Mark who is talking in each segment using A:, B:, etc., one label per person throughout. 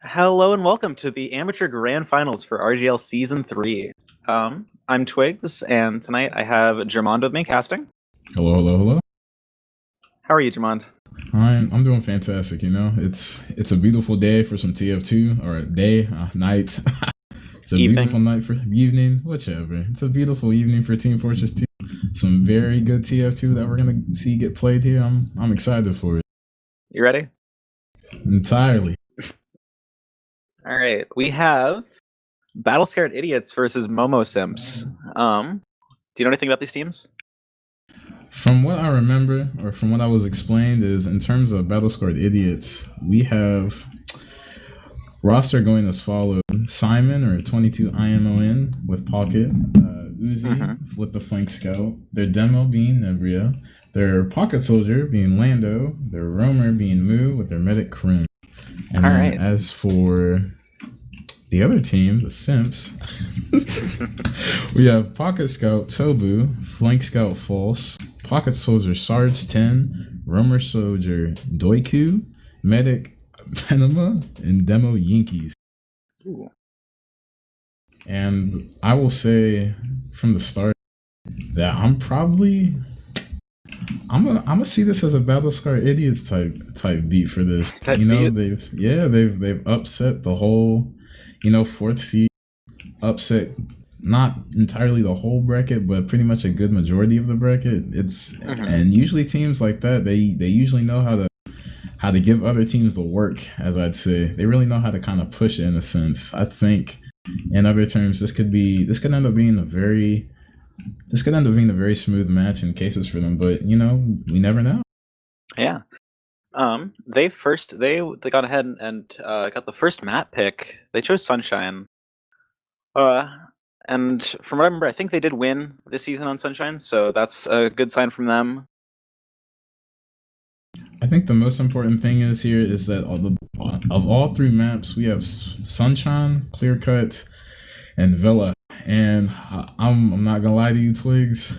A: Hello and welcome to the Amateur Grand Finals for RGL Season 3. I'm Twigs, and tonight I have Jemond with me casting.
B: Hello, hello, hello.
A: How are you, Jemond?
B: I'm doing fantastic. You know, it's a beautiful day for some TF2 or night. It's a beautiful night for evening, whichever. It's a beautiful evening for Team Fortress 2. Some very good TF2 that we're gonna see get played here. I'm excited for it.
A: You ready?
B: Entirely.
A: All right, we have BattleScarred-Idiots versus Momo Simps. Do you know anything about these teams?
B: From what I remember, or from what I was explained, is in terms of BattleScarred-Idiots, we have roster going as follows: Simon or 22 IMON with Pocket, Uzi with the Flank Scout, their demo being Nebria, their Pocket Soldier being Lando, their Roamer being Moo with their Medic Krim. And then as for the other team, the Simps, we have Pocket Scout Tobu, Flank Scout False, Pocket Soldier Sarge 10, Roamer Soldier Doiku, Medic Panama, and Demo Yankees.
A: Ooh.
B: And I will say from the start that I'm gonna see this as a BattleScarred-Idiots type beat for this. They've upset the whole, fourth seed, upset not entirely the whole bracket, but pretty much a good majority of the bracket. And usually teams like that, they usually know how to give other teams the work, as I'd say. They really know how to kind of push it in a sense. I think in other terms, this could end up being a very smooth match in cases for them, but we never know.
A: Yeah. They got ahead and got the first map pick. They chose Sunshine. And from what I remember, I think they did win this season on Sunshine, so that's a good sign from them.
B: I think the most important thing is that of all three maps, we have Sunshine, Clear Cut, and Villa. And I'm not gonna lie to you, Twigs.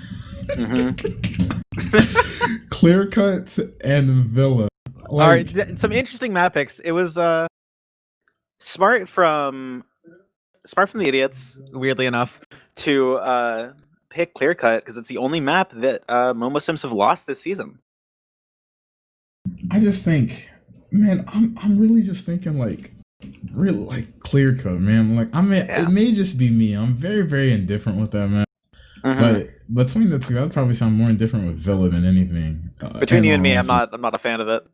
B: Clear Cut and Villa.
A: All right, some interesting map picks. It was smart from the Idiots, weirdly enough, to pick Clear Cut because it's the only map that Momo Sims have lost this season.
B: I just think, man, I'm really just thinking really Clear Cut, man. It may just be me. I'm very, very indifferent with that, man. But between the two, I'd probably sound more indifferent with Villa than anything.
A: Between you and me, I'm not a fan of it.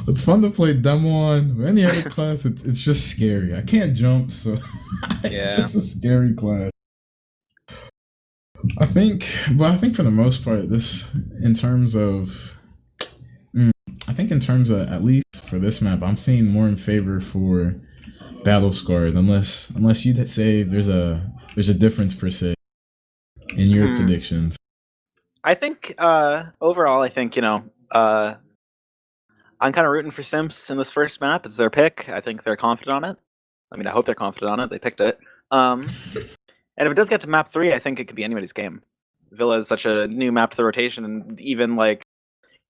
B: It's fun to play demo on. Any other class, it's just scary. I can't jump, so it's just a scary class. I think for the most part, in terms of at least for this map, I'm seeing more in favor for BattleScarred, unless you'd say there's a difference per se in your predictions.
A: I think overall, I'm kind of rooting for Simps in this first map. It's their pick. I think they're confident on it. I mean, I hope they're confident on it. They picked it. And if it does get to map 3, I think it could be anybody's game. Villa is such a new map to the rotation, and even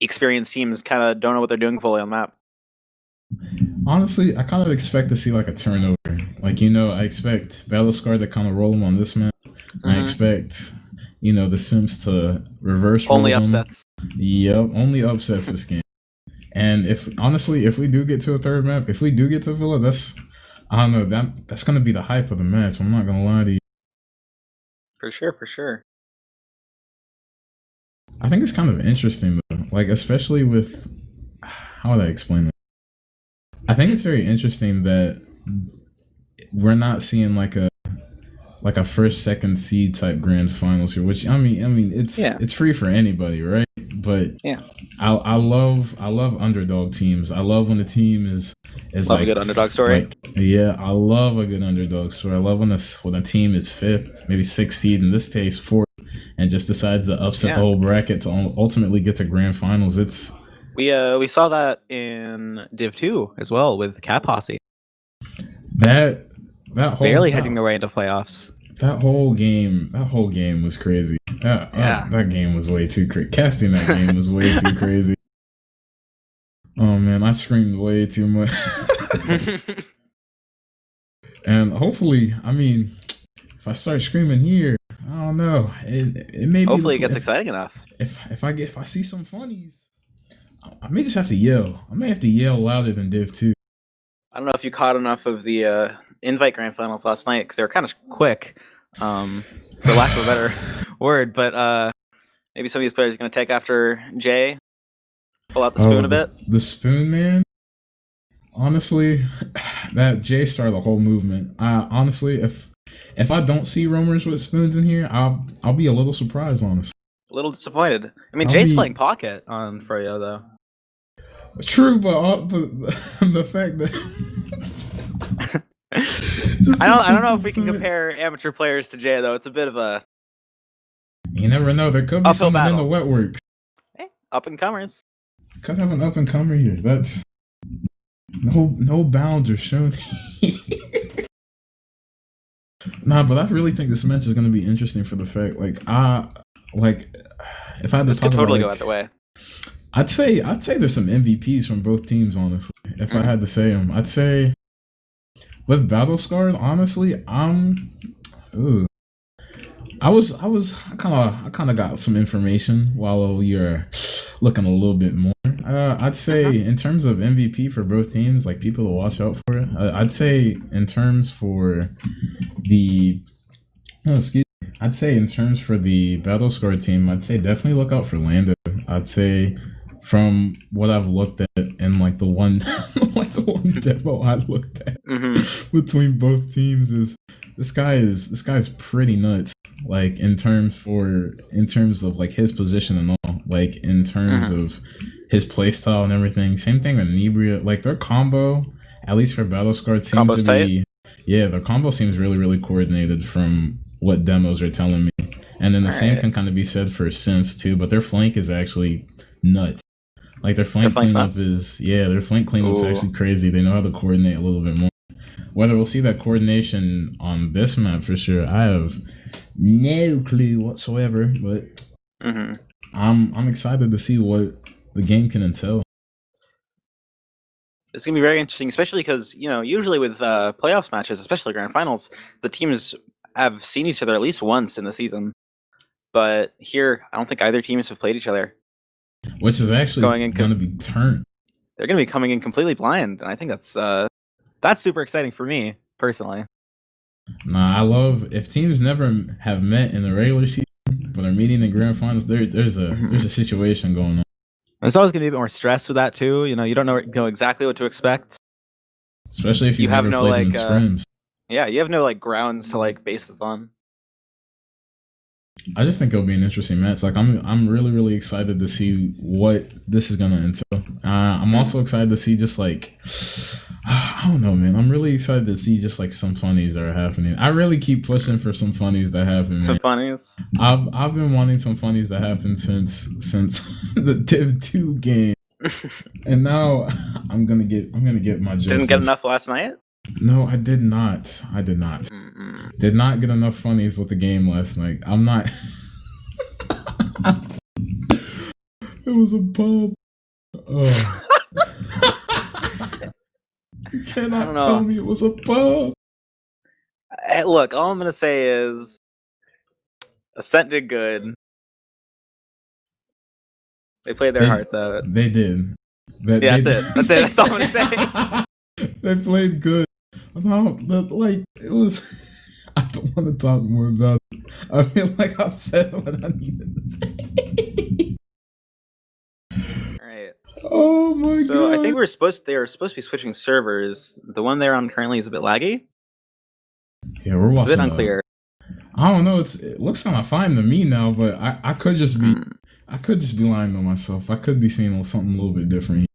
A: experienced teams kind of don't know what they're doing fully on the map.
B: Honestly, I kind of expect to see a turnover. I expect BattleScarred to kind of roll them on this map. I expect, the Simps to reverse roll
A: only
B: them.
A: Upsets.
B: Yep, only upsets this game. And if we do get to a third map, if we do get to Villa, that's gonna be the hype of the match. I'm not gonna lie to you.
A: For sure.
B: I think it's kind of interesting though, especially with how would I explain it? I think it's very interesting that we're not seeing a first, second seed type grand finals here, which I mean it's free for anybody, right? But I love underdog teams. I love when the team is
A: love a good underdog story.
B: I love a good underdog story. I love when a team is 5th, maybe 6th seed, in this case 4th, and just decides to upset the whole bracket to ultimately get to grand finals.
A: We saw that in Div 2 as well with Cat Posse.
B: That whole
A: barely hedging their way into playoffs.
B: That whole game was crazy. That game was way too crazy. Casting that game was way too crazy. Oh man, I screamed way too much. And hopefully, I mean, if I start screaming here, I don't know. It may be
A: Hopefully, it gets exciting enough.
B: If I see some funnies, I may just have to yell. I may have to yell louder than Div 2.
A: I don't know if you caught enough of the invite grand finals last night because they were kind of quick, for lack of a better word. But maybe some of these players are going to take after Jay, pull out the spoon a bit.
B: The spoon man. Honestly, that Jay started the whole movement. Honestly, if I don't see roamers with spoons in here, I'll be a little surprised, honestly.
A: A little disappointed. I mean, Jay's playing pocket on Froyo though.
B: True, but the fact that
A: I don't know if we can compare amateur players to Jay though. It's a bit of a.
B: You never know. There could be someone in the wet works.
A: Hey, up and comers.
B: Could have an up and comer here. That's no bounds are shown. Nah, but I really think this match is going to be interesting for the fact, if I had to talk
A: totally
B: about,
A: go out the way.
B: I'd say there's some MVPs from both teams, honestly. If I had to say them, I'd say with BattleScarred, honestly, I kind of got some information while you're looking a little bit more. I'd say in terms of MVP for both teams, like people to watch out for it. I'd say in terms for the I'd say in terms for the BattleScarred team, I'd say definitely look out for Lando. I'd say from what I've looked at in like the one demo I looked at between both teams is this guy's pretty nuts. Like in terms of like his position and all, like in terms of his playstyle and everything. Same thing with Nebria. Like their combo, at least for BattleScarred, seems to be their combo seems really, really coordinated from what demos are telling me. And then the same can kind of be said for Simps too, but their flank is actually nuts. Like their flank cleanup is their flank cleanup's actually crazy. They know how to coordinate a little bit more. Whether we'll see that coordination on this map for sure, I have no clue whatsoever. But I'm excited to see what the game can entail.
A: It's gonna be very interesting, especially because usually with playoffs matches, especially grand finals, the teams have seen each other at least once in the season. But here, I don't think either teams have played each other.
B: Which is actually going to be turned.
A: They're going to be coming in completely blind, and I think that's super exciting for me personally.
B: Nah, I love if teams never have met in the regular season, but are meeting in grand finals. There's a situation going on.
A: There's always going to be a bit more stress with that too. You don't know exactly what to expect,
B: especially if you have no played in scrims.
A: Yeah, you have no like grounds to like base this on.
B: I just think it'll be an interesting match. Like I'm really, really excited to see what this is gonna entail. I'm also excited to see just like I don't know, man. I'm really excited to see just like some funnies that are happening. I really keep pushing for some funnies that happen.
A: Some funnies.
B: I've been wanting some funnies that happen since the Div 2 game, and now I'm gonna get my justice.
A: Didn't get enough last night.
B: No, I did not. Did not get enough funnies with the game last night. I'm not. It was a pub. Oh. You cannot tell me it was a pub.
A: Hey, look, all I'm gonna say is Ascent did good. They played their hearts out.
B: They did.
A: That's it. That's all I'm gonna say.
B: They played good. No, but like it was. I don't want to talk more about it. I feel like I've said what I needed to say.
A: All right.
B: Oh my god.
A: So I think they were supposed to be switching servers. The one they're on currently is a bit laggy.
B: Yeah, we're watching.
A: It's a bit unclear.
B: I don't know. It looks kind of fine to me now, but I could just be lying to myself. I could be seeing something a little bit different.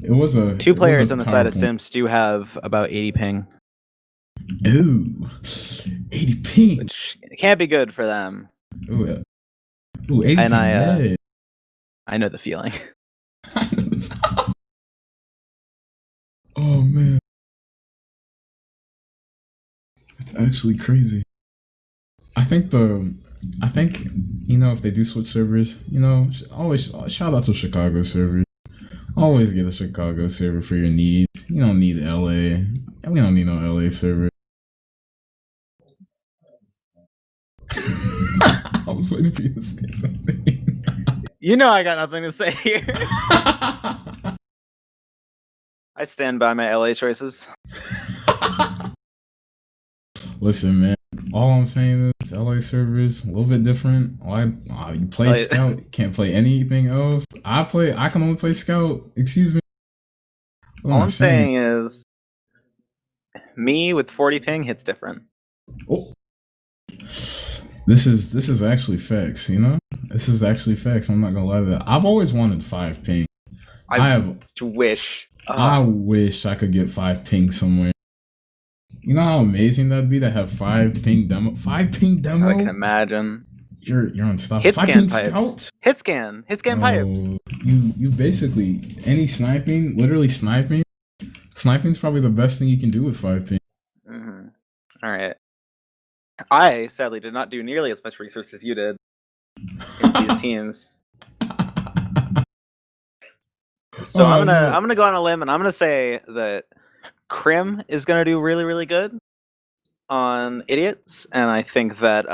B: It was
A: two players on the side of Simps do have about 80 ping.
B: Ooh, 80 ping.
A: Which can't be good for them.
B: Ooh, yeah. Ooh, 80
A: and
B: ping.
A: I know the feeling.
B: Oh man, it's actually crazy. I think if they do switch servers, always shout out to Chicago servers. Always get a Chicago server for your needs. You don't need LA. We don't need no LA server. I was waiting for you to say something.
A: You know I got nothing to say here. I stand by my LA choices.
B: Listen, man. All I'm saying is LA servers a little bit different. You play Scout, you can't play anything else. I can only play Scout. Excuse me.
A: All I'm saying is, me with 40 ping hits different.
B: Oh. This is actually facts, you know? This is actually facts. I'm not gonna lie to that. I've always wanted 5 ping. I
A: wish.
B: I wish I could get 5 ping somewhere. You know how amazing that'd be to have 5 ping demo? 5 ping demo?
A: I can imagine.
B: You're unstoppable.
A: Hit
B: 5
A: scan
B: ping
A: pipes.
B: Scout?
A: Hit scan pipes.
B: You basically any sniping, literally sniping. Sniping's probably the best thing you can do with 5 ping.
A: Mm-hmm. All right. I sadly did not do nearly as much research as you did in these teams. So I'm gonna go on a limb and I'm gonna say that Crim is gonna do really, really good on Idiots, and I think that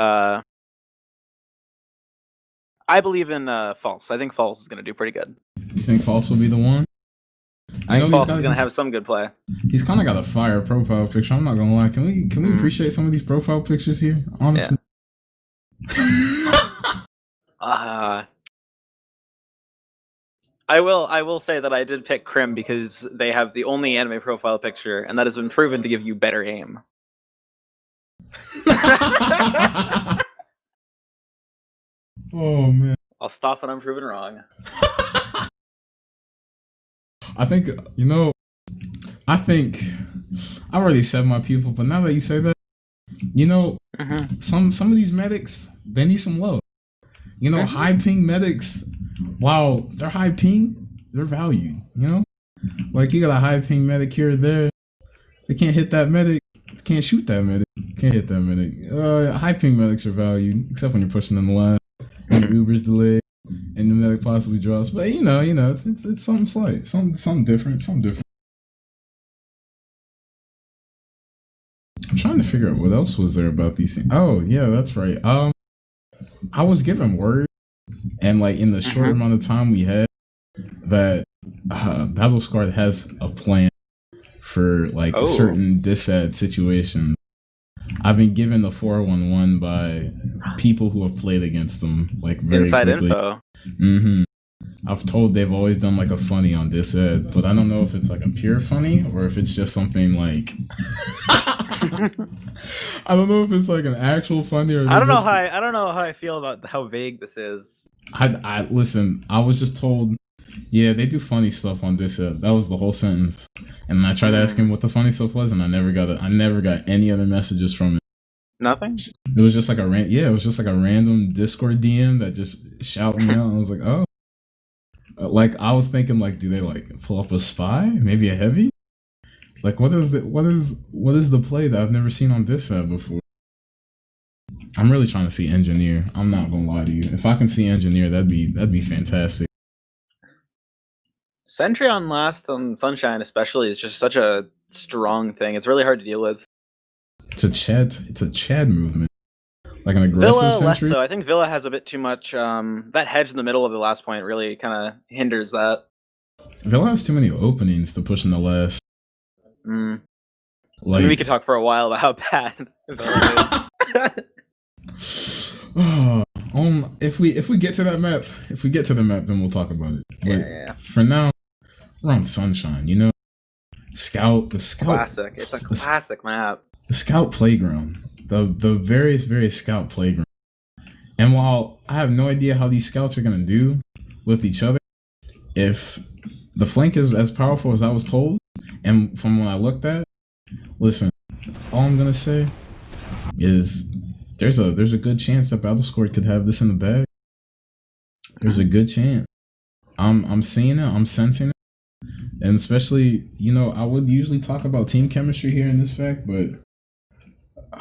A: I believe in False. I think False is gonna do pretty good.
B: You think False will be the one?
A: I think False is gonna have some good play.
B: He's kind of got a fire profile picture. I'm not gonna lie. Can we appreciate some of these profile pictures here? Honestly.
A: Yeah. I will say that I did pick Crim because they have the only anime profile picture, and that has been proven to give you better aim.
B: Oh man.
A: I'll stop when I'm proven wrong.
B: I think I already said my pupil, but now that you say that, some of these medics, they need some love. High ping medics, while they're high ping, they're valued. Like you got a high ping medic here or there, they can't hit that medic, can't shoot that medic, can't hit that medic. High ping medics are valued, except when you're pushing them the line and your Uber's delayed and the medic possibly drops. But it's something slight, something different. I'm trying to figure out what else was there about these things. Oh yeah, that's right. I was given word, and like in the short amount of time we had, that BattleScarred has a plan for like a certain disad situation. I've been given the 411 by people who have played against them, like very
A: inside
B: quickly.
A: Info.
B: I've told they've always done like a funny on disad, but I don't know if it's like a pure funny or if it's just something like. I don't know if it's like an actual funny or.
A: I don't know how I feel about how vague this is.
B: I listen. I was just told, yeah, they do funny stuff on this. That was the whole sentence, and I tried to ask him what the funny stuff was, and I never got any other messages from it.
A: Nothing.
B: It was just like it was just like a random Discord DM that just shouted me out. I was like, oh, like I was thinking, like, do they like pull up a spy, maybe a heavy? Like, what is the play that I've never seen on this set before? I'm really trying to see engineer. I'm not gonna lie to you. If I can see engineer, that'd be fantastic.
A: Sentry on last on Sunshine especially is just such a strong thing. It's really hard to deal with.
B: It's a Chad movement. Like an aggressive
A: Villa
B: Sentry?
A: less so. I think Villa has a bit too much. That hedge in the middle of the last point really kind of hinders that.
B: Villa has too many openings to push in the last.
A: Like, we could talk for a while about how bad Villa is.
B: If we get to that map, then we'll talk about it. But
A: yeah.
B: For now, we're on Sunshine. Scout.
A: Classic. It's a classic map.
B: The Scout playground. The very Scout playground. And while I have no idea how these Scouts are gonna do with each other, if the flank is as powerful as I was told, and from what I looked at, listen, all I'm gonna say is there's a good chance that BattleScarred could have this in the bag. There's a good chance. I'm seeing it, I'm sensing it. And especially, I would usually talk about team chemistry here in this fact, but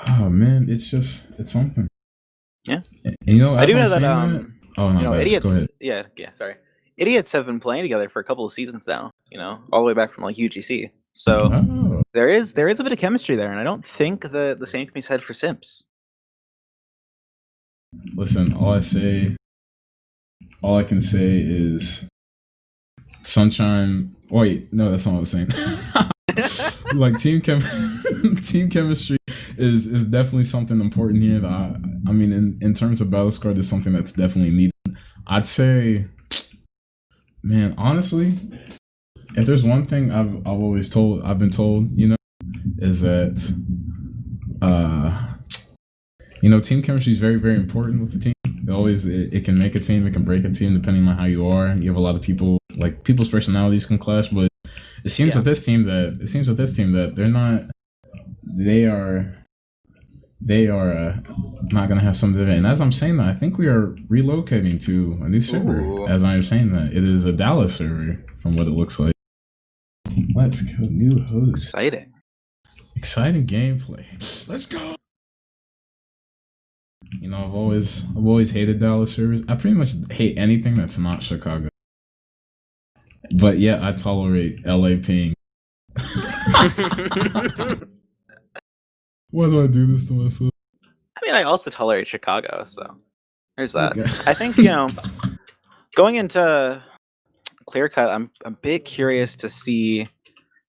B: oh man, it's something.
A: Yeah.
B: And
A: I do know that
B: oh no,
A: Idiots.
B: Go ahead.
A: Yeah, sorry. Idiots have been playing together for a couple of seasons now. You know, all the way back from like UGC. So
B: Oh,
A: there is a bit of chemistry there, and I don't think the same can be said for Simps.
B: listen, all I can say is Sunshine. Wait, no, that's not what I was saying. Like team chemistry is definitely something important here. That I mean, in terms of BattleScarred, is something that's definitely needed. I'd say, man, honestly, if there's one thing I've been told, you know, is that team chemistry is very, very important with the team. It can make a team, it can break a team depending on how you are. You have a lot of people, like people's personalities can clash, but it seems with this team that they are not gonna have some dividend. And as I'm saying that, I think we are relocating to a new server.
A: Ooh.
B: As I am saying that, it is a Dallas server from what it looks like. Let's go, new host. Exciting gameplay. Let's go. You know, I've always hated Dallas servers. I pretty much hate anything that's not Chicago. But yeah, I tolerate LA ping. Why do I do this to myself?
A: I mean, I also tolerate Chicago, so there's that.
B: Okay.
A: I think, going into Clear Cut, I'm a bit curious to see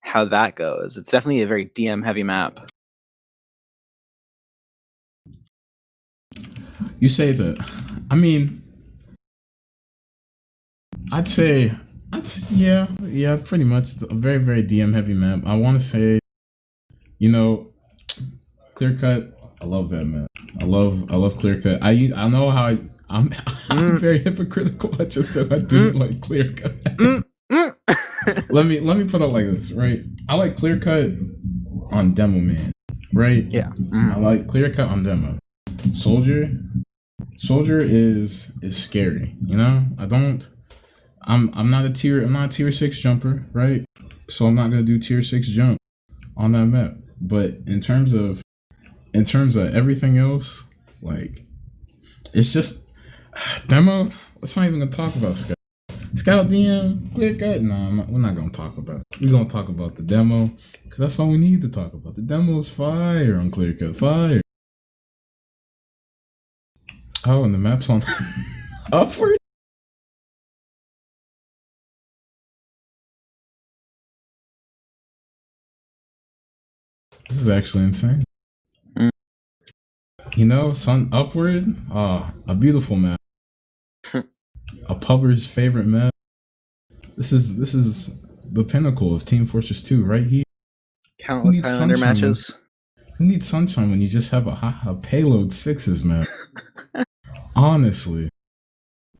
A: how that goes. It's definitely a very DM heavy map.
B: You say it's I mean, I'd say, yeah, pretty much. It's a very, very DM heavy map. I want to say, Clear Cut. I love that map. I love Clear Cut. I know how I'm very hypocritical. I just said I didn't like Clear Cut. let me put it like this, right? I like Clear Cut on Demo Man, right?
A: Yeah.
B: I like Clear Cut on Demo. Soldier is scary, you know? I'm not a tier 6 jumper, right? So I'm not gonna do tier 6 jump on that map. But in terms of everything else, like, it's just Demo. Let's not even gonna talk about Scout DM, Clear Cut. No, we're not gonna talk about it. We're gonna talk about the demo, because that's all we need to talk about. The demo is fire on Clear Cut, fire. Oh, and the map's on upward. This is actually insane. You know, Sun Upward, a beautiful map. A pubber's favorite map. This is the pinnacle of Team Fortress 2 right here.
A: Countless Highlander matches.
B: Who needs sunshine when you just have a payload 6s map? Honestly.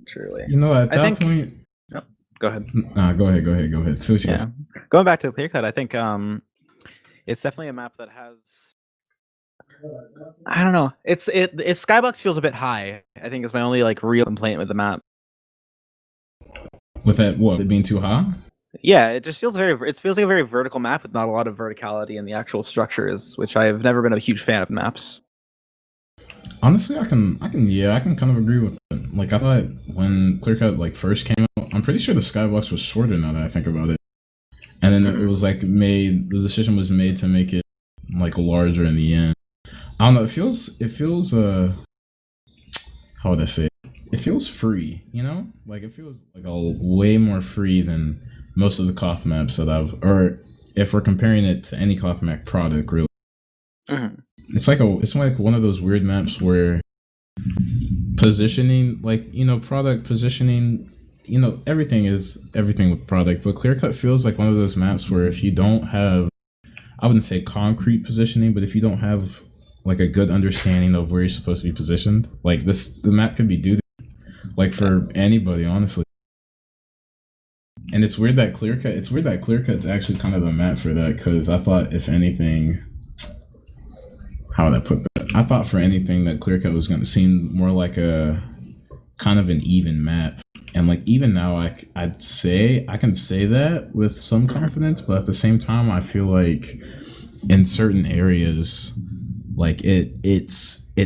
A: Truly.
B: You know, at that point...
A: No, go ahead.
B: Nah, go ahead. So
A: Going back to the Clear Cut, I think it's definitely a map that has... I don't know. Its skybox feels a bit high. I think is my only real complaint with the map.
B: With that, what, it being too high?
A: Yeah, it just feels like a very vertical map with not a lot of verticality in the actual structures, which I've never been a huge fan of maps.
B: Honestly, I can kind of agree with it. Like, I thought when Clear Cut first came out, I'm pretty sure the skybox was shorter now that I think about it. And then it was the decision was made to make it larger in the end. I don't know, it feels how would I say it? It feels free, you know? It feels like a way more free than most of the Koth maps that or if we're comparing it to any Koth map product, really.
A: Mm-hmm.
B: It's like one of those weird maps where positioning, product positioning, everything is everything with product, but Clear Cut feels like one of those maps where if you don't have, I wouldn't say concrete positioning, but if you don't have a good understanding of where you're supposed to be positioned, the map could be doo-doo. For anybody, honestly. And it's weird that Clear Cut's actually kind of the map for that, because I thought, if anything, how would I put that? I thought for anything that Clear Cut was going to seem more like a kind of an even map. And even now, I can say that with some confidence, but at the same time, I feel like in certain areas, it's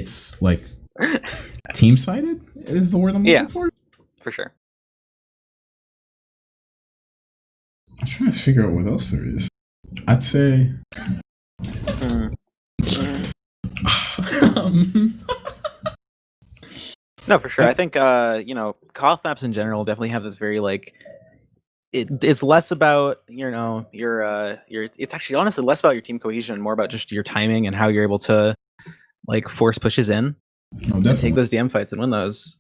B: team-sided is the word I'm looking for.
A: For sure.
B: trying to figure out what else there is. I'd say.
A: No, for sure. I think you know, co-op maps in general definitely have this very like it's less about, you know, your it's actually honestly less about your team cohesion and more about just your timing and how you're able to like force pushes in and take those DM fights and win those.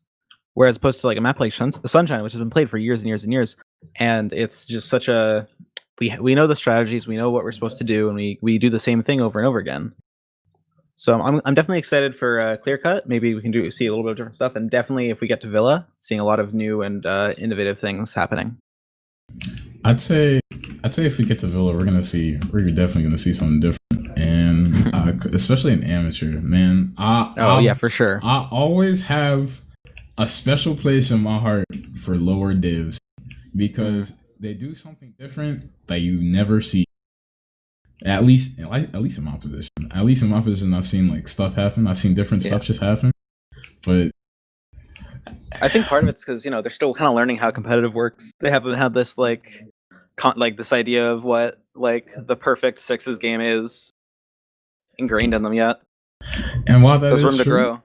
A: Whereas opposed to like a map like Sunshine, which has been played for years and years and years, and it's just such a we know the strategies, we know what we're supposed to do, and we do the same thing over and over again. So I'm definitely excited for Clear Cut. Maybe we can see a little bit of different stuff, and definitely if we get to Villa, seeing a lot of new and innovative things happening.
B: I'd say if we get to Villa, we're definitely gonna see something different, and especially in amateur, man.
A: Yeah, for sure.
B: I always have a special place in my heart for lower divs because they do something different that you never see. At least in my position. At least in my position, I've seen like stuff happen. I've seen different stuff just happen. But
A: I think part of it's because, you know, they're still kind of learning how competitive works. They haven't had this this idea of what like the perfect sixes game is ingrained in them yet.
B: And while that
A: There's
B: is
A: room to
B: true,
A: grow.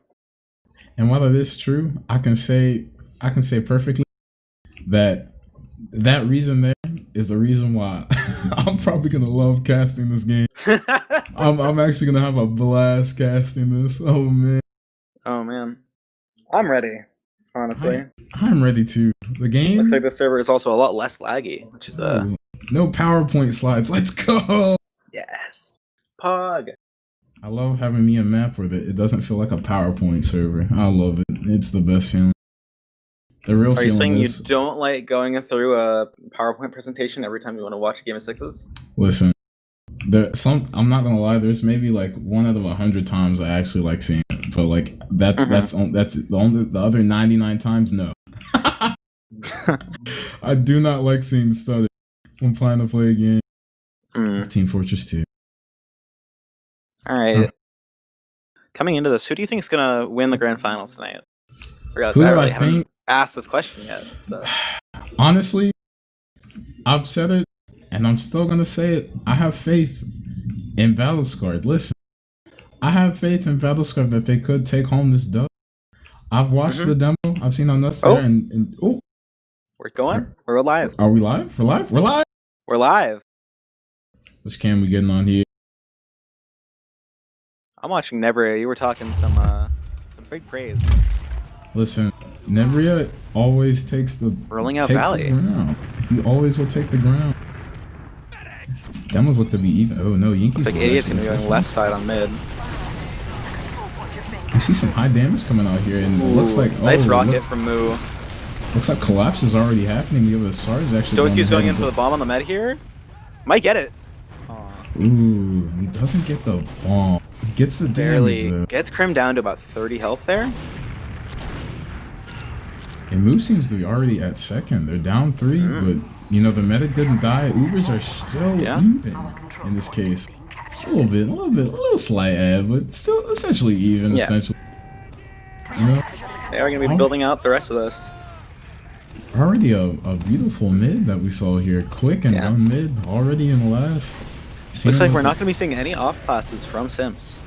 B: and while that is true, I can say perfectly that reason there is the reason why I'm probably gonna love casting this game. I'm actually gonna have a blast casting this. Oh man,
A: I'm ready. Honestly,
B: I'm ready too. The game
A: looks like the server is also a lot less laggy, which is
B: no PowerPoint slides. Let's go.
A: Yes, Pog.
B: I love having me a map where it doesn't feel like a PowerPoint server. I love it. It's the best feeling. The real
A: Are you saying
B: is,
A: you don't like going through a PowerPoint presentation every time you want to watch a game of sixes?
B: Listen, I'm not gonna lie. There's maybe like 1 out of 100 times I actually like seeing it, but like that's the other 99 times no. I do not like seeing stutter when trying to play a game of Team Fortress 2.
A: All right. Coming into this, who do you think is gonna win the grand finals tonight? I haven't asked this question yet. So
B: honestly, I've said it, and I'm still gonna say it. I have faith in BattleScarred. Listen, I have faith in BattleScarred that they could take home this dub. I've watched the demo. I've seen enough there, and
A: we're going. We're live.
B: Are we live? We're live. We're live.
A: We're live.
B: Which cam we getting on here?
A: I'm watching Nebria. You were talking some big praise.
B: Listen, Nebria always takes the
A: rolling out Valley.
B: He always will take the ground. Demos look to be even. Oh no, Yankees.
A: Looks like Idiot's gonna be going left side on mid.
B: You see some high damage coming out here, and it looks like
A: nice rocket from Moo.
B: Looks like collapse is already happening. We have a Sarge actually.
A: Doku's going in for the bomb on the med here. Might get it.
B: Ooh, he doesn't get the bomb. He gets the damage though.
A: Gets Crim down to about 30 health there.
B: And Moo seems to be already at second. They're down 3, but you know the medic didn't die. Ubers are still even in this case. A little slight ad, but still essentially even. Essentially, you know,
A: they are going to be building out the rest of this.
B: Already a beautiful mid that we saw here. Quick and done mid already in the last.
A: Looks like we're not going to be seeing any off classes from Simps.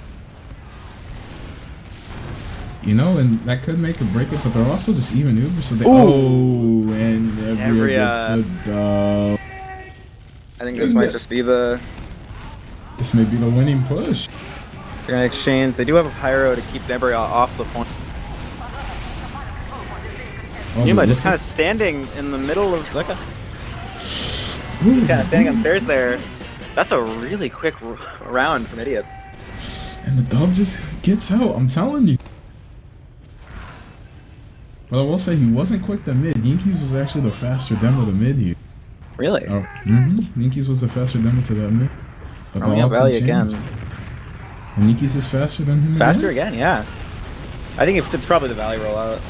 B: You know, and that could make or break it, but they're also just even Uber, so they. And Nebria gets the dub.
A: I think this might just be the.
B: This may be the winning push.
A: They're gonna exchange. They do have a pyro to keep Nebria off the point. Numa just kind of standing in the middle of like he's kind of standing upstairs there. That's a really quick round from Idiots.
B: And the dub just gets out. I'm telling you. But I will say he wasn't quick to mid. Yankees was actually the faster demo to mid here.
A: Really?
B: Yankees was the faster demo to that mid.
A: Coming up Valley again.
B: And Yankees is faster than him.
A: Faster again, yeah. I think it's probably the Valley rollout.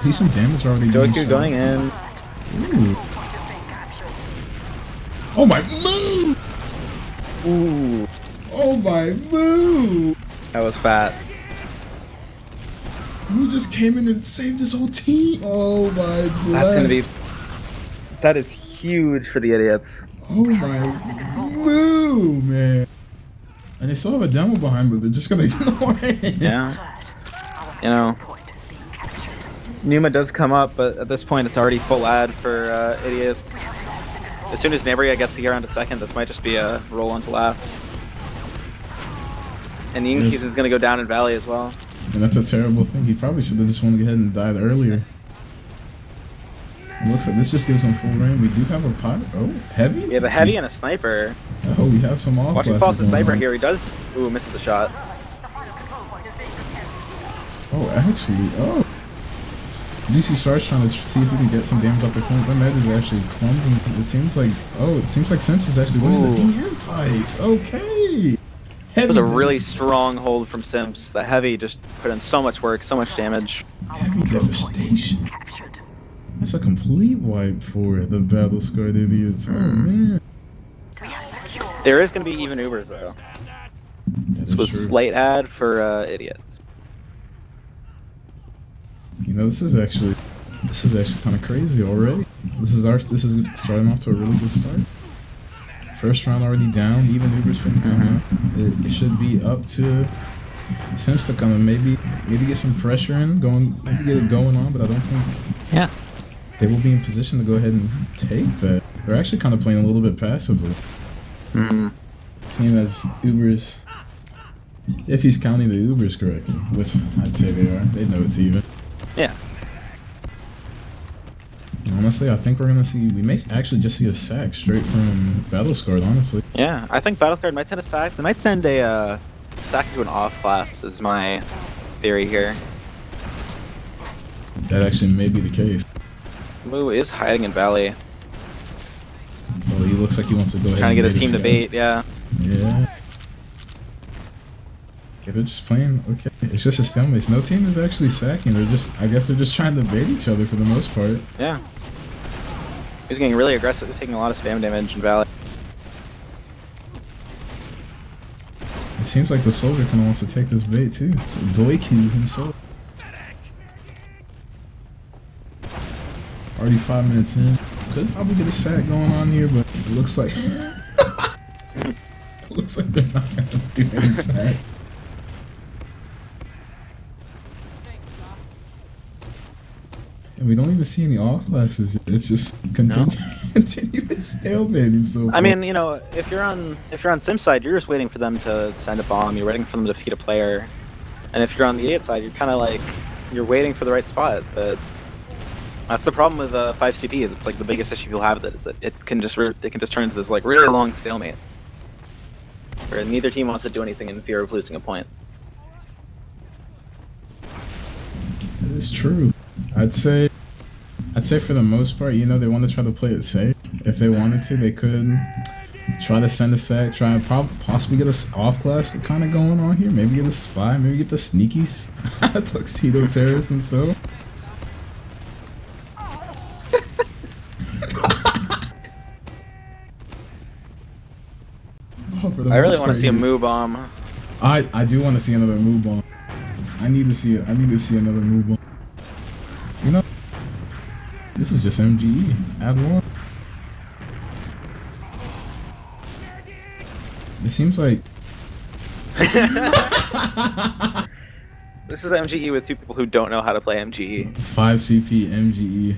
B: See some damage already.
A: Doku going in.
B: Ooh. Oh my Moo!
A: Ooh.
B: Oh my Moo!
A: That was fat.
B: Moo just came in and saved his whole team. Oh my.
A: That's gonna be. That is huge for the idiots.
B: Oh my moo, man. And they still have a demo behind, but they're just gonna ignore it.
A: Yeah. You know, Numa does come up, but at this point it's already full ad for idiots. As soon as Nabria gets here onto second, this might just be a roll on to last. And Yinkees is going to go down in Valley as well.
B: And that's a terrible thing. He probably should have just went ahead and died earlier. It looks like this just gives him full reign. We do have a pot. Oh, heavy?
A: We have a heavy and a sniper.
B: Oh, we have some off.
A: Watching false the sniper here. He does. Ooh, misses the shot.
B: Oh, actually. Oh. GC starts trying to see if he can get some damage off the corner. The med is actually crumbling. It seems like. Oh, it seems like Simps is actually winning the DM fights. Okay.
A: It was a really strong hold from Simps. The heavy just put in so much work, so much damage.
B: Heavy devastation. That's a complete wipe for the BattleScarred-Idiots. Oh man.
A: There is going to be even Ubers though. This was late ad for idiots.
B: You know, this is actually kind of crazy already. This is starting off to a really good start. First round already down, even Ubers from the time. It should be up to Simps to come and maybe get some pressure in, maybe get it going on, but I don't think they will be in position to go ahead and take that. They're actually kind of playing a little bit passively. Seeing as Ubers, if he's counting the Ubers correctly, which I'd say they are, they know it's even.
A: Yeah.
B: Honestly, I think we're gonna see. We may actually just see a sack straight from BattleScarred. Honestly.
A: Yeah, I think BattleScarred might send a sack. They might send a sack into an off class. Is my theory here.
B: That actually may be the case.
A: Moo is hiding in Valley.
B: Well, he looks like he wants to go ahead.
A: Trying to get his team to bait. Yeah.
B: Yeah. Okay, they're just playing. Okay, it's just a stalemate. No team is actually sacking. I guess they're just trying to bait each other for the most part.
A: Yeah. He's getting really aggressive, taking a lot of spam damage in Valley.
B: It seems like the soldier kind of wants to take this bait too. So Doiku himself. Already 5 minutes in. Could probably get a sack going on here, but it looks like they're not gonna do any sack. And we don't even see any off classes. It's just continuous stalemating so far.
A: I mean, you know, if you're on Sim's side, you're just waiting for them to send a bomb. You're waiting for them to defeat a player. And if you're on the idiot side, you're kind of like you're waiting for the right spot. But that's the problem with 5CP. It's like the biggest issue you'll have with it is that it can just turn into this like really long stalemate, where neither team wants to do anything in fear of losing a point.
B: That is true. I'd say for the most part, you know, they want to try to play it safe. If they wanted to, they could try to send a sack, try and possibly get a off class kind of going on here. Maybe get a spy, maybe get the sneakies, tuxedo terrorist himself.
A: I really want to see a Moo bomb.
B: I do want to see another Moo bomb. I need to see another Moo bomb. You know, this is just MGE. Add one. It seems like
A: this is MGE with two people who don't know how to play MGE.
B: 5CP MGE.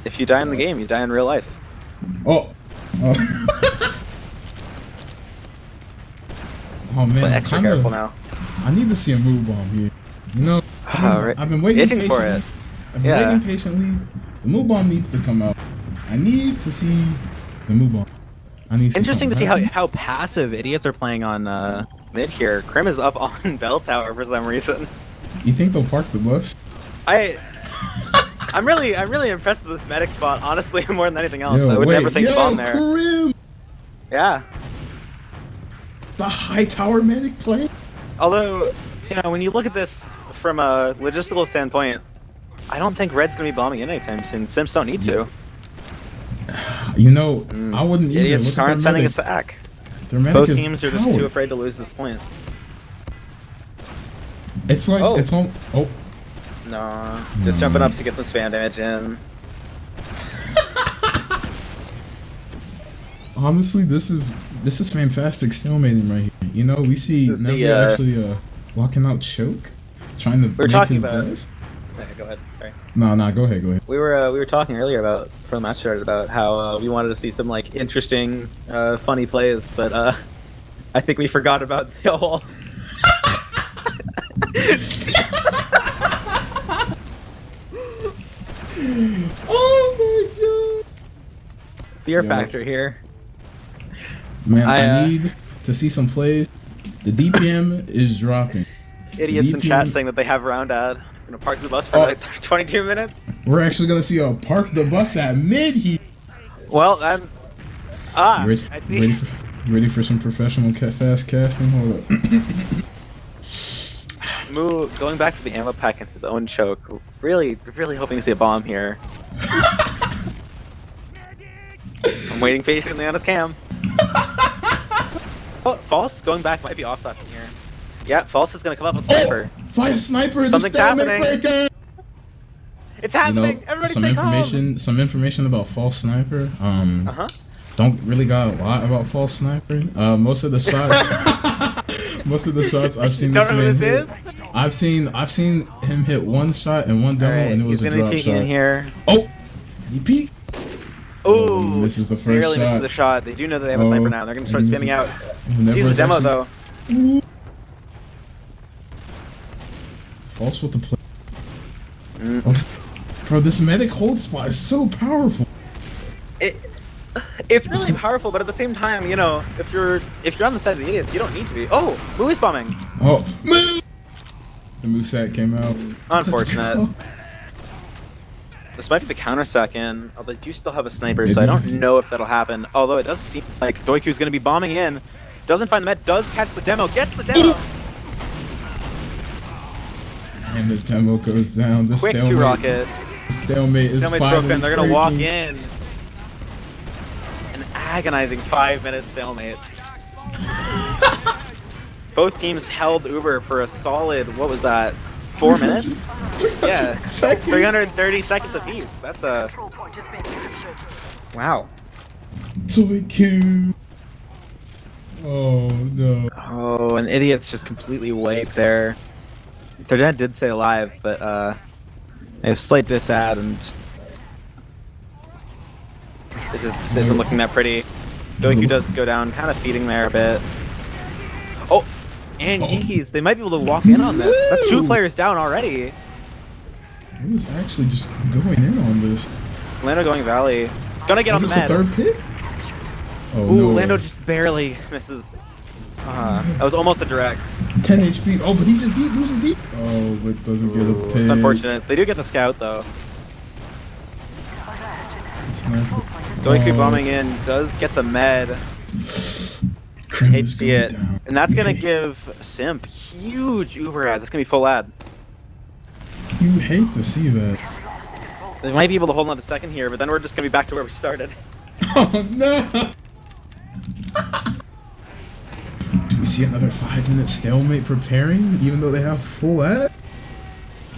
A: If you die in the game, you die in real life.
B: Oh man,
A: play extra careful now.
B: I need to see a Moo bomb here. You know, I've been waiting patiently.
A: For it.
B: I've been waiting patiently. The Moo bomb needs to come out. I need to see the Moo bomb.
A: Interesting to see how passive idiots are playing on mid here. Krim is up on Bell Tower for some reason.
B: You think they'll park the bus?
A: I'm really impressed with this medic spot, honestly, more than anything else. I would never think to bomb there.
B: Krim!
A: Yeah.
B: The high tower medic play?
A: Although, you know, when you look at this from a logistical standpoint, I don't think Red's going to be bombing in anytime soon. Simps don't need to.
B: You know, I wouldn't either.
A: Idiots just aren't sending a sack. Both teams are just too afraid to lose this point.
B: It's like, it's all... Oh.
A: No, just jumping up to get some spam damage in.
B: Honestly, this is fantastic stalemating right here. You know, we see Nebula actually walking out choke, trying to make his best.
A: Okay, go ahead. Sorry.
B: No, go ahead.
A: We were talking earlier about, before the match started, about how we wanted to see some like interesting, funny plays, but I think we forgot about the whole.
B: Oh my god!
A: Fear factor here.
B: Man, I need to see some plays. The DPM is dropping.
A: Idiots in chat saying that they have round ad. We're gonna park the bus for like 22 minutes.
B: We're actually gonna see a park the bus at mid here.
A: Well, I'm. I see.
B: Ready for some professional fast casting? Hold up.
A: Moo going back for the ammo pack and his own choke. Really hoping to see a bomb here. I'm waiting patiently on his cam. Oh, False going back might be off class in here. Yeah, False is gonna come up with Sniper.
B: Fire Sniper!
A: Something's happening. Breaker. It's happening.
B: You know,
A: Everybody stay calm.
B: Some information about False Sniper. Don't really got a lot about False Sniper. Most of the shots I've seen this man hit. I've seen him hit one shot and one demo, and it was a drop shot.
A: In here.
B: Oh, he peeked.
A: Oh,
B: this is the first
A: barely misses the shot. They do know that they have a sniper now. They're gonna start spamming out. Sees the demo though.
B: False with the play. Oh. Bro, this medic hold spot is so powerful.
A: It's really powerful, but at the same time, you know, if you're on the side of the idiots, you don't need to be. Oh, Movie's bombing.
B: Oh, the moveset came out.
A: Unfortunate. This might be the counter second, although they do still have a sniper, so I don't know if that'll happen. Although it does seem like Doiku's going to be bombing in. Doesn't find the med, does catch the demo, gets the demo.
B: And the demo goes down. The
A: quick two rocket.
B: Stalemate is
A: broken. They're going to walk in. An agonizing 5-minute stalemate. Both teams held Uber for a solid, what was that, 4 minutes? Yeah, 330 seconds apiece. That's a... Wow.
B: Toiku. Oh, no.
A: Oh, and Idiots just completely wiped there. Their dad did say alive, but they have slight disad, and this just isn't looking that pretty. Doiku does go down, kind of feeding there a bit. Oh, and Yankees, they might be able to walk in on this. That's 2 players down already.
B: He was actually just going in on this.
A: Lando going Valley. Gonna get on the med.
B: Is this a third pick? Oh,
A: ooh,
B: no
A: Lando just barely misses. That was almost a direct.
B: 10 HP. Oh, but he's in deep. Who's in deep? Oh, but doesn't get a pick.
A: It's unfortunate. They do get the scout, though. Doiku bombing in. Does get the med. Hate to see it. And that's going to give Simp huge Uber ad. That's going to be full ad.
B: You hate to see that.
A: They might be able to hold another second here, but then we're just going to be back to where we started.
B: Oh, no! Do we see another 5-minute stalemate preparing, even though they have full ad?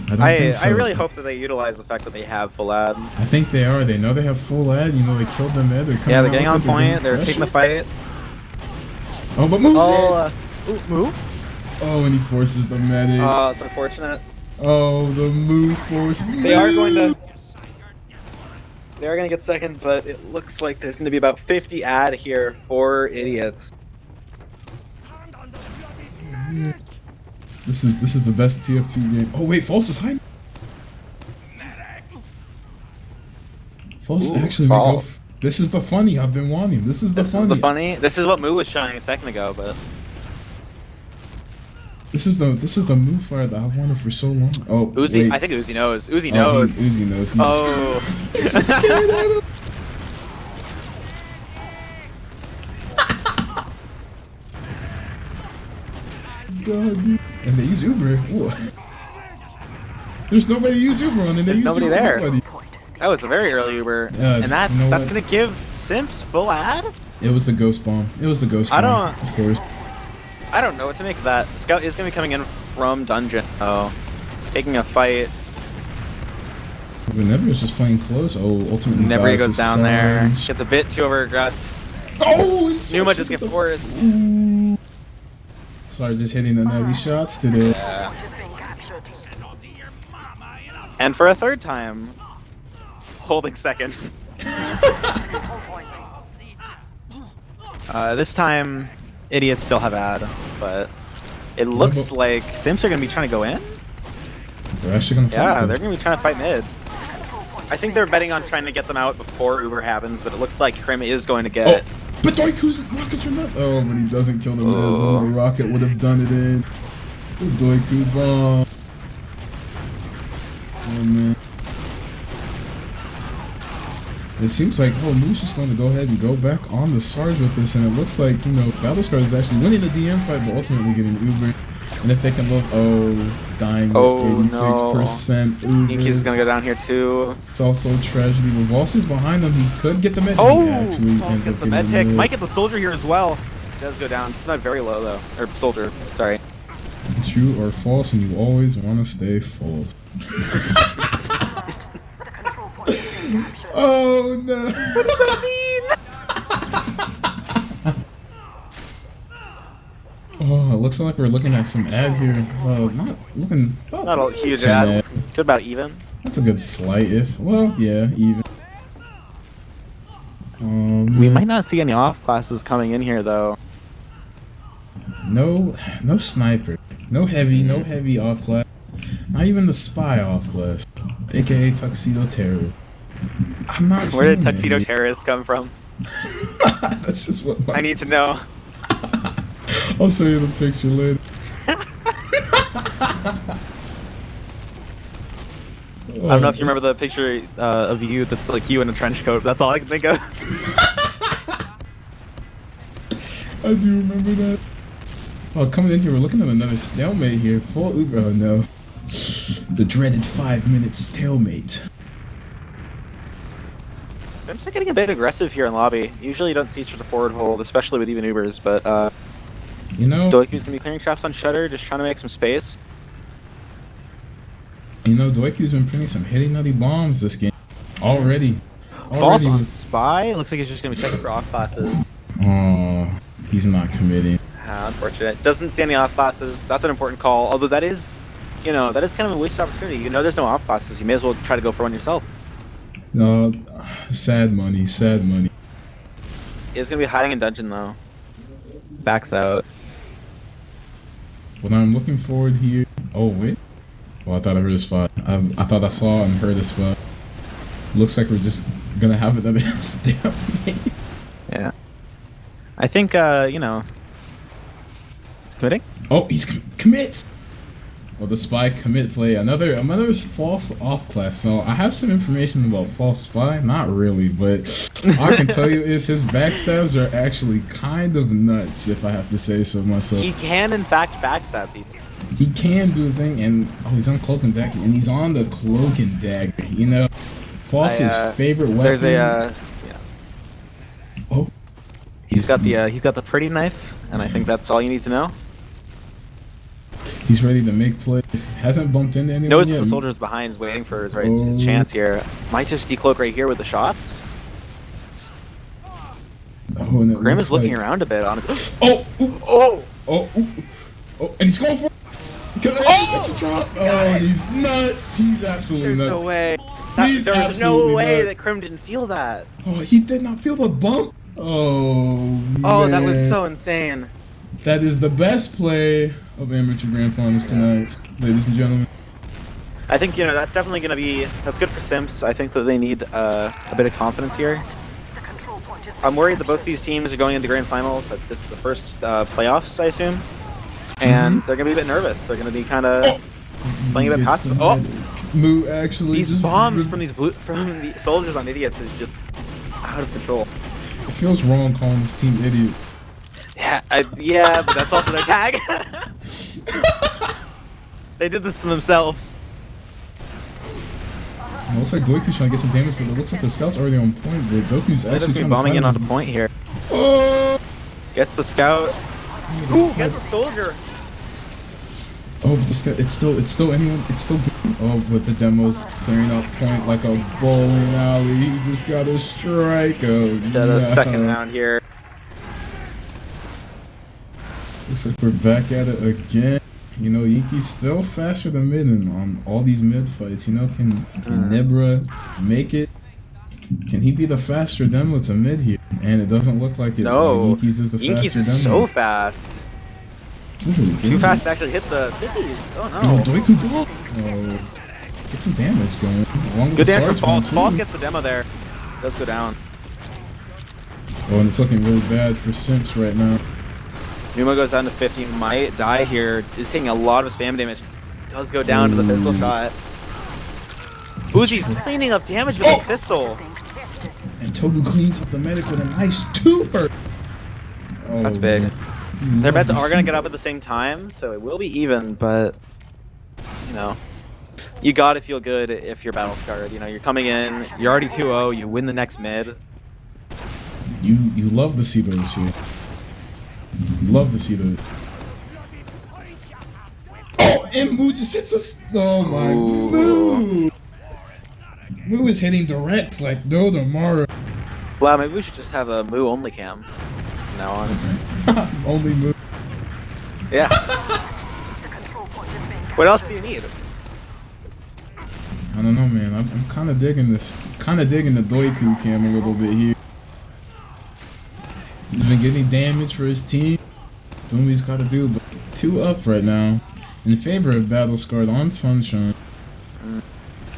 B: I don't think so.
A: I really hope that they utilize the fact that they have full ad.
B: I think they are. They know they have full ad. You know, they killed them med.
A: Yeah, they're getting on point. They're taking the fight.
B: Oh, but moves
A: move?
B: Oh, and he forces the medic.
A: Oh, it's unfortunate.
B: Oh, the move force.
A: They are going to get second, but it looks like there's going to be about 50 ad here for Idiots.
B: This is the best TF2 game. Oh wait, False is hiding. False actually go. This is the funny I've been wanting. This is the funny.
A: This is what Moo was showing a second ago, but
B: this is the move fire that I've wanted for so long. Oh,
A: Uzi,
B: wait.
A: I think Uzi knows. Uzi knows.
B: Uzi knows.
A: He's
B: just staring at him. God, dude. And they use Uber. Whoa. There's nobody to use Uber on, and
A: there's nobody there.
B: Nobody.
A: That was a very early Uber, and that's gonna give Simps full ad.
B: It was the ghost bomb. It was the ghost bomb. Of course.
A: I don't know what to make of that. Scout is gonna be coming in from dungeon. Oh, taking a fight.
B: Never is just playing close. Oh, ultimately
A: Never
B: dies
A: goes
B: to
A: down there.
B: Sarge.
A: Gets a bit too overaggressed.
B: Oh, and
A: Numa
B: Sarge
A: just
B: hit
A: get
B: the-
A: forced.
B: Ooh. Sarge just hitting the nutty shots today.
A: Yeah. And for a third time, holding second. This time, idiots still have ad, but it looks like Simps are going to be trying to go in.
B: They're actually going to fight.
A: Yeah, they're going to be trying to fight mid. I think they're betting on trying to get them out before Uber happens, but it looks like Krim is going to get...
B: Oh, but Doiku's rockets are nuts. Oh, but he doesn't kill the mid. Oh. The rocket would have done it in. The Doiku bomb. Oh, man. It seems like, oh, Moo's just going to go ahead and go back on the Sarge with this, and it looks like, you know, BattleScarred is actually winning the DM fight, but ultimately getting Uber. And if they can look, dying with 86% Uber.
A: Inky's going to go down here too.
B: It's also a tragedy. But Voss is behind him. He could get the med.
A: Voss gets the med pick. Might get the soldier here as well. It does go down. It's not very low though. Or soldier, sorry.
B: True or false, and you always want to stay false. Oh no!
A: What does that mean?
B: Oh, it looks like we're looking at some ad here. Not looking.
A: Not a huge ad. Good about even.
B: That's a good slight if. Well, yeah, even.
A: We might not see any off classes coming in here though.
B: No sniper. No heavy off class. Not even the spy off class. AKA Tuxedo Terror. I'm not.
A: Where did Tuxedo Terrorist come from?
B: That's just what
A: I need to know.
B: I'll show you the picture later.
A: I don't know if you remember the picture of you that's like you in a trench coat. That's all I can think of.
B: I do remember that. Oh, coming in here, we're looking at another stalemate here. Full Uber. Oh no. The dreaded 5-minute stalemate.
A: Simps are getting a bit aggressive here in lobby. Usually you don't see such a forward hold, especially with even Ubers, but
B: you know,
A: Doiku's gonna be clearing traps on Shutter, just trying to make some space.
B: You know, Doiku's been putting some hitty nutty bombs this game. Already.
A: False on Spy? Looks like he's just gonna be checking for off classes.
B: Oh, he's not committing.
A: Unfortunate. Doesn't see any off classes. That's an important call. Although that is, you know, that is kind of a wasted opportunity. You know there's no off classes. You may as well try to go for one yourself.
B: No, sad money, sad money.
A: He's gonna be hiding in dungeon though. Backs out.
B: What I'm looking forward here. Oh wait. Well, I thought I heard a spot. I thought I saw and heard a spot. Looks like we're just gonna have another stalemate. Yeah.
A: I think you know. He's committing.
B: Oh, he's commits. Well, the spy commit play. Another false off class. So I have some information about false spy. Not really, but all I can tell you is his backstabs are actually kind of nuts, if I have to say so myself.
A: He can in fact backstab people.
B: He can do a thing, and he's on cloak and dagger, and he's on the cloak and dagger. You know, False's favorite weapon.
A: There's a yeah.
B: Oh,
A: he's got the pretty knife, and I think that's all you need to know.
B: He's ready to make plays. Hasn't bumped into anyone
A: Notice
B: yet.
A: the soldier's behind, is waiting for his chance here. Might just decloak right here with the shots.
B: Oh, and
A: Krim is looking around a bit on his.
B: Oh, and he's going for. That's a drop. Oh, he's nuts. He's absolutely nuts.
A: There's no way. There's no way that Krim didn't feel that.
B: Oh, he did not feel the bump. Oh,
A: man. That was so insane.
B: That is the best play of amateur grand finals tonight, ladies and gentlemen.
A: I think, you know, that's definitely going to be, that's good for Simps. I think that they need a bit of confidence here. I'm worried that both these teams are going into grand finals. That this is the first playoffs, I assume. And they're going to be a bit nervous. They're going to be kind of playing a bit passive. Oh!
B: Moo actually
A: these bombs from the soldiers on idiots is just out of control.
B: It feels wrong calling this team idiot.
A: Yeah, but that's also their tag. They did this to themselves.
B: It looks like Doku's trying to get some damage, but it looks like the scout's already on point. But Doku's actually trying to
A: bombing in on the point here.
B: Oh!
A: Gets the scout. Ooh, gets a soldier.
B: Oh, but the scout, it's still anyone. It's still good. Oh, but the demo's clearing up point like a bowling alley. He just got a strike. Oh,
A: The second round here.
B: Looks like we're back at it again. You know, Yankee's still faster than mid on all these mid fights. You know, can Nibra make it? Can he be the faster demo to mid here? And it doesn't look like it.
A: No,
B: Yankees is the
A: Yankees
B: faster
A: is
B: demo.
A: so fast.
B: Ooh,
A: Too fast to actually hit the cities. Oh
B: Oh,
A: no.
B: Doiku ball. Oh, get some damage going. Along with
A: Good
B: the
A: damage from
B: Sarge
A: False.
B: gun, too.
A: False gets the demo there. Does go down.
B: Oh, and it's looking really bad for Simps right now.
A: Momo goes down to 50. Might die here. Is taking a lot of spam damage. Does go down to the pistol shot. Uzi's cleaning up damage with his pistol.
B: And Tobu cleans up the medic with a nice twofer. Oh,
A: That's big.
B: man.
A: Their bets are going to get up at the same time, so it will be even, but, you know, you got to feel good if you're battle scarred. You know, you're coming in, you're already 2-0, you win the next mid.
B: You love to see those here. You love to see those. Oh, and Moo just hits us. Oh my. Moo! Moo is hitting directs like no tomorrow.
A: Wow, maybe we should just have a Moo only cam from now on.
B: Only Moo.
A: Yeah. What else do you need?
B: I don't know, man. I'm kind of digging this. Kind of digging the Doiku cam a little bit here. He's been getting damage for his team. Doing what he's got to do, but 2 up right now in favor of BattleScarred on Sunshine.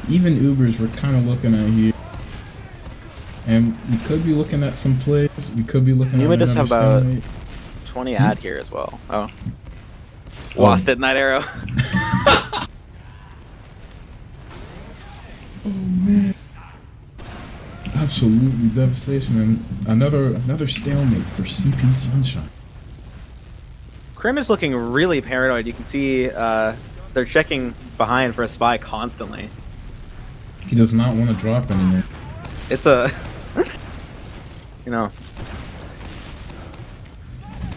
B: Even Ubers we're kind of looking at here. And we could be looking at some plays. We could be looking
A: You
B: at
A: might just
B: another
A: have about
B: stalemate.
A: 20 ad here as well. Oh. Lost it in that arrow.
B: Oh man. Absolutely devastation, and another stalemate for CP Sunshine.
A: Krim is looking really paranoid. You can see they're checking behind for a spy constantly.
B: He does not want to drop anymore.
A: It's a, you know.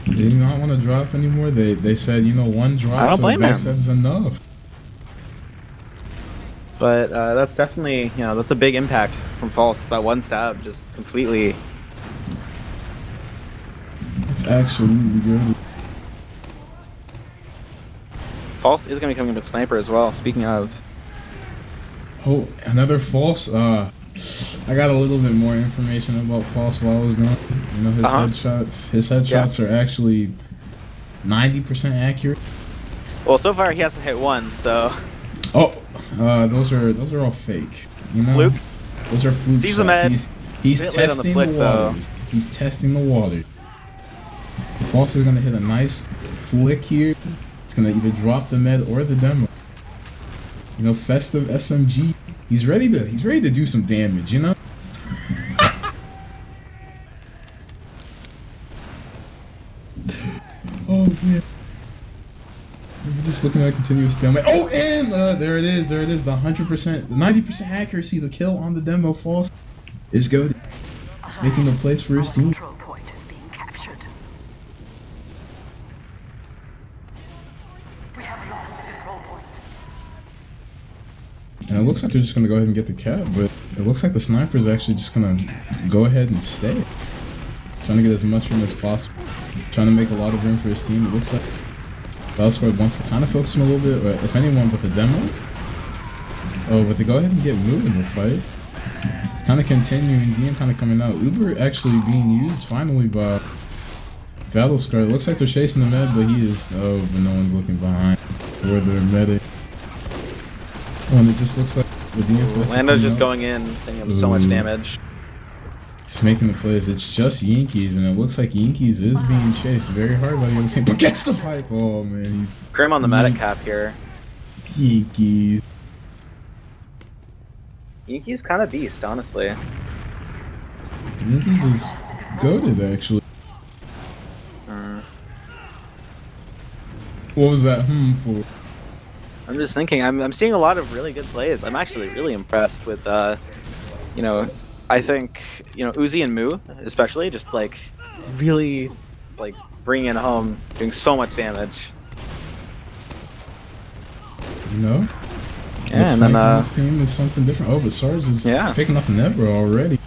B: They do not want to drop anymore. They said, you know, one
A: I
B: drop
A: don't
B: to
A: blame
B: the
A: him.
B: backstab is enough.
A: But that's definitely, you know, that's a big impact from False. That one stab just completely.
B: It's absolutely good.
A: False is going to be coming in with Sniper as well. Speaking of.
B: Oh, another False. I got a little bit more information about False while I was gone. You know, his headshots. His headshots are actually 90% accurate.
A: Well, so far he hasn't hit one, so.
B: Oh, those are all fake. You know,
A: Fluke.
B: Those are fluke
A: Sees the
B: shots.
A: med.
B: He's
A: Bit late on the
B: testing
A: flick,
B: the
A: though.
B: waters. He's testing the water. False is gonna hit a nice flick here. It's gonna either drop the med or the demo. You know, festive SMG. He's ready to do some damage. You know. Oh man. We're just looking at a continuous stalemate. Oh, and there it is. The 100%, 90% accuracy, the kill on the demo False is good. Making the place for his team.
C: Control point is being captured. We have lost the control point.
B: And it looks like they're just gonna go ahead and get the cap, but it looks like the sniper is actually just gonna go ahead and stay. Trying to get as much room as possible. Trying to make a lot of room for his team. It looks like BattleScarred wants to kind of focus him a little bit, but if anyone but the demo. Oh, but they go ahead and get moved in the fight. Kind of continuing, game kind of coming out. Uber actually being used finally by BattleScarred. It looks like they're chasing the med, but he is. Oh, but no one's looking behind for their medic. Oh, and it just looks like the DFS.
A: Lando's just going in, taking up so much damage.
B: He's making the plays. It's just Yankees, and it looks like Yankees is being chased very hard by the other team, but gets the pipe. Oh man, he's
A: Krim on the medic cap here.
B: Yankees.
A: Yankee's kind of beast, honestly.
B: Yankees is goated actually. What was that for?
A: I'm just thinking, I'm seeing a lot of really good plays. I'm actually really impressed with, you know, I think, you know, Uzi and Moo, especially, just like really like bringing it home, doing so much damage.
B: You know?
A: Yeah, and
B: flank
A: then
B: on this team is something different. Oh, but Sarge is picking off Nebra already.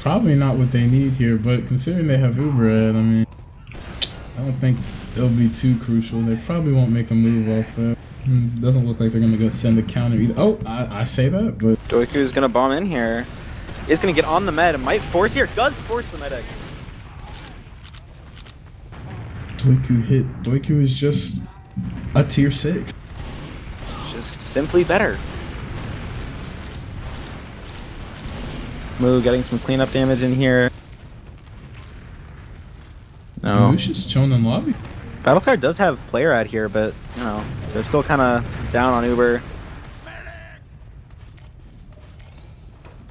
B: Probably not what they need here, but considering they have Uber Ed, I mean, I don't think it'll be too crucial. They probably won't make a move off that. Doesn't look like they're gonna go send a counter either. Oh, I say that, but
A: Doiku's gonna bomb in here. Is gonna get on the med and might force here. Does force the medic.
B: Doiku hit. Doiku is just a tier 6.
A: Just simply better. Moo getting some cleanup damage in here. No.
B: Lucius chilling in lobby.
A: BattleScarred does have player ad here, but you know they're still kind of down on Uber.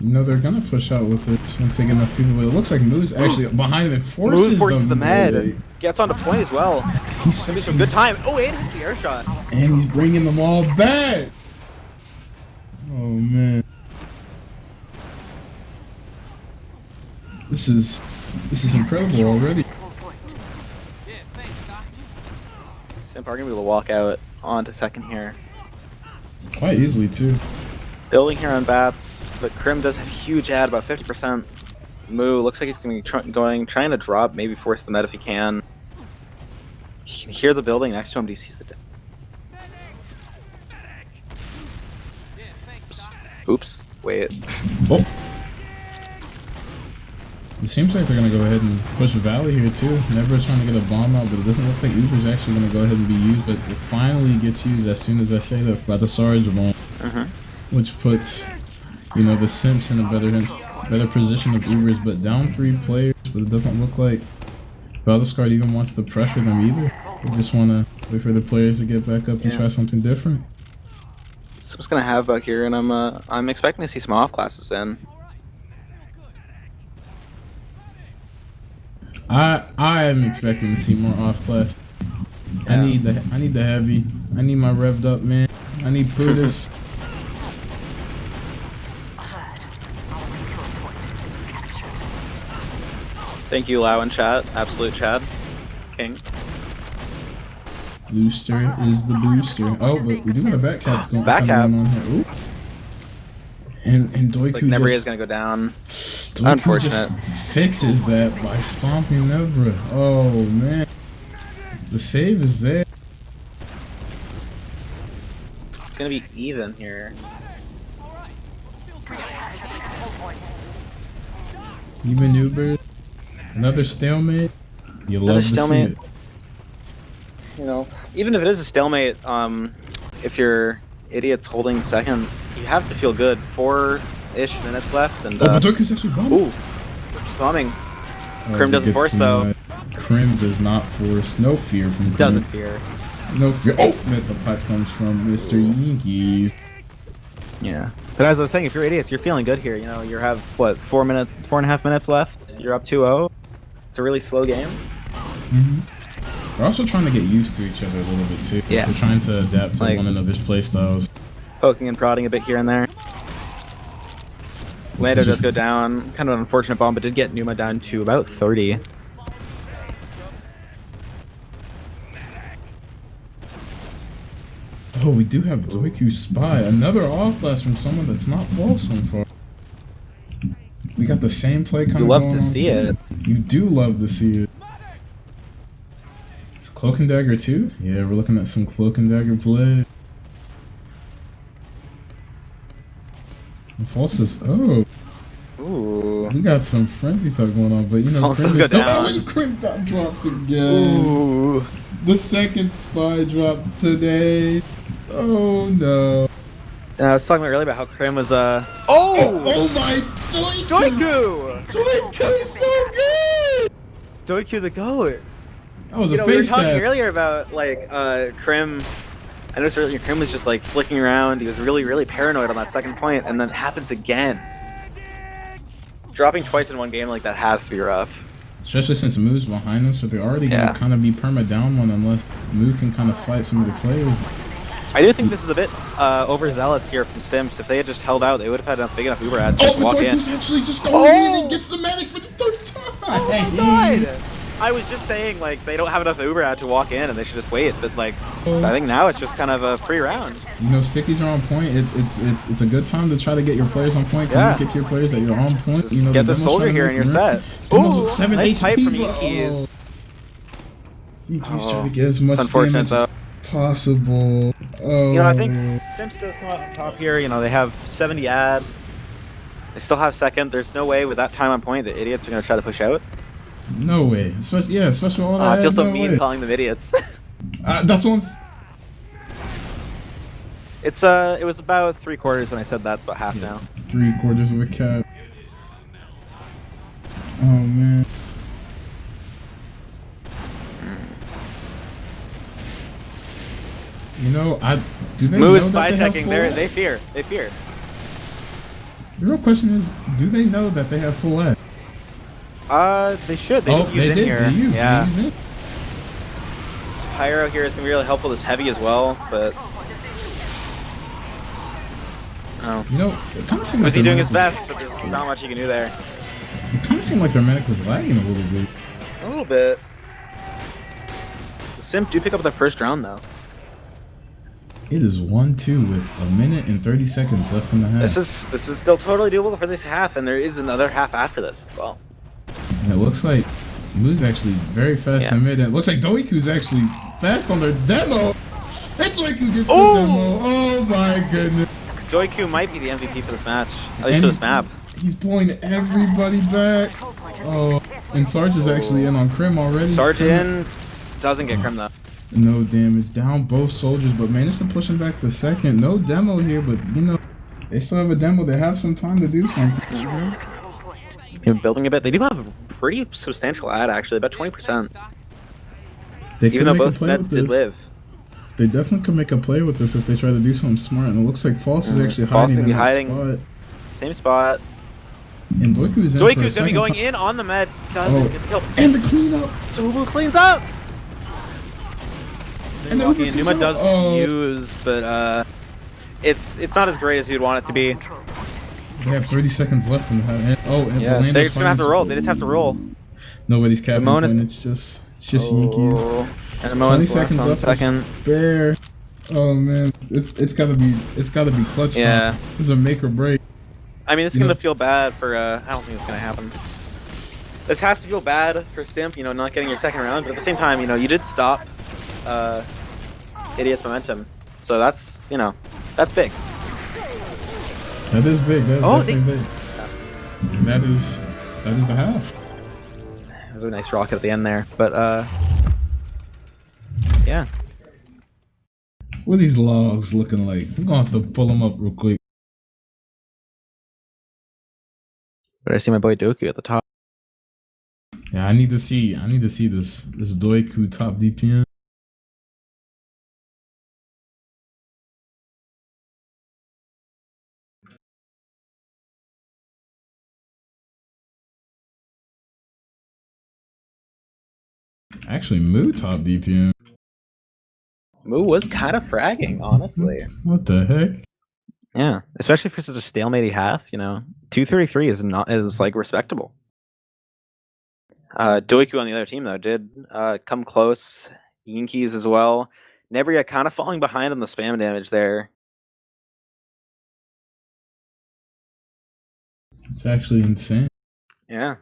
B: You know they're gonna push out with it once they get enough people. But it looks like Moo's actually behind him and forces
A: the med. Gets onto point as well.
B: He's
A: gonna be some good time. Oh, and hits the air shot.
B: And he's bringing them all back. Oh man, this is incredible already.
A: Simp are gonna be able to walk out onto second here.
B: Quite easily too.
A: Building here on bats, but Krim does have huge ad, about 50%. Moo looks like he's gonna be trying to drop, maybe force the med if he can. You can hear the building next to him, but he sees the. Oops. Wait.
B: Oh. It seems like they're gonna go ahead and push Valley here too. Never trying to get a bomb out, but it doesn't look like Uber's actually gonna go ahead and be used. But it finally gets used as soon as I say that by the Sarge bomb, which puts, you know, the Simps in a better position of Uber's. But down 3 players, but it doesn't look like BattleScarred even wants to pressure them either. They just want to wait for the players to get back up and try something different.
A: That's what's gonna have back here, and I'm expecting to see some off classes in.
B: I am expecting to see more off class. Yeah. I need the heavy. I need my revved up man. I need Brutus.
A: Thank you, Lau in chat. Absolute Chad. King.
B: Booster is the booster. Oh, but we do have a back cap going on here. Ooh. And Doiku
A: like Nebra is gonna go down.
B: Doiku
A: Unfortunate.
B: Just fixes that by stomping Nebra. Oh man, the save is there.
A: It's gonna be even here.
B: Even Uber. Another stalemate. You love to see it.
A: You know, even if it is a stalemate, if your idiot's holding second, you have to feel good. 4-ish minutes left, and
B: but Doku's actually bombing.
A: Ooh, just bombing. Krim doesn't force though.
B: Krim does not force. No fear from Krim.
A: Doesn't fear.
B: No fear. Oh, the pipe comes from Mr. Yinkies.
A: Yeah, but as I was saying, if you're idiots, you're feeling good here. You know, you have what 4.5 minutes left. You're up 2-0. It's a really slow game.
B: We're also trying to get used to each other a little bit too.
A: Yeah.
B: We're trying to adapt to one another's playstyles.
A: Poking and prodding a bit here and there. Lando does go down. Kind of an unfortunate bomb, but did get Numa down to about 30.
B: Oh, we do have Doiku Spy. Another off blast from someone that's not false so far. We got the same play kind of going on.
A: You love to see it.
B: You do love to see it. It's Cloak and Dagger too? Yeah, we're looking at some Cloak and Dagger play. And False says, oh.
A: Ooh.
B: We got some frenzy stuff going on, but you know, Krim is still. Oh, and Krim drops again.
A: Ooh.
B: The second spy drop today. Oh no.
A: I was talking earlier about how Krim was
B: Oh my
A: Doiku!
B: Doiku is so good!
A: Doiku the GOAT!
B: That was a
A: we were
B: face
A: talking
B: stab.
A: earlier about like Krim. I noticed earlier Krim was just like flicking around. He was really, really paranoid on that second point, and then it happens again. Dropping twice in one game like that has to be rough.
B: Especially since Moo's behind them, so they're already gonna kind of be perma down one unless Moo can kind of fight some of the players.
A: I do think this is a bit overzealous here from Simps. If they had just held out, they would have had a big enough Uber ad to just walk in.
B: Actually just going in and gets the medic for the third time.
A: Oh my god! I was just saying, like, they don't have enough Uber ad to walk in and they should just wait. But, like, I think now it's just kind of a free round.
B: You know, stickies are on point. It's a good time to try to get your players on point.
A: Yeah.
B: Communicate to your players that you're on point.
A: Just
B: You know,
A: get the soldier here and you're set.
B: Demos
A: Ooh,
B: with 7
A: nice pipe
B: HP.
A: from Yankees.
B: Yankees trying to get as much
A: It's unfortunate,
B: damage as possible. Oh.
A: You know, I think Simps does come out on top here. You know, they have 70 ad. They still have second. There's no way with that time on point that idiots are going to try to push out.
B: No way. Especially all that.
A: I feel so
B: no
A: mean
B: way.
A: calling them idiots.
B: That's what
A: It was about 3/4 when I said that. It's about half now.
B: 3/4 of a cap. Oh man. You know, do they
A: Moo is
B: know that
A: spy
B: they have
A: checking.
B: full
A: They fear. They fear.
B: The real question is, do they know that they have full ad?
A: They should. They didn't use
B: they
A: in
B: did.
A: here.
B: They used.
A: Yeah.
B: They used it.
A: Pyro here is gonna be really helpful. This heavy as well, but oh.
B: You know, it kind of seemed like
A: Was he
B: their
A: doing his
B: medic
A: best? But there's not much you can do there.
B: It kind of seemed like their medic was lagging a little bit.
A: A little bit. The Simp do pick up their first round though.
B: It is 1-2 with 1 minute and 30 seconds left in the half.
A: This is still totally doable for this half, and there is another half after this as well.
B: And it looks like Moo's actually very fast in mid. And it looks like Doiku's actually fast on their demo. And Doiku gets the demo. Oh my goodness.
A: Doiku might be the MVP for this match, at least for this map.
B: He's pulling everybody back. Oh, and Sarge is actually in on Crim already.
A: Sarge in, doesn't get Crim though.
B: No damage. Down both soldiers, but managed to push him back to second. No demo here, but you know, they still have a demo. They have some time to do something.
A: You're building a bit. They do have a pretty substantial ad actually, about 20%.
B: They
A: Even
B: could
A: though
B: make a
A: both
B: play
A: meds
B: with
A: did
B: this.
A: live.
B: They definitely could make a play with this if they try to do something smart. And it looks like False is actually
A: False
B: hiding in
A: gonna be
B: that
A: hiding.
B: spot.
A: Same spot.
B: And Doiku's in for a
A: Doiku's gonna be
B: second
A: going
B: time.
A: in on the med. Doesn't get the kill.
B: And the cleanup.
A: Tubu cleans up.
B: And the Uber
A: Numa
B: comes out.
A: does use, but it's not as great as you'd want it to be.
B: They have 30 seconds left in the half. And
A: Yeah, they're just gonna have to roll. They just have to roll.
B: Nobody's capping
A: Momo is-
B: point. It's just Yankees.
A: And
B: 20 seconds
A: on
B: left to
A: second.
B: spare. Oh man, it's gotta be clutch time.
A: Yeah.
B: This is a make or break.
A: I mean, it's
B: You
A: gonna
B: know-
A: feel bad for. I don't think it's gonna happen. This has to feel bad for Simp, you know, not getting your second round. But at the same time, you know, you did stop Idiot's momentum, so that's that's big.
B: That is big. That is
A: Oh,
B: definitely big. And that is the half.
A: It was a nice rocket at the end there, but yeah.
B: What are these logs looking like? I'm gonna have to pull them up real quick.
A: But I see my boy Doku at the top.
B: Yeah, I need to see this Doiku top DPM. Actually, Moo top DPM.
A: Moo was kind of fragging, honestly.
B: What the heck?
A: Yeah, especially for such a stalemate half. You know, 233 is like respectable. Doiku on the other team though did come close. Yankees as well. Nebria kind of falling behind on the spam damage there.
B: It's actually insane.
A: Yeah.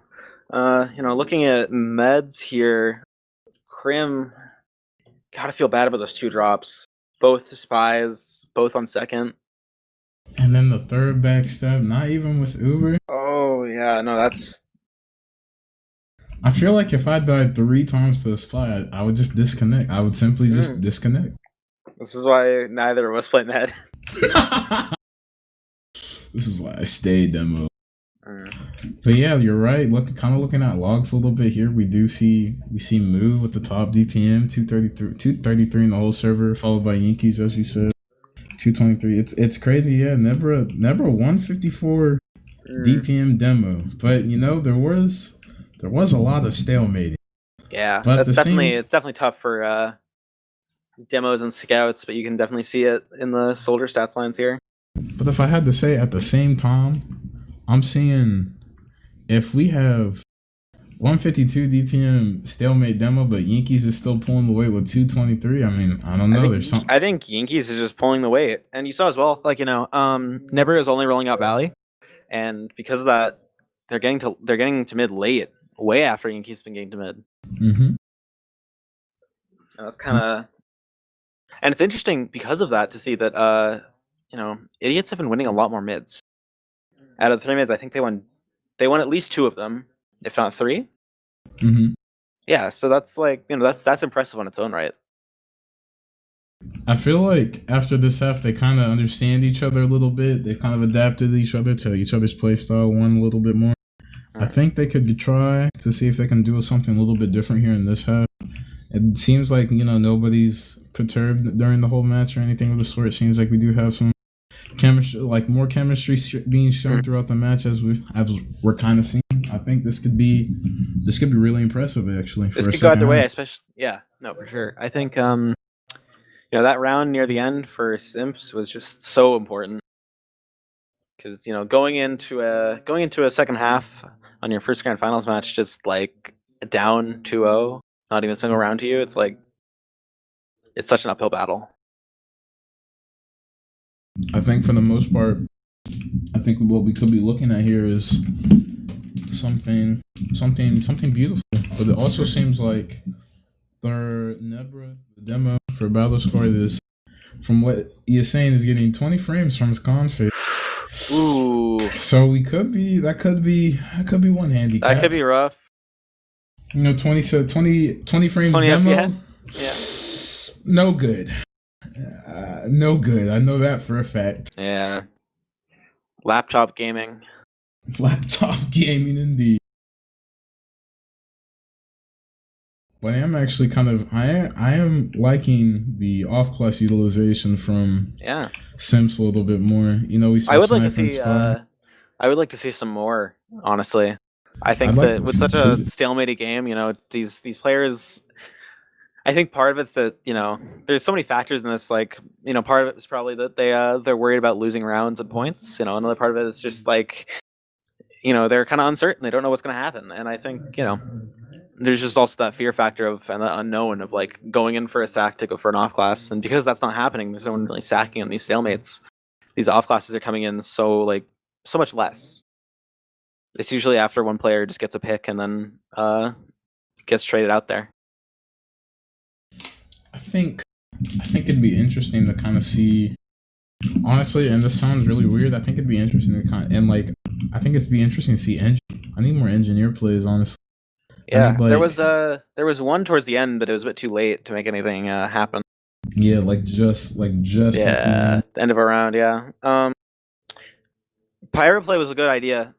A: You know, looking at meds here, Crim gotta feel bad about those 2 drops. Both spies, both on second.
B: And then the third backstab, not even with Uber.
A: Oh yeah, no, that's.
B: I feel like if I died 3 times to a spy, I would just disconnect. I would simply just disconnect.
A: This is why neither of us play med.
B: This is why I stay demo. But yeah, you're right. Kind of looking at logs a little bit here. We see Moo with the top DPM, 233 in the whole server, followed by Yankees, as you said, 223. It's crazy. Yeah, never a 154 DPM demo. But you know, there was a lot of stalemating.
A: Yeah,
B: but
A: it's definitely tough for demos and scouts, but you can definitely see it in the soldier stats lines here.
B: But if I had to say, at the same time, I'm seeing if we have 152 DPM stalemate demo, but Yankees is still pulling the weight with 223. I mean, I don't know. There's something.
A: I think Yankees is just pulling the weight, and you saw as well. Like Nibber is only rolling out Valley, and because of that, they're getting to mid late, way after Yankees been getting to mid.
B: Mm-hmm.
A: And that's kind of, and it's interesting because of that to see that idiots have been winning a lot more mids. Out of the 3 mids, I think they won at least 2 of them, if not 3.
B: Mm-hmm.
A: Yeah, so that's like that's impressive on its own right.
B: I feel like after this half, they kind of understand each other a little bit. They kind of adapted each other's play style one a little bit more. I think they could try to see if they can do something a little bit different here in this half. It seems like nobody's perturbed during the whole match or anything of the sort. It seems like we do have some chemistry, like more chemistry being shown throughout the match as we're kind of seeing. I think this could be really impressive actually.
A: This could go either way, especially for sure. I think that round near the end for Simps was just so important because going into a second half on your first grand finals match just like down 2-0, not even a single round to you, it's like it's such an uphill battle.
B: I think for the most part, I think what we could be looking at here is something beautiful. But it also seems like the demo for BattleScarred is, from what you're saying, is getting 20 frames from his config.
A: Ooh.
B: So that could be one handicap.
A: That could be rough.
B: 20 frames
A: 20
B: demo.
A: FPS? Yeah.
B: No good. No good. I know that for a fact.
A: Yeah. Laptop gaming.
B: Laptop gaming indeed. But I am actually I am liking the off class utilization from Simps a little bit more. We saw
A: I would like to see some more, honestly. I think that with such a stalemated game, these players, I think part of it's that, there's so many factors in this, like, part of it is probably that they're worried about losing rounds and points. Another part of it is just like, they're kind of uncertain. They don't know what's going to happen. And I think, there's just also that fear factor of and the unknown of like going in for a sack to go for an off class. And because that's not happening, there's no one really sacking on these stalemates. These off classes are coming in so much less. It's usually after one player just gets a pick and then gets traded out there.
B: I think it'd be interesting to kind of see, honestly, and this sounds really weird. I think it'd be interesting to I think it'd be interesting to see I need more engineer plays, honestly.
A: Yeah, there was one towards the end, but it was a bit too late to make anything happen.
B: Yeah, just
A: the end of a round. Yeah. Pyro play was a good idea.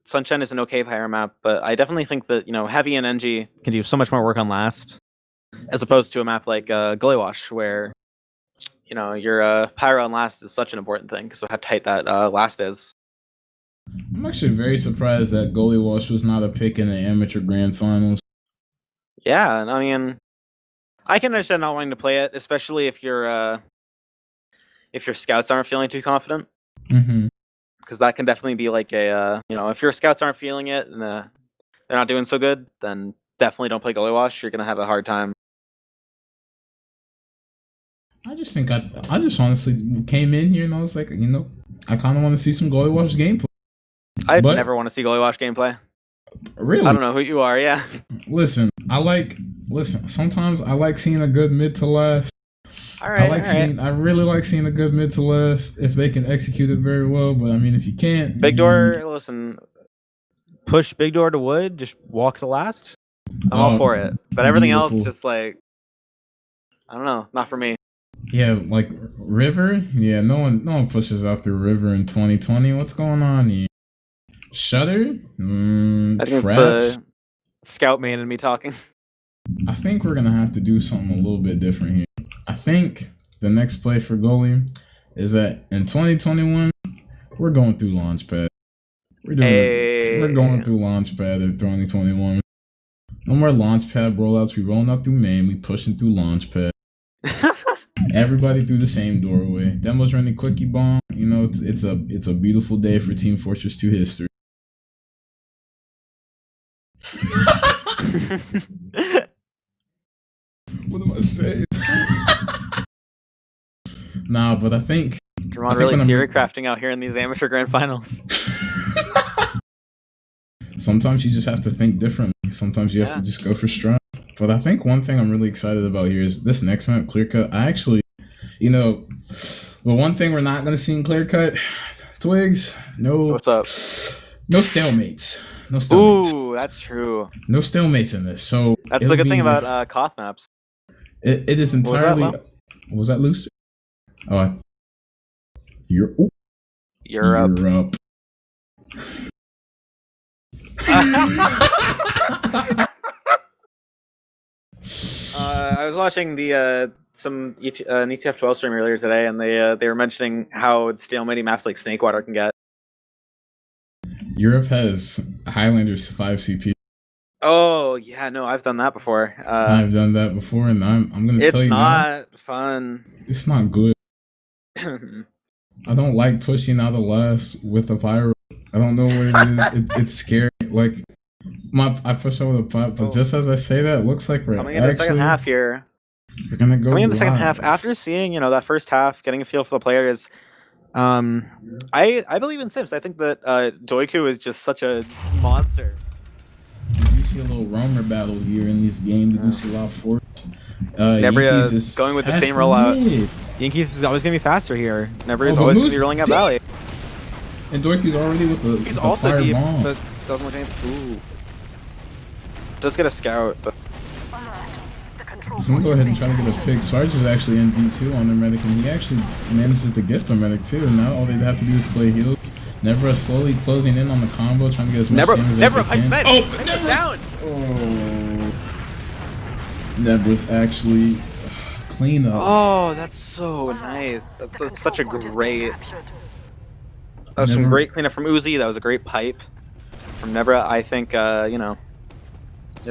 A: Sunshine is an okay pyro map, but I definitely think that Heavy and NG can do so much more work on last, as opposed to a map like Gully Wash, where your pyro on last is such an important thing because of how tight that last is.
B: I'm actually very surprised that Gully Wash was not a pick in the amateur grand finals.
A: Yeah, I mean, I can understand not wanting to play it, especially if your scouts aren't feeling too confident.
B: Mm-hmm.
A: Because that can definitely be like if your scouts aren't feeling it and they're not doing so good, then definitely don't play Gully Wash. You're gonna have a hard time.
B: I just think I just honestly came in here and I was like, I kind of want to see some Gully Wash gameplay.
A: I never want to see Gully Wash gameplay.
B: Really?
A: I don't know who you are, yeah.
B: Listen, sometimes I like seeing a good mid to last.
A: Alright,
B: I really like seeing a good mid to last if they can execute it very well, but I mean, if you can't...
A: Big door, listen, push big door to wood, just walk the last. I'm all for it. But everything else, just like, I don't know, not for me.
B: Yeah, like River? Yeah, no one pushes out through River in 2020. What's going on here? Shutter?
A: I think
B: Traps?
A: it's the scout man and me talking.
B: I think we're going to have to do something a little bit different here. I think the next play for goalie is that in 2021, we're going through Launchpad. We're going through Launchpad in 2021. No more Launchpad rollouts. We rolling up through main. We pushing through Launchpad. Everybody through the same doorway. Demos running quickie bomb. It's a beautiful day for Team Fortress 2 history. What am I saying? Nah, but I think
A: Jemond really fury crafting out here in these amateur grand finals.
B: Sometimes you just have to think differently. Sometimes you have to just go for strong. But I think one thing I'm really excited about here is this next map, Clear Cut. I actually, you know, the one thing we're not going to see in Clear Cut, twigs, no.
A: What's up?
B: No stalemates. No stalemates.
A: Ooh, that's true.
B: No stalemates in this. So
A: that's the good thing about Koth maps.
B: It is entirely. Was that loose? Oh, Europe.
A: I was watching the some an ETF 12 stream earlier today, and they were mentioning how stalemating maps like Snakewater can get.
B: Europe has Highlanders 5 CP.
A: Oh yeah, no, I've done that before.
B: I've done that before, and I'm gonna tell you,
A: it's not fun.
B: It's not good. I don't like pushing out of last with a pyro. I don't know what it is. It's scary. Like I push out with a pyro, but just as I say that, it looks like we're
A: coming in the second half here.
B: We're gonna go
A: coming in the second half after seeing that first half, getting a feel for the players. I believe in Simps. I think that Doiku is just such a monster.
B: We do see a little roamer battle here in this game. We do see a lot of force.
A: Nebria is going with the same rollout. Yankees is always going to be faster here. Nebria is always going to be rolling out Valley.
B: And Doiku's already with the
A: He's also
B: fire
A: deep,
B: bomb.
A: but doesn't look anything. Ooh. Does get a scout, but...
B: So I'm gonna go ahead and try to get a pick. Sarge is actually in D2 on their medic, and he actually manages to get the medic too. And now all they have to do is play heals. Nebra slowly closing in on the combo, trying to get as much damage as they can.
A: Oh, Nebra's down!
B: Oh, Nebra's actually clean up.
A: Oh, that's so nice. That's such a great... That was some great cleanup from Uzi. That was a great pipe from Nebra. I think, they're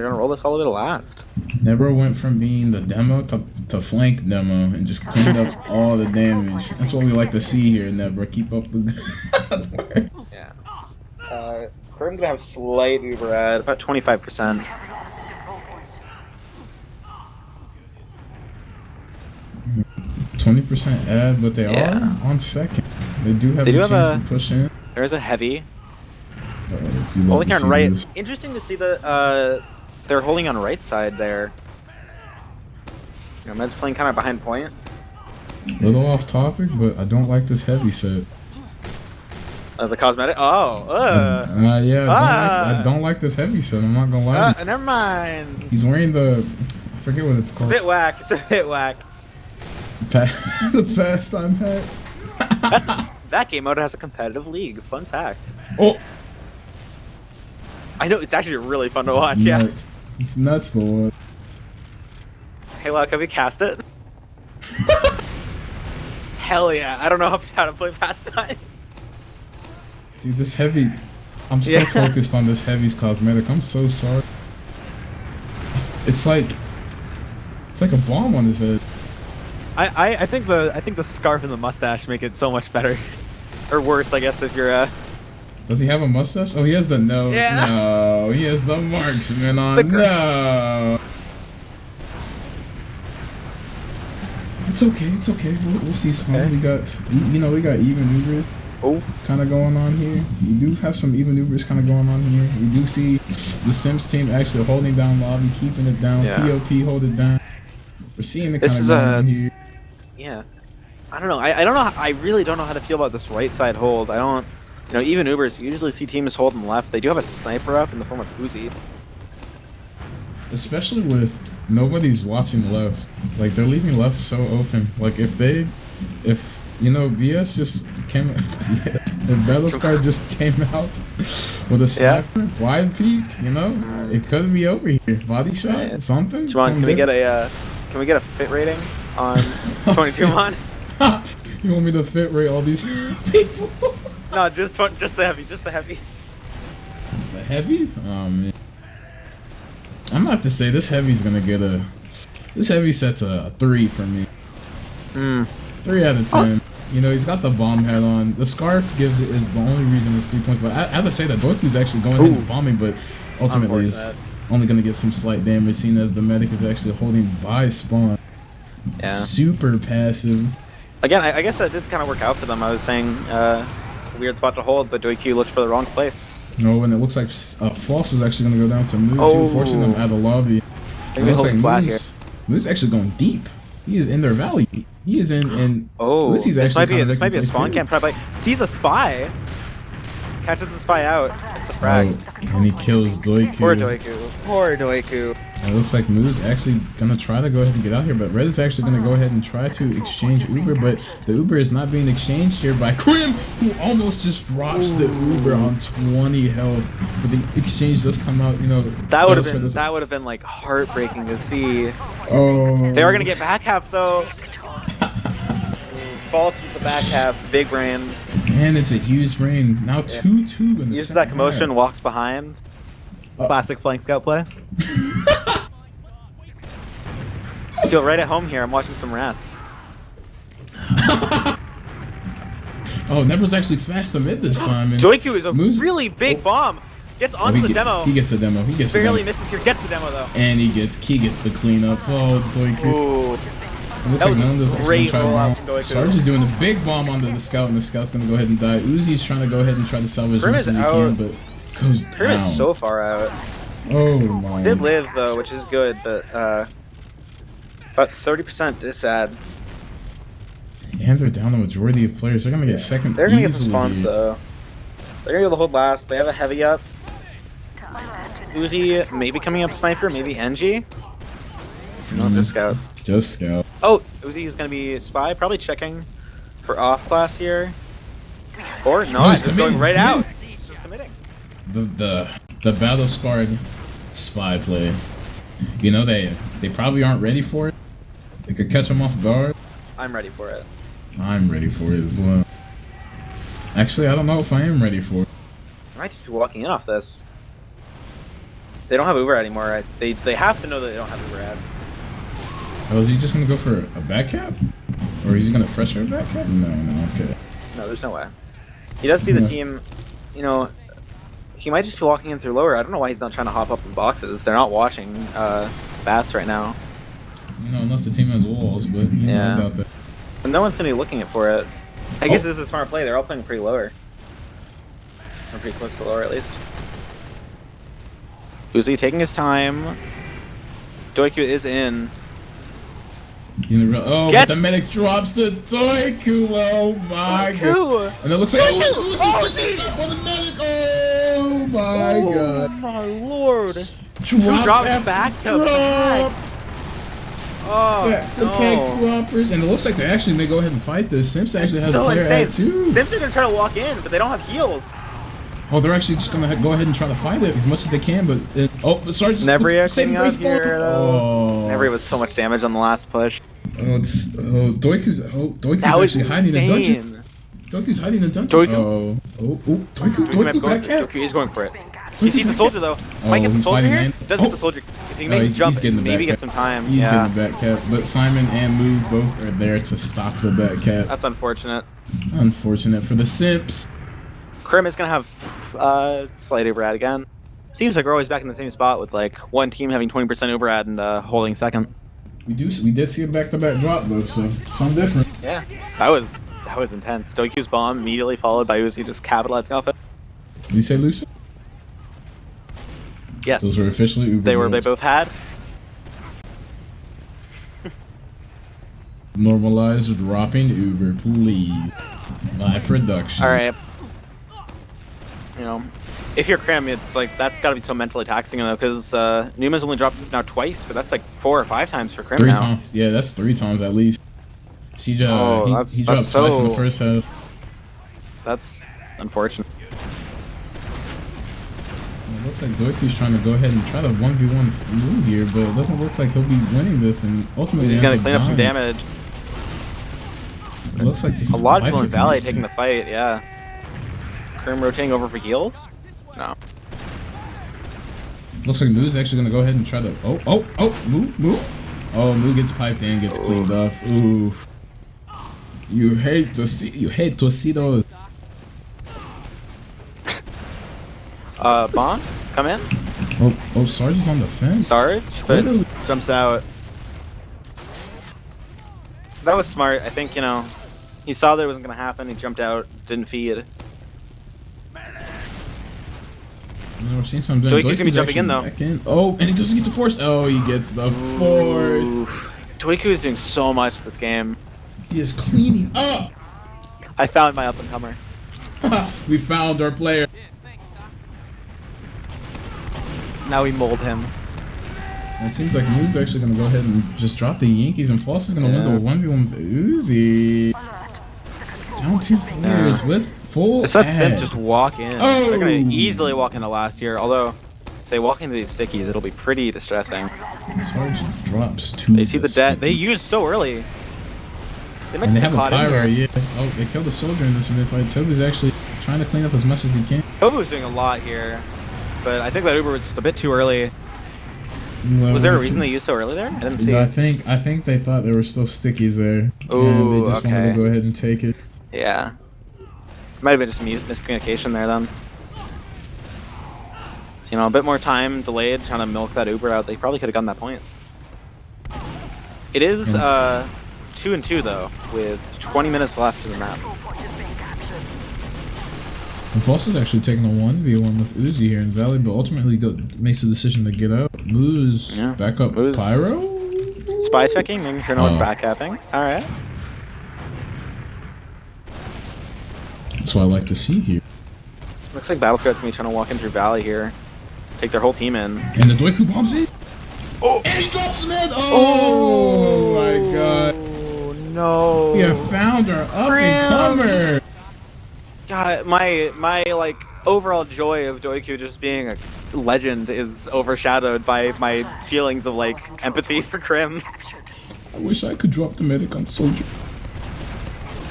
A: gonna roll this all the way to last.
B: Nebra went from being the demo to flank demo and just cleaned up all the damage. That's what we like to see here, Nebra. Keep up the good work.
A: Yeah. We're gonna have slight Uber ad, about 25%.
B: %20 ad, but they are on second. They do have a chance to push in.
A: There's a heavy. Holding on right. This. Interesting to see that they're holding on right side there. Med's playing kind of behind point.
B: A little off topic, but I don't like this heavy set.
A: The cosmetic? Oh.
B: I don't like this heavy set. I'm not gonna lie.
A: Never mind.
B: He's wearing the... I forget what it's called.
A: Bit whack. It's a bit whack.
B: The pastime hat.
A: That game mode has a competitive league. Fun fact.
B: Oh.
A: I know, it's actually really fun to watch, yeah.
B: It's nuts, though.
A: Hey, look, have we cast it? Hell yeah, I don't know how to play pastime.
B: Dude, this heavy... I'm so focused on this heavy's cosmetic. I'm so sorry. It's like a bomb on his head.
A: I think the scarf and the mustache make it so much better. Or worse, I guess, if you're
B: Does he have a mustache? Oh, he has the nose.
A: Yeah.
B: No, he has the marksman on. No. It's okay. It's okay. We'll see some. Okay. We got even Ubers. Kind of going on here. We do have some even Ubers kind of going on here. We do see the Simps team actually holding down lobby, keeping it down.
A: Yeah.
B: POP hold it down. We're seeing it kind of going on here.
A: Yeah. I don't know. I don't know. I really don't know how to feel about this right side hold. I don't. Even Ubers, you usually see teams holding left. They do have a sniper up in the form of Uzi.
B: Especially with nobody's watching left. Like, they're leaving left so open. Like, if BS just came... if BattleScarred just came out with a sniper, wide peek, it could be over here. Body shot, something.
A: Jemond, can we get a fit rating on 22 Mon?
B: You want me to fit rate all these people?
A: No, just the heavy, The
B: heavy? Oh man. I'm gonna have to say this heavy's gonna get this heavy set's a 3 for me. 3 out of 10. He's got the bomb head on. The scarf is the only reason it's 3 points. But as I say that, Dorothy's actually going in and bombing, but ultimately Only gonna get some slight damage, seen as the medic is actually holding by spawn.
A: Yeah.
B: Super passive.
A: Again, I guess that did kind of work out for them. I was saying weird spot to hold, but Doiku looked for the wrong place.
B: No, and it looks like False is actually gonna go down to Moo too, forcing them out of the lobby. It looks like Moo's actually going deep. He is in their valley. He is in.
A: Oh,
B: this
A: might be a spawn camp. Probably sees a spy. Catches the spy out. That's the frag.
B: Oh, and he kills Doiku.
A: Poor Doiku. Poor Doiku.
B: It looks like Moo's actually gonna try to go ahead and get out here, but Red is actually gonna go ahead and try to exchange Uber, but the Uber is not being exchanged here by Krim, who almost just drops the Uber on 20 health. But the exchange does come out, you know.
A: That would have been like heartbreaking to see.
B: Oh.
A: They are gonna get back half though. False with the back half, big brain.
B: And it's a huge brain. Now 2-2 in the
A: uses that commotion,
B: half.
A: walks behind. Classic flank scout play. I feel right at home here. I'm watching some rats.
B: Oh, Nebra's actually fast to mid this time.
A: Doiku is a really big bomb. Gets onto the demo.
B: He gets the demo. He gets
A: barely
B: the demo.
A: misses here. Gets the demo though.
B: And he gets the cleanup. Oh, Doiku.
A: Ooh.
B: It looks like Nando's actually gonna try to Sarge is doing the big bomb onto the scout, and the scout's gonna go ahead and die. Uzi's trying to go ahead and try to salvage as much as he can, but goes down.
A: Krim is so far out.
B: Oh my.
A: Did live though, which is good, but about 30% is sad.
B: And they're down the majority of players. They're gonna get second.
A: They're gonna get some spawns though. They're gonna go the hold last. They have a heavy up. Uzi maybe coming up sniper, maybe NG. No, just scout.
B: Just scout.
A: Oh, Uzi is gonna be spy, probably checking for off class here. Or no, he's just going right out. He's just committing.
B: The battle-scarred spy play. You know they probably aren't ready for it. They could catch them off guard.
A: I'm ready for it.
B: I'm ready for it as well. Actually, I don't know if I am ready for it.
A: I might just be walking in off this. They don't have Uber anymore. They have to know that they don't have Uber ad.
B: Oh, is he just gonna go for a back cap? Or is he gonna pressure a back cap? No, okay.
A: No, there's no way. He does see the team, you know, he might just be walking in through lower. I don't know why he's not trying to hop up in boxes. They're not watching bats right now.
B: You know, unless the team has walls, but you know about that.
A: And no one's gonna be looking for it. I guess this is a smart play. They're all playing pretty lower. Or pretty close to lower at least. Uzi taking his time. Doiku is in.
B: But the medic drops the Doiku. Oh my god. And it looks like Uzi's up on the medic. Oh my god.
A: Oh my lord.
B: Drop
A: back to back. Oh,
B: back to back droppers. And it looks like they may go ahead and fight this. Simps actually has a player at too.
A: Simps are gonna try to walk in, but they don't have heals.
B: Oh, they're actually just gonna go ahead and try to fight it as much as they can, but Sarge
A: Nebria saving up here though.
B: Oh.
A: Nebria was so much damage on the last push.
B: Doiku's actually hiding in the dungeon. Doiku's hiding in the dungeon. Doiku back cap.
A: Doiku is going for it. He sees the soldier though. Might get the soldier here. Does get the soldier. If he can make a jump, maybe get some time.
B: He's getting the back cap, but Simon and Move both are there to stop the back cap.
A: That's unfortunate.
B: Unfortunate for the Simps.
A: Krim is gonna have slight overad again. Seems like we're always back in the same spot with like one team having 20% overad and holding second.
B: We did see a back-to-back drop though, so something different.
A: Yeah, that was intense. Doiku's bomb immediately followed by Uzi just capitalizing off it.
B: Did you say Lucy?
A: Yes.
B: Those were officially Uber.
A: They both had.
B: Normalize dropping Uber, please. My production.
A: All right. You know, if you're Krim, it's like that's got to be so mentally taxing though, because Numa's only dropped now twice, but that's like 4 or 5 times for Krim now.
B: 3 times. Yeah, that's 3 times at least. He dropped twice in the first half.
A: That's unfortunate.
B: It looks like Doiku's trying to go ahead and try to 1v1 move here, but it doesn't look like he'll be winning this, and ultimately
A: he's gonna clean up some damage.
B: It looks like just
A: a lot of people in Valley taking the fight. Yeah. Krim rotating over for heals? No.
B: Looks like Moo's actually gonna go ahead and try to. Moo. Oh, Moo gets piped in, gets cleaned off. Ooh. You hate to see those.
A: Bond, come in.
B: Oh, Sarge is on the fence.
A: Sarge, but
B: Literally.
A: jumps out. That was smart. I think, you know, he saw that it wasn't going to happen. He jumped out, didn't feed.
B: We're seeing something.
A: Doiku's going to be jumping in, though.
B: Oh, and he doesn't get the force. Oh, he gets the force.
A: Doiku is doing so much this game.
B: He is cleaning up.
A: I found my up-and-comer.
B: We found our player.
A: Now we mold him.
B: And it seems like Moo's actually going to go ahead and just drop the Yankees, and Floss is going to win the 1v1 with Uzi. Down 2 players with full
A: It's that
B: ad.
A: Simp just walk in.
B: Oh.
A: They're going to easily walk into last year, although if they walk into these stickies, it'll be pretty distressing.
B: Sarge drops 2.
A: They see the debt. They used so early. They might
B: And they
A: just
B: have
A: get
B: a
A: caught in
B: pyro,
A: here.
B: yeah. Oh, they killed the soldier in this mid-fight. Toby's actually trying to clean up as much as he can.
A: Tobu's doing a lot here, but I think that Uber was just a bit too early.
B: Well,
A: Was there a reason they used so early there? I didn't see.
B: I think they thought there were still stickies there.
A: Ooh,
B: and they just wanted
A: okay.
B: to go ahead and take it.
A: Yeah. Might have been just miscommunication there then. You know, a bit more time delayed trying to milk that Uber out. They probably could have gotten that point. It is 2-2 though, with 20 minutes left in the map.
B: And Floss is actually taking a 1v1 with Uzi here in Valley, but ultimately makes the decision to get out. Moo's back up
A: Moo's
B: Pyro?
A: Spy checking, making sure no one's backcapping. Alright.
B: That's what I like to see here.
A: Looks like BattleScarred's gonna be trying to walk in through Valley here. Take their whole team in.
B: And the Doiku bombs it. Oh! And he drops him in! Oh, my god.
A: Oh no.
B: We have found our up-and-comer!
A: God, my like overall joy of Doiku just being a legend is overshadowed by my feelings of like empathy for Krim.
B: I wish I could drop the medic on soldier.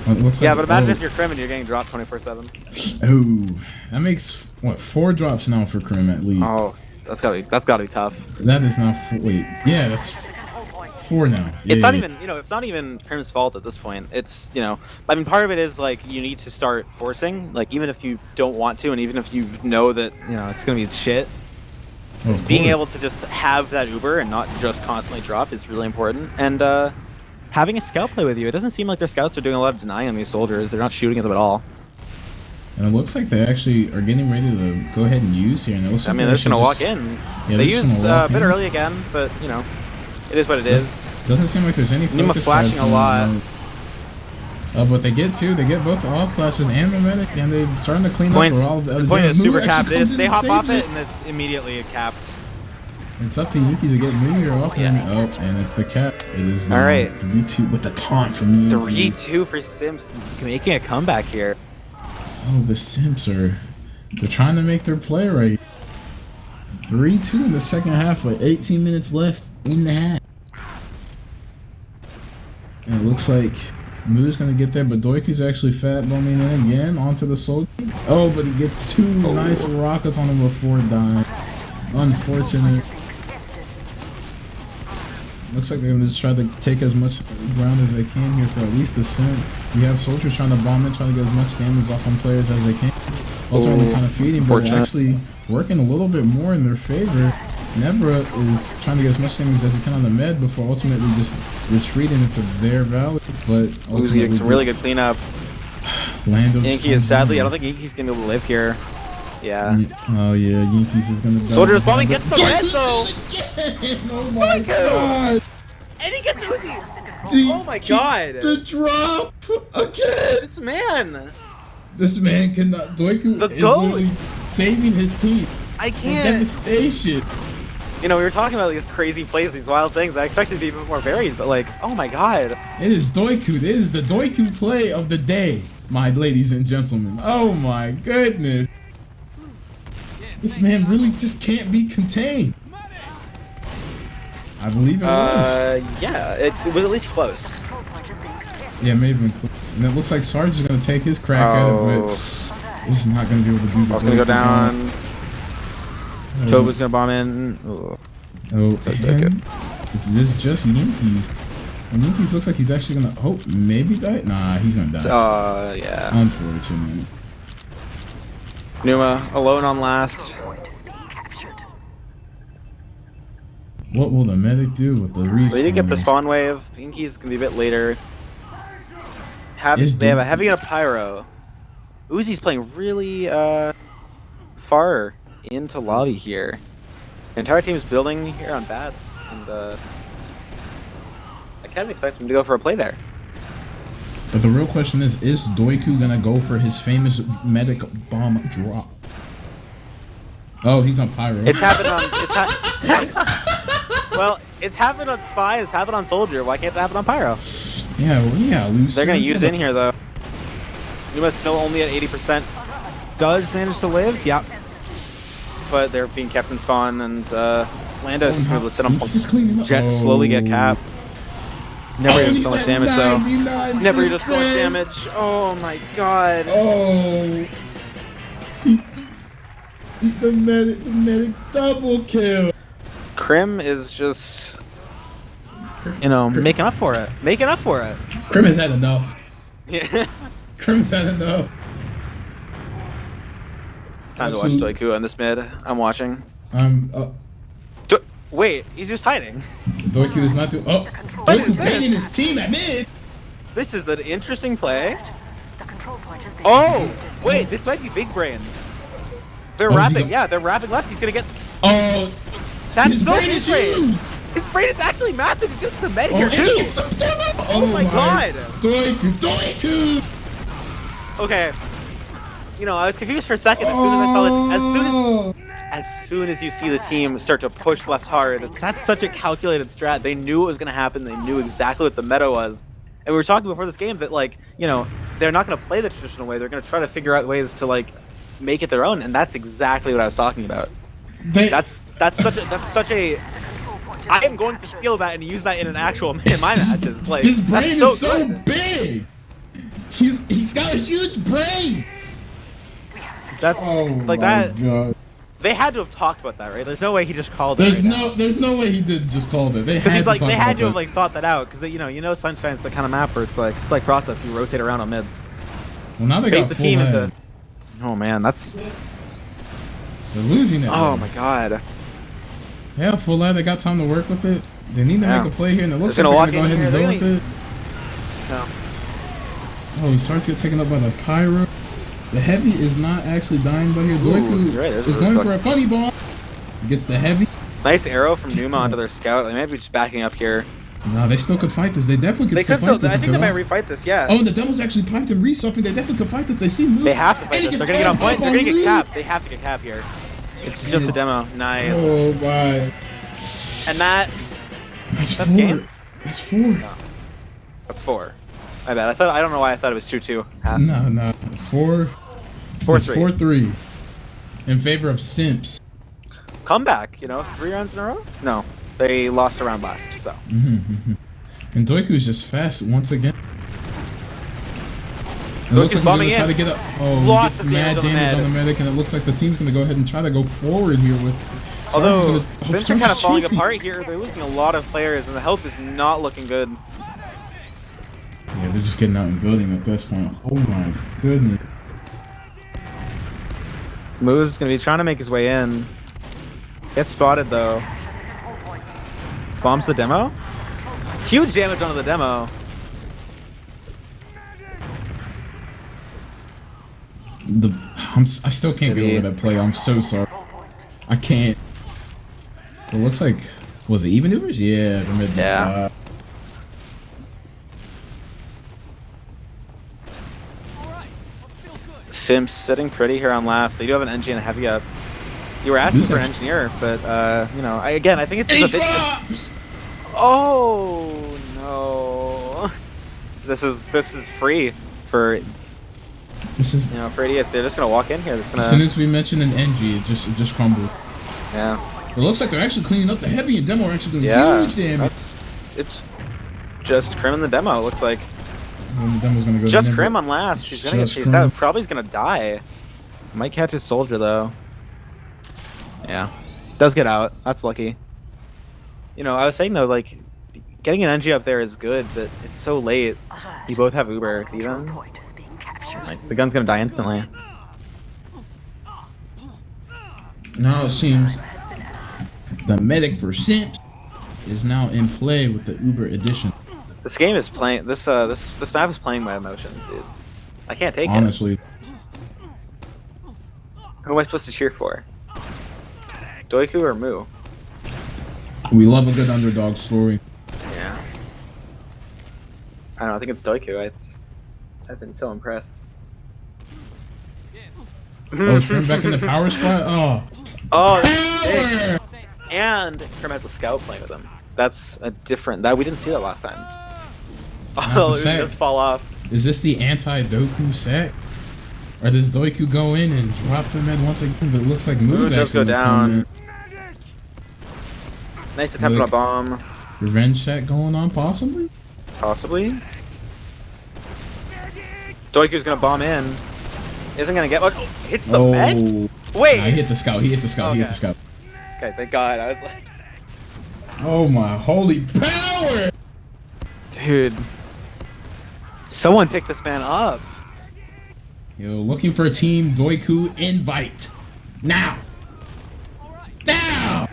B: Oh,
A: Yeah, but imagine if you're Krim and you're getting dropped 24/7.
B: Oh, that makes what 4 drops now for Krim at least.
A: Oh, that's gotta be tough.
B: That is not wait. Yeah, that's 4 now. Yeah,
A: It's not even, you know, it's not even Krim's fault at this point. It's, you know, I mean, part of it is like you need to start forcing, like even if you don't want to, and even if you know that, you know, it's gonna be shit.
B: Of
A: Being
B: course.
A: able to just have that Uber and not just constantly drop is really important. And having a scout play with you, it doesn't seem like their scouts are doing a lot of denying on these soldiers. They're not shooting at them at all.
B: And it looks like they actually are getting ready to go ahead and use here. And it looks
A: I
B: like
A: mean, they're just gonna walk in.
B: Yeah,
A: They
B: they're just
A: use
B: gonna walk
A: a bit
B: in.
A: early again, but you know, it is what it is.
B: Doesn't seem like there's any
A: Numa
B: focus
A: flashing
B: drive
A: a lot.
B: but they get 2. They get both all classes and the medic, and they're starting to clean
A: Points,
B: up. All
A: the point is
B: Moo
A: super
B: actually
A: capped.
B: comes in
A: They
B: and
A: hop off
B: saves
A: it, and it's immediately capped.
B: It's up to Yankees to get Moo here off. And it's the cap. It is now
A: All right.
B: 3-2 with the taunt from Moo.
A: 3-2 for Simps, making a comeback here.
B: Oh, the Simps they're trying to make their play right. 3-2 in the second half with 18 minutes left in the half. And it looks like Moo's gonna get there, but Doiku's actually fat bombing in again onto the soldier. Oh, but he gets 2 nice rockets on him before dying. Unfortunate. Looks like they're gonna just try to take as much ground as they can here for at least the Simps. We have soldiers trying to bomb in, trying to get as much damage off on players as they can. Ultimately kind of feeding, but actually working a little bit more in their favor. Nebra is trying to get as much damage as he can on the med before ultimately just retreating into their valley. But
A: Uzi getting some really good cleanup.
B: Lando
A: Yankee is sadly, I don't think Yankee's gonna be able to live here. Yeah.
B: Oh yeah, Yankees is gonna die.
A: Soldier's bombing gets the red though!
B: Oh my god!
A: And he gets Uzi!
B: He
A: Oh my god!
B: The drop again!
A: This man!
B: This man cannot. Doiku
A: The
B: is
A: goat.
B: literally saving his team.
A: I
B: From
A: can't.
B: devastation.
A: You know, we were talking about these crazy plays, these wild things. I expected it to be a bit more varied, but like, oh my god.
B: It is Doiku. It is the Doiku play of the day, my ladies and gentlemen. Oh my goodness. This man really just can't be contained. I believe it was.
A: Yeah, it was at least close.
B: Yeah, maybe been close. And it looks like Sarge is gonna take his crack at it, but he's not gonna be able to do the
A: Ball's gonna go
B: Doiku
A: down.
B: bomb.
A: Toba's gonna bomb in. Ooh.
B: Oh,
A: That's
B: and this is just Yankees. And Yankees looks like he's actually gonna. Oh, maybe die. Nah, he's gonna die.
A: Yeah.
B: Unfortunate.
A: Numa alone on last.
B: What will the medic do with the respawn?
A: We did get the spawn wave. Pinky's gonna be a bit later.
B: Is
A: They have a
B: Duke-
A: heavy and a pyro. Uzi's playing really far into lobby here. The entire team is building here on bats, and I can't expect him to go for a play there.
B: But the real question is Doiku gonna go for his famous medic bomb drop? Oh, he's on pyro.
A: It's happened on. Well, it's happened on Spy. It's happened on Soldier. Why can't it happen on Pyro?
B: Yeah, well, yeah.
A: They're gonna use in here though. Numa's still only at 80%. Does manage to live, yeah. But they're being kept in spawn, and Lando's just able to sit on Jet slowly get capped. Never even so much damage though. Never even so much damage. Oh my god.
B: Oh. The medic double kill.
A: Krim is just, you know, making up for it. Making up for it.
B: Krim has had enough.
A: Yeah.
B: Krim's had enough.
A: Time to watch Doiku on this mid. I'm watching. Wait, he's just hiding.
B: Doiku is not doing. Oh, Doiku baiting his team at mid.
A: This is an interesting play.
C: The control point is being
A: Oh,
C: boosted.
A: wait, this might be Big Brain. They're
B: Oh, is he
A: wrapping.
B: go-
A: Yeah, they're wrapping left. He's gonna get.
B: Oh,
A: That's
B: his
A: so
B: brain
A: Big
B: is
A: Brain.
B: huge.
A: His brain is actually massive. He's getting the med
B: Oh,
A: here
B: and he
A: too.
B: gets the demo.
A: Oh my god.
B: Doiku.
A: Okay. You know, I was confused for a second as soon as I saw it. As soon as you see the team start to push left hard, that's such a calculated strat. They knew it was going to happen. They knew exactly what the meta was. And we were talking before this game that, like, you know, they're not going to play the traditional way. They're going to try to figure out ways to, like, make it their own. And that's exactly what I was talking about. That's such a. I am going to steal that and use that in my matches. Like,
B: his brain
A: that's
B: is so
A: good.
B: big. He's got a huge brain.
A: That's
B: Oh
A: like
B: my
A: that.
B: God.
A: They had to have talked about that, right? There's no way he just called it.
B: There's
A: right
B: no way he did just called it. They
A: Because
B: had
A: he's like,
B: to
A: they
B: talk
A: had
B: about
A: to have
B: that.
A: like thought that out. Because you know, Sunshine's the kind of map where it's like process. You rotate around on mids.
B: Well, now they
A: Bait
B: got
A: the
B: full
A: team
B: head.
A: into. Oh man, that's.
B: They're losing it.
A: Oh
B: now.
A: my god.
B: Yeah, full head. They got time to work with it. They need to
A: Yeah.
B: make a play here, and it looks
A: They're
B: like
A: gonna
B: they're gonna go
A: walk
B: ahead
A: in
B: and
A: here,
B: go with it.
A: No.
B: Oh, he starts to get taken up by the pyro. The heavy is not actually dying, but here Doiku
A: you're right, there's
B: is
A: a
B: going
A: really
B: for a funny bomb. Gets the heavy.
A: Nice arrow from Numa onto their scout. They might be just backing up here.
B: No, they still could fight this. They definitely could
A: They
B: still
A: could still.
B: fight this.
A: I
B: if
A: think they might
B: want.
A: refight this. Yeah.
B: Oh, and the devil's actually piped and resupping. They definitely could fight this. They see move.
A: They have to
B: And
A: fight
B: he
A: this. They're
B: gets
A: gonna get on point.
B: up
A: They're gonna get
B: move.
A: capped. They have to get capped here. It's just a demo. Nice.
B: Oh my.
A: And
B: That's
A: That's
B: four.
A: game?
B: That's four.
A: that's 4. My bad. I don't know why I thought it was 2-2.
B: No. 4.
A: 4-3.
B: 4-3. In favor of Simps.
A: Comeback. You know, 3 rounds in a row. No, they lost a round last. So.
B: And Doiku's just fast once again. It looks like he's
A: bombing
B: gonna try
A: in.
B: to get up. Oh, he
A: Lots
B: gets
A: of
B: mad
A: damage on the
B: damage on the
A: med.
B: medic, and it looks like the team's gonna go ahead and try to go forward here with.
A: Although Simps are kind of
B: Sarge's
A: falling
B: chasing.
A: apart here. They're losing a lot of players, and the health is not looking good.
B: Yeah, they're just getting out and building at this point. Oh my goodness.
A: Moo's gonna be trying to make his way in. Gets spotted though. Bombs the demo. Huge damage onto the demo.
B: I still can't get over that play. I'm so sorry. I can't. It looks like, was it even Ubers? Yeah, the mid.
A: Yeah. Simps sitting pretty here on last. They do have an NG and a heavy up. You were asking for an engineer, but you know, I think it's just a bit.
B: drops.
A: Oh no! This is free for
B: This is.
A: for idiots. They're just gonna walk in here. They're just
B: As soon
A: gonna
B: as we mention an NG, it just crumbled.
A: yeah.
B: It looks like they're actually cleaning up. The heavy and demo are actually doing
A: Yeah,
B: huge damage.
A: it's just Krim in the demo. It looks like
B: And the demo's gonna go
A: just
B: nimble.
A: Krim on last. She's gonna get
B: Just
A: chased
B: Krim.
A: out. Probably gonna die. Might catch his soldier though. Yeah, does get out. That's lucky. You know, I was saying though, like getting an NG up there is good, but it's so late. You both have Uber. It's
C: Control
A: even.
C: point is being captured.
A: Like the gun's gonna die instantly.
B: Now it seems the medic for Simps is now in play with the Uber edition.
A: This game is playing. This map is playing my emotions, dude. I can't take
B: Honestly.
A: it. Who am I supposed to cheer for? Doiku or Moo?
B: We love a good underdog story.
A: Yeah. I don't know. I think it's Doiku. I've been so impressed.
B: Oh, Shrimp back in the power spot? Oh.
A: Oh, that's big. And Shrimp has a scout playing with him. That's a different. That we didn't see that last time. Oh, it just fall off.
B: Is this the anti-Doku set? Or does Doiku go in and drop the med once again? But it looks like Moo's
A: just
B: actually
A: go down. Nice attempt on a bomb.
B: Revenge set going on, possibly?
A: Possibly. Doiku's gonna bomb in. Isn't gonna get what? Hits the med? Wait!
B: Nah, he hit the scout, he hit the scout,
A: okay.
B: he hit the scout.
A: Okay, thank God. I was like...
B: Oh my holy power!
A: Dude. Someone pick this man up.
B: Yo, looking for a team Doiku invite. Now! Now!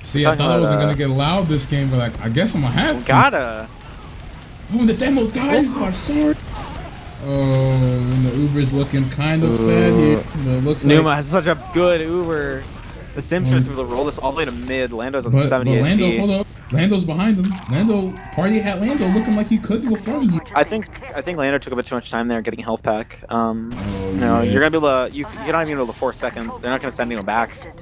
B: See, I thought I wasn't gonna get allowed this game, but I guess I'm gonna have to.
A: Gotta.
B: Oh, and the demo dies by sword. Oh, and the Uber's looking kind of sad here. But it looks
A: Numa
B: like...
A: has such a good Uber. The Simps are able to roll this all the way to mid. Lando's on
B: But
A: 70
B: Lando,
A: HP.
B: hold up. Lando's behind him. Lando, party hat Lando looking like he could do a funny.
A: I think Lando took a bit too much time there getting health pack.
B: Oh,
A: no,
B: yeah.
A: you're gonna be able to. You're not even able to 4-second. They're not gonna send anyone back.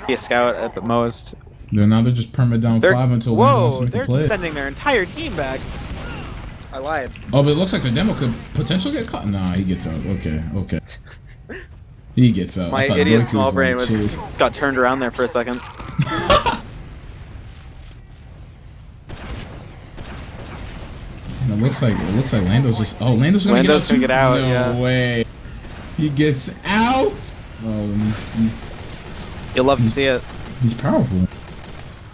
A: Be a scout at the most.
B: Now they're just perma down 5 until Lando wants to make a
A: they're
B: play.
A: sending their entire team back. I lied.
B: Oh, but it looks like the demo could potentially get caught. Nah, he gets out. Okay, okay. He gets out.
A: My idiot small brain got turned around there for a second.
B: And it looks like Lando's just. Oh, Lando's gonna get out. No
A: yeah.
B: way. He gets out. Oh, and he's
A: You'll love to see it.
B: He's powerful.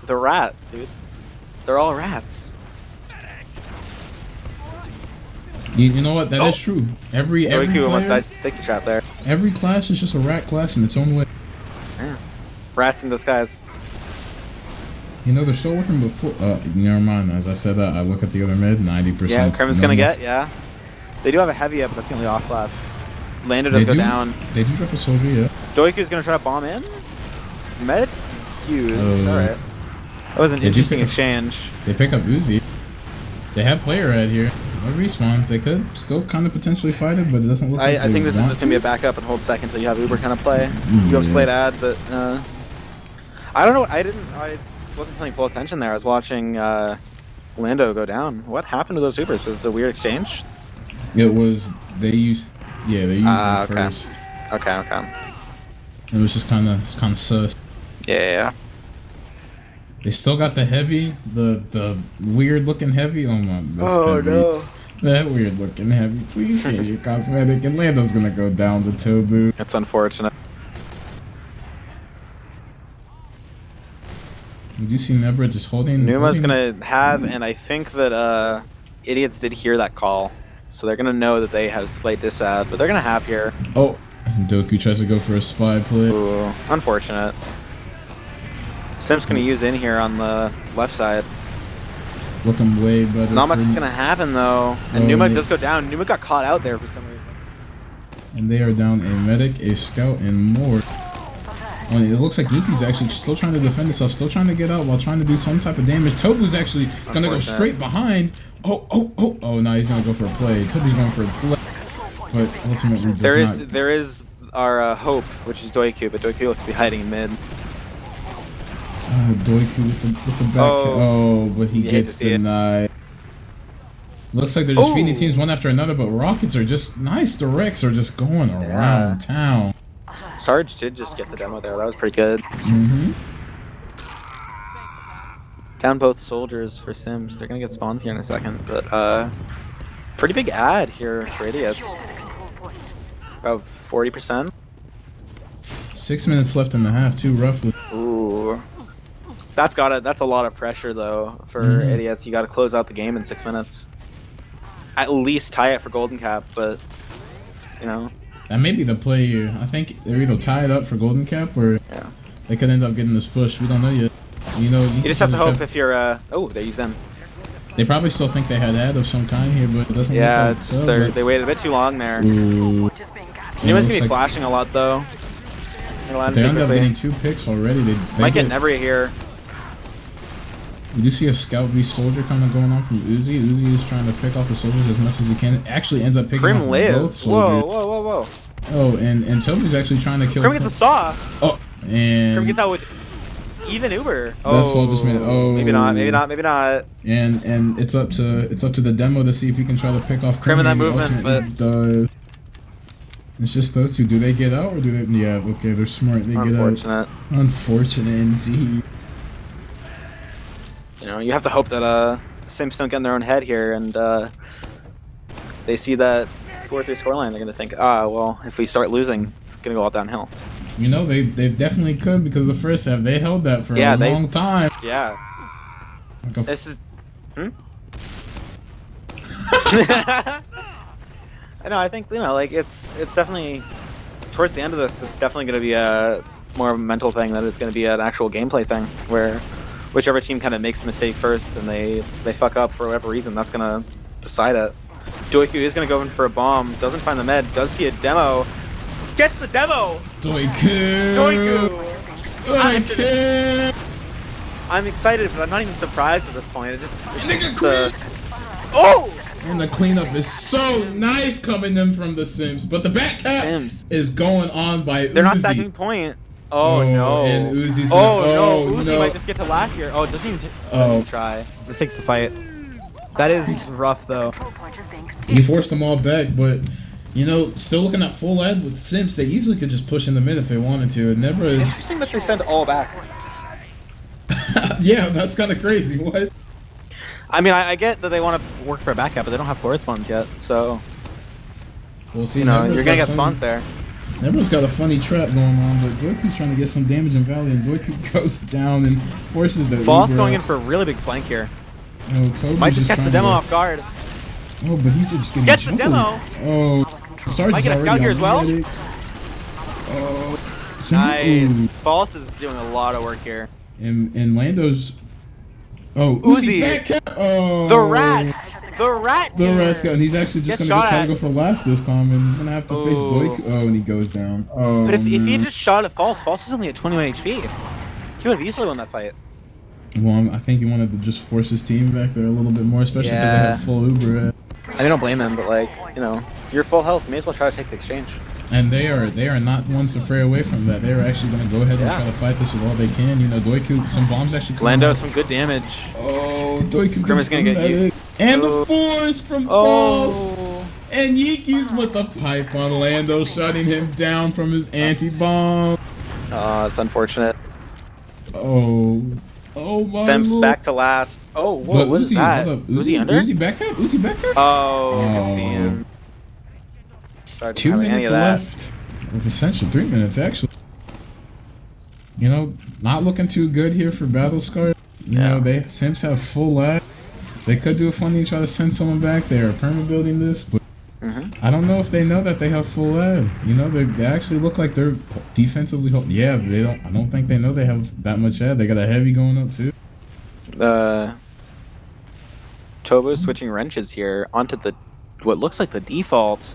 A: The rat, dude. They're all rats.
B: You know what? That is true. Every
A: Doiku almost
B: player,
A: dies to sticky trap there.
B: every class is just a rat class in its own way.
A: Yeah. Rats in disguise.
B: You know, they're still working before. Never mind. As I said that, I look at the other mid, 90%.
A: Yeah, Krim's gonna get, yeah. They do have a heavy up, but that's the only off class. Lando does go down.
B: They do drop a soldier, yeah.
A: Doiku's gonna try to bomb in. Med? Hughes. Alright. That was an interesting exchange.
B: They pick up Uzi. They have player right here. No respawns. They could still kind of potentially fight it, but it doesn't look like
A: I think this is just gonna be a backup and hold second until you have Uber kind of play. You have Slate ad, but I don't know. I wasn't paying full attention there. I was watching Lando go down. What happened to those Ubers? Was it a weird exchange?
B: It was they used it first.
A: Okay.
B: It was just kind of sus.
A: Yeah.
B: They still got the heavy, the weird looking heavy. Oh my!
A: No.
B: That weird looking heavy. Please change your cosmetic. And Lando's gonna go down to Tobu.
A: That's unfortunate.
B: You do see Nebra just holding.
A: Numa's gonna have, and I think that idiots did hear that call, so they're gonna know that they have Slate this ad, but they're gonna have here.
B: Oh, Doku tries to go for a spy play.
A: Ooh, unfortunate. Simps gonna use in here on the left side.
B: Looking way better.
A: Not much is gonna happen though, and
B: Oh,
A: Numa
B: yeah.
A: does go down. Numa got caught out there for some reason.
B: And they are down a medic, a scout, and more. Oh, and it looks like Geeky's actually still trying to defend himself, still trying to get out while trying to do some type of damage. Tobu's actually gonna go straight behind. Oh, now he's gonna go for a play. Tobu's going for a play, but ultimately
A: There is our hope, which is Doiku, but Doiku looks to be hiding in mid.
B: Doiku with the back. But he gets denied. Looks like they're just feeding teams one after another, but Rockets are just nice. The Rex are just going around town.
A: Sarge did just get the demo there. That was pretty good. Down both soldiers for Sims. They're gonna get spawns here in a second, but pretty big ad here for idiots. About 40%.
B: 6 minutes left in the half, too, roughly.
A: Ooh. That's a lot of pressure though for idiots. You gotta close out the game in 6 minutes. At least tie it for Golden Cap, but you know.
B: That may be the play here. I think they're either tie it up for Golden Cap or They could end up getting this push. We don't know yet. You know,
A: You just have to hope if you're, oh, they use them.
B: They probably still think they had ad of some kind here, but it doesn't
A: Yeah,
B: look like
A: it's just
B: so,
A: they waited a bit too long there.
B: Ooh.
A: Anyone's gonna be flashing a lot though.
B: They end up getting 2 picks already. They
A: might get Nebria here.
B: You do see a scout v soldier kind of going on from Uzi. Uzi is trying to pick off the soldiers as much as he can. It actually ends up picking off both soldiers.
A: Whoa.
B: Oh, and Toby's actually trying to kill.
A: Krim gets a saw.
B: Oh, and
A: Krim gets out with even Uber.
B: That soldier's made it. Oh,
A: maybe not.
B: And it's up to the demo to see if he can try to pick off
A: Krim in that movement, but
B: it's just those two. Do they get out or do they? Yeah, okay, they're smart. They get out. Unfortunate indeed.
A: You know, you have to hope that Simps don't get in their own head here, and they see that 4-3 scoreline. They're gonna think, well, if we start losing, it's gonna go all downhill.
B: You know, they definitely could, because the first half they held that for a long time.
A: Yeah.
B: Like
A: this is. I know. I think like it's definitely towards the end of this. It's definitely going to be a more of a mental thing than it's going to be an actual gameplay thing, where whichever team kind of makes a mistake first and they fuck up for whatever reason, that's going to decide it. Doiku is going to go in for a bomb. Doesn't find the med. Does see a demo. Gets the demo.
B: Doiku.
A: I'm excited, but I'm not even surprised at this point. It's just
B: oh! And the cleanup is so nice coming in from the Simps, but the back cap is going on by Uzi.
A: They're not stacking point. Oh no!
B: And Uzi's
A: Uzi might just get to last year. Oh, it doesn't even try. This takes the fight. That is rough though.
B: He forced them all back, but you know, still looking at full ad with Simps, they easily could just push in the mid if they wanted to. It never is.
A: Interesting that they send all back.
B: Yeah, that's kind of crazy. What?
A: I mean, I get that they want to work for a backup, but they don't have forward spawns yet, so.
B: We'll see.
A: You know, you're gonna get spawns there.
B: Nebula's got a funny trap going on, but Doiku's trying to get some damage in Valley, and Doiku goes down and forces the
A: False going in for a really big flank here.
B: Oh,
A: might just catch the demo off guard.
B: Oh, but he's just getting
A: Gets the demo!
B: Oh, Sarge
A: might get a scout here as well?
B: Oh,
A: nice. False is doing a lot of work here.
B: And Lando's... Oh,
A: Uzi!
B: Oh,
A: the rat
B: scout, and he's actually just gonna try to go for last this time, and he's gonna have to face Doiku. Oh, and he goes down. Oh,
A: but if he just shot at False is only at 21 HP. He would have easily won that fight.
B: Well, I think he wanted to just force his team back there a little bit more, especially because they had full Uber.
A: I don't blame him, but like, you know, you're full health. You may as well try to take the exchange.
B: And they are not ones to fray away from that. They are actually going to go ahead and try to fight this with all they can. You know, Doiku, some bombs actually come
A: Lando, some good damage.
B: Oh, Doiku
A: Grim is going to get you.
B: And the force from False. And Yiki's with the pipe on Lando, shutting him down from his anti-bomb.
A: Oh, it's unfortunate.
B: Oh my
A: Simps
B: Lord.
A: back to last. Oh, whoa, what is that? Uzi under?
B: Uzi back up? Uzi back up?
A: Oh, you can see him.
B: 2 minutes left. With essential 3 minutes, actually. You know, not looking too good here for BattleScarred. You know, Simps have full lag. They could do a funny try to send someone back. They are perma-building this, but I don't know if they know that they have full lag. You know, they actually look like they're defensively. Yeah, they don't. I don't think they know they have that much ad. They got a heavy going up too.
A: Tobo switching wrenches here onto the what looks like the default.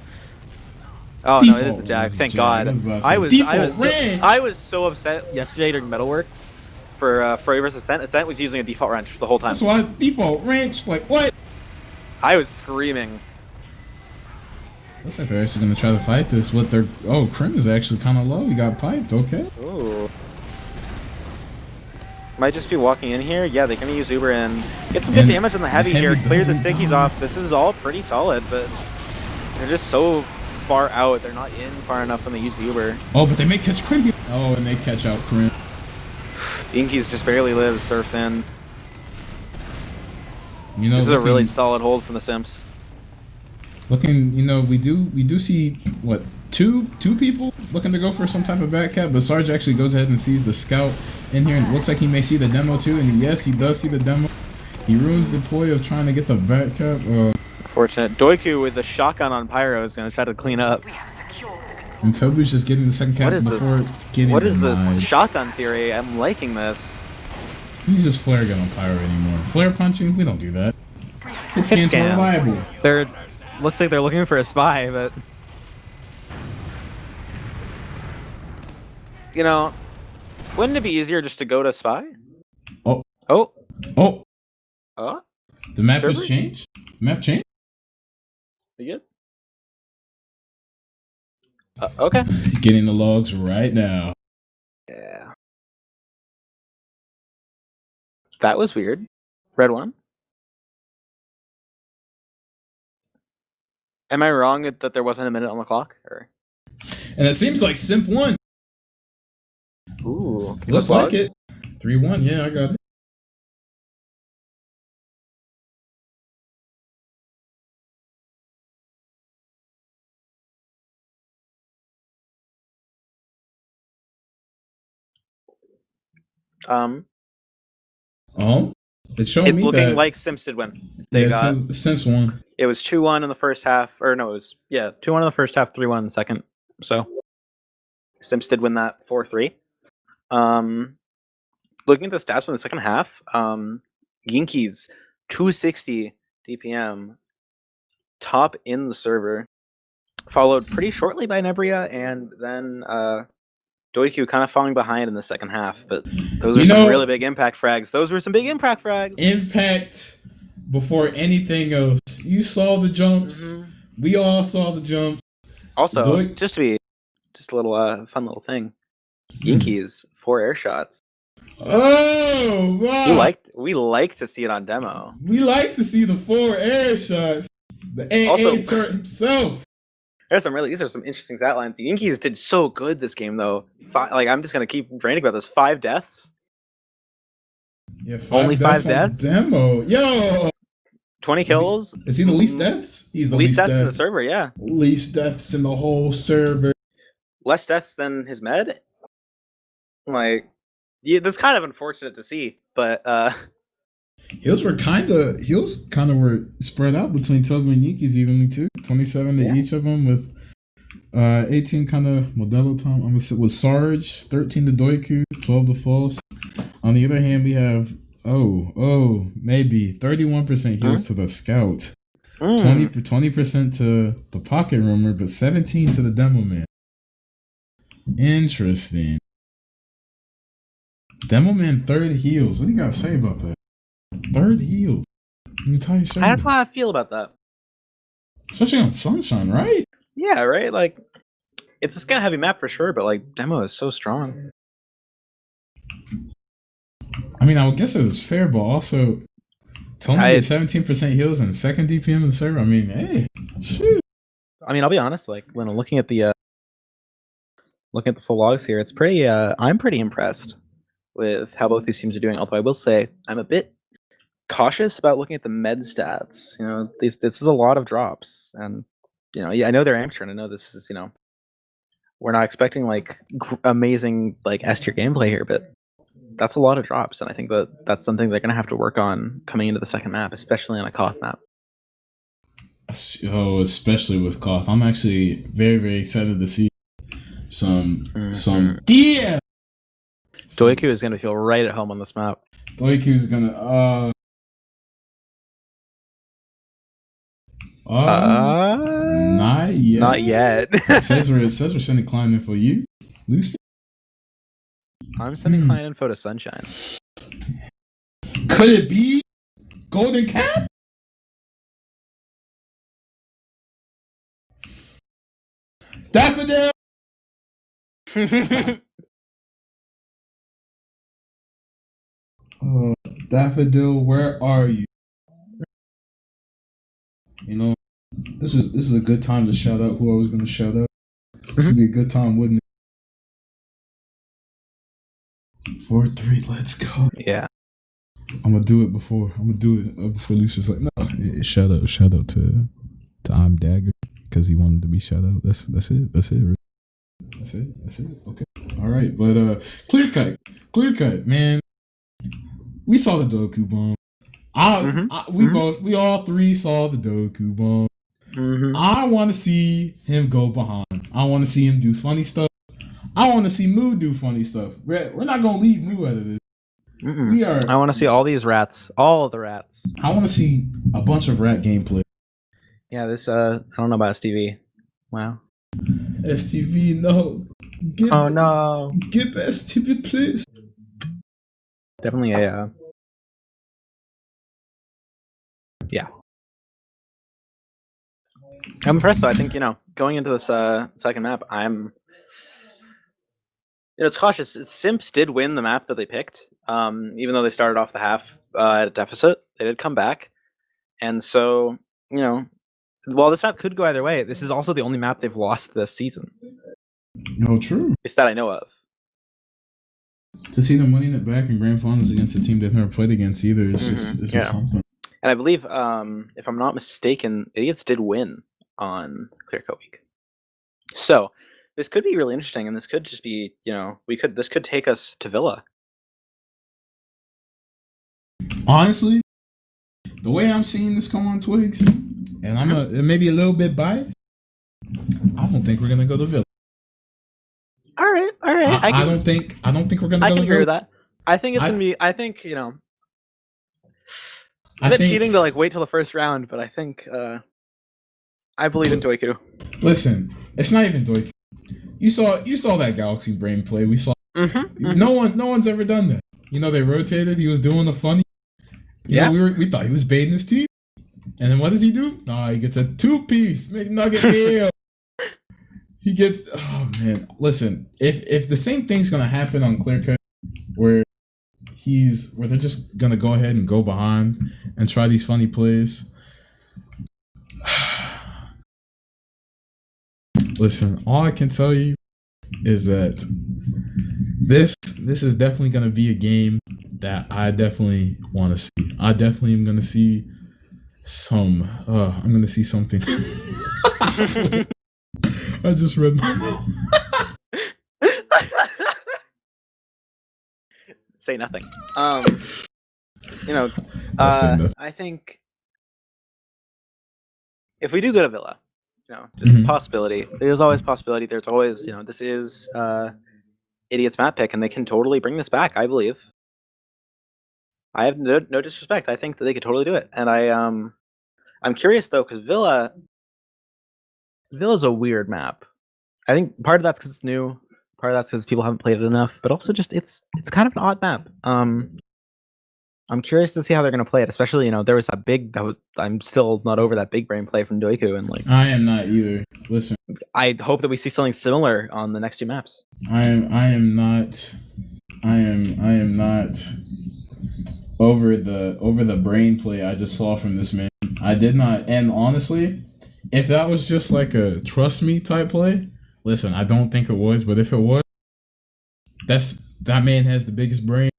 A: Oh no, it is the Jag. Thank God. I was so upset yesterday during Metalworks for Furry vs. Ascent. Ascent was using a default wrench the whole time.
B: That's why default wrench. Like what?
A: I was screaming.
B: Looks like they're actually gonna try to fight this with their. Oh, Krim is actually kind of low. He got piped. Okay.
A: Ooh. Might just be walking in here. Yeah, they're gonna use Uber and get some good damage on the heavy here. Clear the stickies off. This is all pretty solid, but they're just so far out. They're not in far enough when they use the Uber.
B: Oh, but they may catch Krim. Oh, and they catch out Krim.
A: Inky's just barely lives. Surfs in.
B: You know,
A: this is a really solid hold from the Simps.
B: Looking, you know, we do see what two people looking to go for some type of back cap, but Sarge actually goes ahead and sees the scout in here, and it looks like he may see the demo too. And yes, he does see the demo. He ruins the ploy of trying to get the back cap.
A: Fortunate. Doiku with the shotgun on Pyro is gonna try to clean up.
B: And Toby's just getting the second cap
A: What is
B: before
A: this?
B: getting
A: What is this
B: denied.
A: shotgun theory? I'm liking this.
B: He's just flare gun on pyro anymore. Flare punching, we don't do that. Hit
A: Hit
B: scans are
A: scan.
B: reliable.
A: Looks like they're looking for a spy, but you know, wouldn't it be easier just to go to spy?
B: Oh.
A: Oh.
B: Oh.
A: Oh.
B: The map
A: Server?
B: has changed? Map changed?
A: You good? Okay.
B: Getting the logs right now.
A: Yeah. That was weird. Red one. Am I wrong that there wasn't a minute on the clock? Or
B: And it seems like Simp won.
A: ooh,
B: Looks like it. 3-1, yeah, I got it. It's showing
A: It's
B: me
A: looking
B: that
A: like Simps did win. They
B: yeah,
A: got
B: Simps won.
A: it was 2-1 in the first half, or no, it was 2-1 in the first half, 3-1 in the second. So Simps did win that 4-3. Looking at the stats from the second half, Yinkies 260 DPM, top in the server, followed pretty shortly by Nebria, and then Doiku kind of falling behind in the second half. But those are some really big impact frags. Those were some big impact frags.
B: Impact before anything else. You saw the jumps. Mm-hmm. We all saw the jumps.
A: Also, just a little fun little thing. Yinkies 4 air shots.
B: Oh wow!
A: We like to see it on demo.
B: We like to see the 4 air shots. The AA turret himself.
A: These are some interesting stat lines. The Yankees did so good this game, though. I'm just gonna keep ranting about this. 5 deaths.
B: Yeah,
A: only 5 deaths.
B: Demo, yo.
A: 20 kills.
B: Is he the least deaths? He's the least deaths
A: in the server. Yeah.
B: Least deaths in the whole server.
A: Less deaths than his med. That's kind of unfortunate to see, but
B: Heals kind of were spread out between Toby and Yankees evenly too. 27 to each of them with 18 kind of Modelo time. I'm gonna sit with Sarge, 13 to Doiku, 12 to False. On the other hand, we have maybe 31% heals to the Scout, 20% to the Pocket Roamer, but 17 to the Demo Man. Interesting. Demo Man 3rd heals. What do you gotta say about that? 3rd heals. The entire show.
A: I don't know how I feel about that.
B: Especially on Sunshine, right?
A: Yeah, right? It's a scout heavy map for sure, but Demo is so strong.
B: I mean, I would guess it was fair, but also Tony did 17% heals and 2nd DPM in the server. I mean, hey, shoot.
A: I mean, I'll be honest, when looking at the full logs here, it's pretty I'm pretty impressed with how both these teams are doing, although I will say I'm a bit cautious about looking at the med stats. This is a lot of drops, and I know they're amateur, and I know this is we're not expecting amazing S tier gameplay here, but that's a lot of drops, and I think that's something they're gonna have to work on coming into the second map, especially on a Koth map.
B: Oh, especially with Koth, I'm actually very, very excited to see some DM.
A: Doiku is gonna feel right at home on this map.
B: Doiku is gonna not yet.
A: Not yet.
B: it says we're sending client info. You, Lucy?
A: I'm sending client info to Sunshine.
B: Could it be Golden Cap? Daffodil. Daffodil, where are you? This is a good time to shout out who I was going to shout out. This would be a good time, wouldn't it? 4-3, let's go.
A: Yeah.
B: I'm gonna do it before Lucia's like, no. Shout out to I'm Dagger because he wanted to be shout out. That's it. That's it. Okay. All right, but clear cut, man. We saw the Doku bomb. We all three saw the Doku bomb. I want to see him go behind. I want to see him do funny stuff. I want to see Moo do funny stuff. We're not gonna leave Moo out of this. We are.
A: I want to see all these rats, all of the rats.
B: I want to see a bunch of rat gameplay.
A: Yeah, this I don't know about STV. Wow.
B: STV, no.
A: No.
B: Get the STV, please.
A: Definitely a. Yeah. I'm impressed though. I think going into this second map, it's cautious. Simps did win the map that they picked, even though they started off the half at a deficit. They did come back, and so while this map could go either way, this is also the only map they've lost this season.
B: No, true.
A: It's that I know of.
B: To see them winning it back in grand finals against a team they've never played against either is just something.
A: And I believe, if I'm not mistaken, Idiots did win on Clear Cut Week. So this could be really interesting, and this could just be, this could take us to Villa.
B: Honestly, the way I'm seeing this come on Twigs, and I'm maybe a little bit biased, I don't think we're gonna go to Villa.
A: All right.
B: I don't think we're gonna go to Villa.
A: I can agree with that. I think it's gonna be. I think it's a bit cheating to wait till the first round, but I think I believe in Doiku.
B: Listen, it's not even Doiku. You saw that Galaxy Brain play. We saw. No one's ever done that. They rotated. He was doing the funny. We thought he was baiting his team, and then what does he do? He gets a 2-piece McNugget meal. He gets. Oh man, listen. If the same thing's gonna happen on Clear Cut, where they're just gonna go ahead and go behind and try these funny plays. Listen, all I can tell you is that this is definitely gonna be a game that I definitely want to see. I definitely am gonna see some. I'm gonna see something. I just read Momo.
A: Say nothing. I think if we do go to Villa, there's a possibility. There's always possibility. There's always, this is Idiots map pick, and they can totally bring this back. I believe. I have no disrespect. I think that they could totally do it, and I'm curious though because Villa's a weird map. I think part of that's because it's new. Part of that's because people haven't played it enough, but also just it's kind of an odd map. I'm curious to see how they're going to play it, especially there was I'm still not over that big brain play from Doiku, and
B: I am not either. Listen,
A: I hope that we see something similar on the next two maps.
B: I am not over the brain play I just saw from this man. I did not, and honestly, if that was just like a trust me type play, listen, I don't think it was, but if it was, that man has the biggest brain.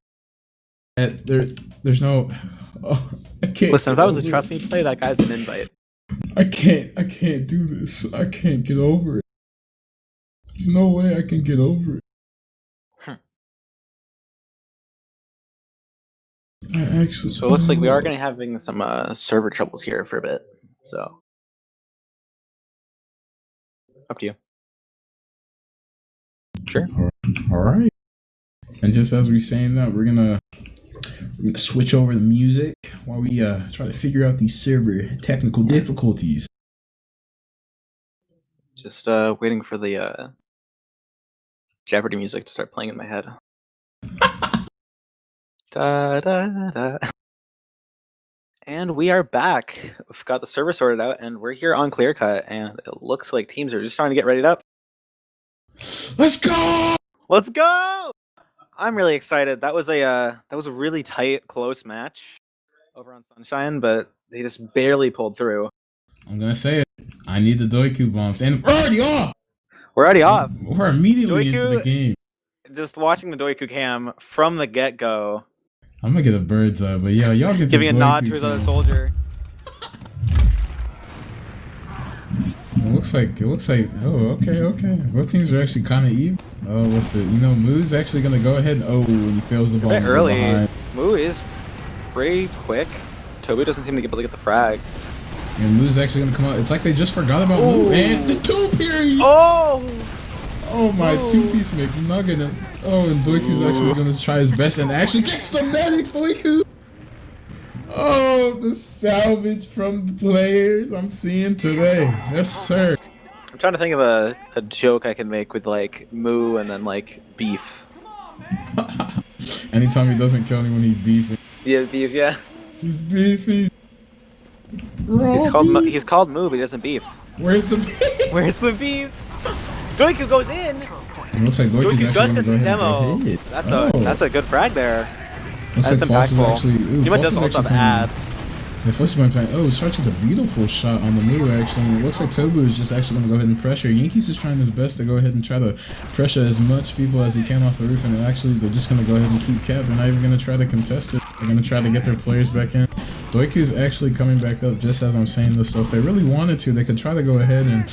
B: There's no. I can't.
A: Listen, if that was a trust me play, that guy's an invite.
B: I can't do this. I can't get over it. There's no way I can get over it.
A: So it looks like we are going to having some server troubles here for a bit. So up to you. Sure.
B: All right. And just as we're saying that, we're gonna switch over the music while we try to figure out these server technical difficulties.
A: Just waiting for the Jeopardy music to start playing in my head. Da, da, da. And we are back. We've got the server sorted out, and we're here on Clear Cut, and it looks like teams are just trying to get readied up.
B: Let's go!
A: Let's go! I'm really excited. That was a really tight, close match over on Sunshine, but they just barely pulled through.
B: I'm gonna say it. I need the Doiku bombs, and we're already off.
A: We're already off.
B: We're immediately into the game.
A: Just watching the Doiku cam from the get-go.
B: I'm gonna get a bird's eye, but yeah, y'all get
A: giving
B: the
A: a nod to
B: cam.
A: his other soldier.
B: It looks like. Oh, okay. Both teams are actually kind of even. Oh, with the Moo's actually gonna go ahead. And, he fails the ball.
A: A bit early. Moo is pretty quick. Tobu doesn't seem to be able to get the frag.
B: And Moo's actually gonna come out. It's like they just forgot about Moo. And the two period. Oh my, two-piece McNugget. And, and Doiku's actually gonna try his best and actually gets the medic, Doiku. Oh, the salvage from the players I'm seeing today. Yes, sir.
A: I'm trying to think of a joke I can make with like moo and then like beef.
B: Anytime he doesn't kill anyone, he's beefing.
A: Yeah, beef. Yeah.
B: He's beefing.
A: He's called moo, but he doesn't beef.
B: Where's the beef?
A: Where's the beef? Doiku goes in.
B: It looks like Doiku's
A: does
B: actually
A: the
B: gonna go
A: demo.
B: ahead and hit.
A: That's a good frag there.
B: Looks
A: That's
B: like False is
A: impactful.
B: actually. Ooh,
A: Jemond
B: False
A: does
B: is
A: also
B: actually
A: have ad.
B: The first one playing. Oh, Sarge gets a beautiful shot on the Moo actually. And it looks like Tobu is just actually going to go ahead and pressure. Yankees is trying his best to go ahead and try to pressure as much people as he can off the roof. And actually, they're just going to go ahead and keep cap. They're not even going to try to contest it. They're going to try to get their players back in. Doiku's actually coming back up just as I'm saying this. So if they really wanted to, they could try to go ahead and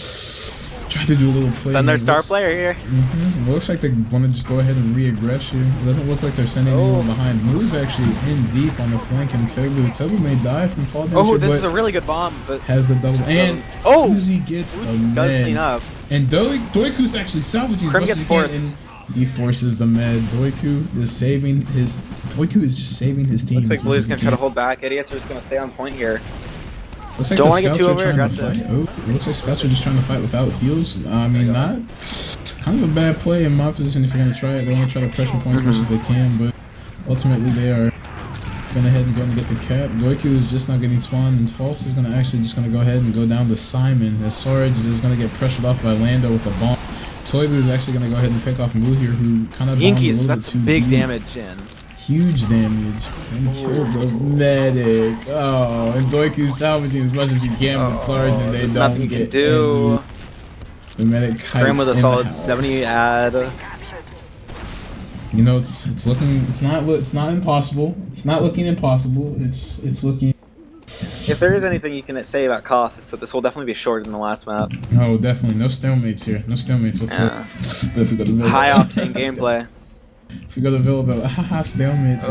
B: try to do a little play.
A: Send their star player here.
B: It looks like they want to just go ahead and re-aggress you. It doesn't look like they're sending anyone behind. Moo's actually in deep on the flank, and Tobu may die from fall damage.
A: Oh, this is a really good bomb, but
B: has the double. And Uzi gets the
A: does
B: med.
A: clean up.
B: And Doiku's actually salvaging as much as he can, and he forces the med. Doiku is just saving his team.
A: Looks like Blue's gonna try to hold back. Idiots are just gonna stay on point here.
B: Looks like
A: Don't
B: the
A: want to get
B: scouts
A: too
B: are trying to
A: over-aggressive.
B: fight. Oh, it looks like scouts are just trying to fight without heals. I mean, not kind of a bad play in my position if you're going to try it. They want to try to pressure point as much as they can, but ultimately they are going ahead and going to get the cap. Doiku is just not getting spawned, and False is going to actually just going to go ahead and go down to Simon. As Sarge is going to get pressured off by Lando with a bomb. Toibu is actually going to go ahead and pick off Moo here, who kind of
A: Yankees, that's big damage in.
B: Huge damage. And killed the medic. Oh, and Doiku's salvaging as much as he can with Sarge, and they don't
A: nothing you
B: get
A: can do.
B: any. The medic
A: Grim with a solid 70 ad.
B: You know, it's not impossible. It's not looking impossible. It's looking.
A: If there is anything you can say about Koth, it's that this will definitely be shorter than the last map.
B: Oh, definitely. No stalemates here. No stalemates whatsoever. If we go to
A: high octane gameplay.
B: If we go to Villa, though, haha, stalemates.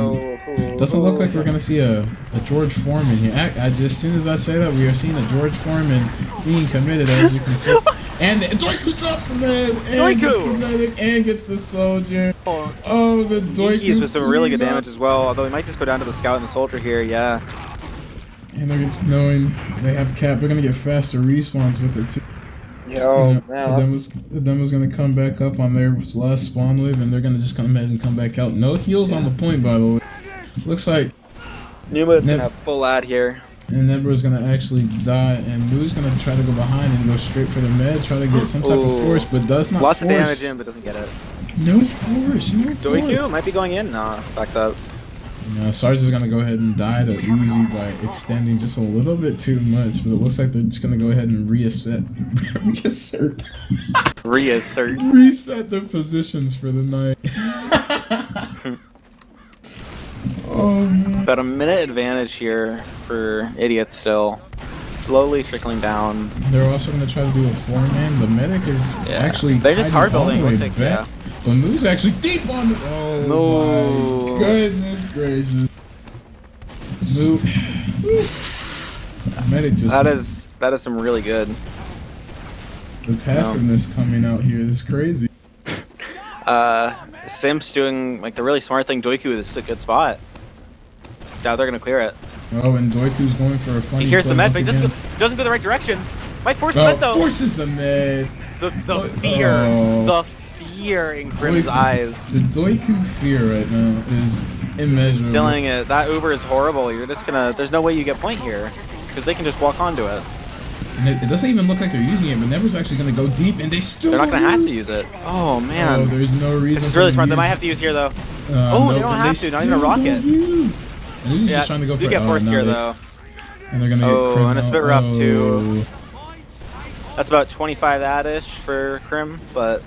B: Doesn't look like we're gonna see a George Foreman here. As soon as I say that, we are seeing a George Foreman being committed, as you can see. And Doiku drops the med, and gets the medic, and gets the soldier. Oh, the Doiku.
A: Yankees with some really good damage as well, although he might just go down to the scout and the soldier here, yeah.
B: And they're knowing they have cap, they're gonna get faster respawns with it too.
A: Yo,
B: the demo's gonna come back up on their last spawn wave, and they're gonna just come ahead and come back out. No heals on the point, by the way. Looks like
A: Numa is gonna have full ad here.
B: And Nebro's gonna actually die, and Moo's gonna try to go behind and go straight for the med, try to get some type of force, but does not
A: Lots
B: force.
A: of damage in, but doesn't get it.
B: No force, no force.
A: Doiku might be going in. Nah, backs up.
B: No, Sarge is gonna go ahead and die to Uzi by extending just a little bit too much, but it looks like they're just gonna go ahead and reset their positions for the night. Oh man.
A: About a minute advantage here for Idiots still. Slowly trickling down.
B: They're also gonna try to do a 4-man. The medic is actually
A: they're just hard building.
B: But Moo's actually deep on the my goodness gracious. Moo. Medic just
A: that is some really good.
B: The passiveness coming out here is crazy.
A: Simps doing like the really smart thing. Doiku is a good spot. Doubt they're gonna clear it.
B: Oh, and Doiku's going for a funny.
A: He hears the med, but he doesn't go the right direction. Might force the med though.
B: Forces the med.
A: The fear in Grim's eyes.
B: The Doiku fear right now is immeasurable.
A: Stealing it. That Uber is horrible. You're just gonna. There's no way you get point here because they can just walk onto it.
B: And it doesn't even look like they're using it, but Never's actually gonna go deep, and they're
A: not gonna have to use it. Oh man.
B: Oh, there's no reason.
A: This is really smart. They might have to use here though. Oh, they don't have to. Not even a rocket.
B: And he's just trying to go for
A: it. You get forced here though.
B: And they're gonna get Krim
A: and it's a bit rough
B: out.
A: too. That's about 25 ad-ish for Krim, but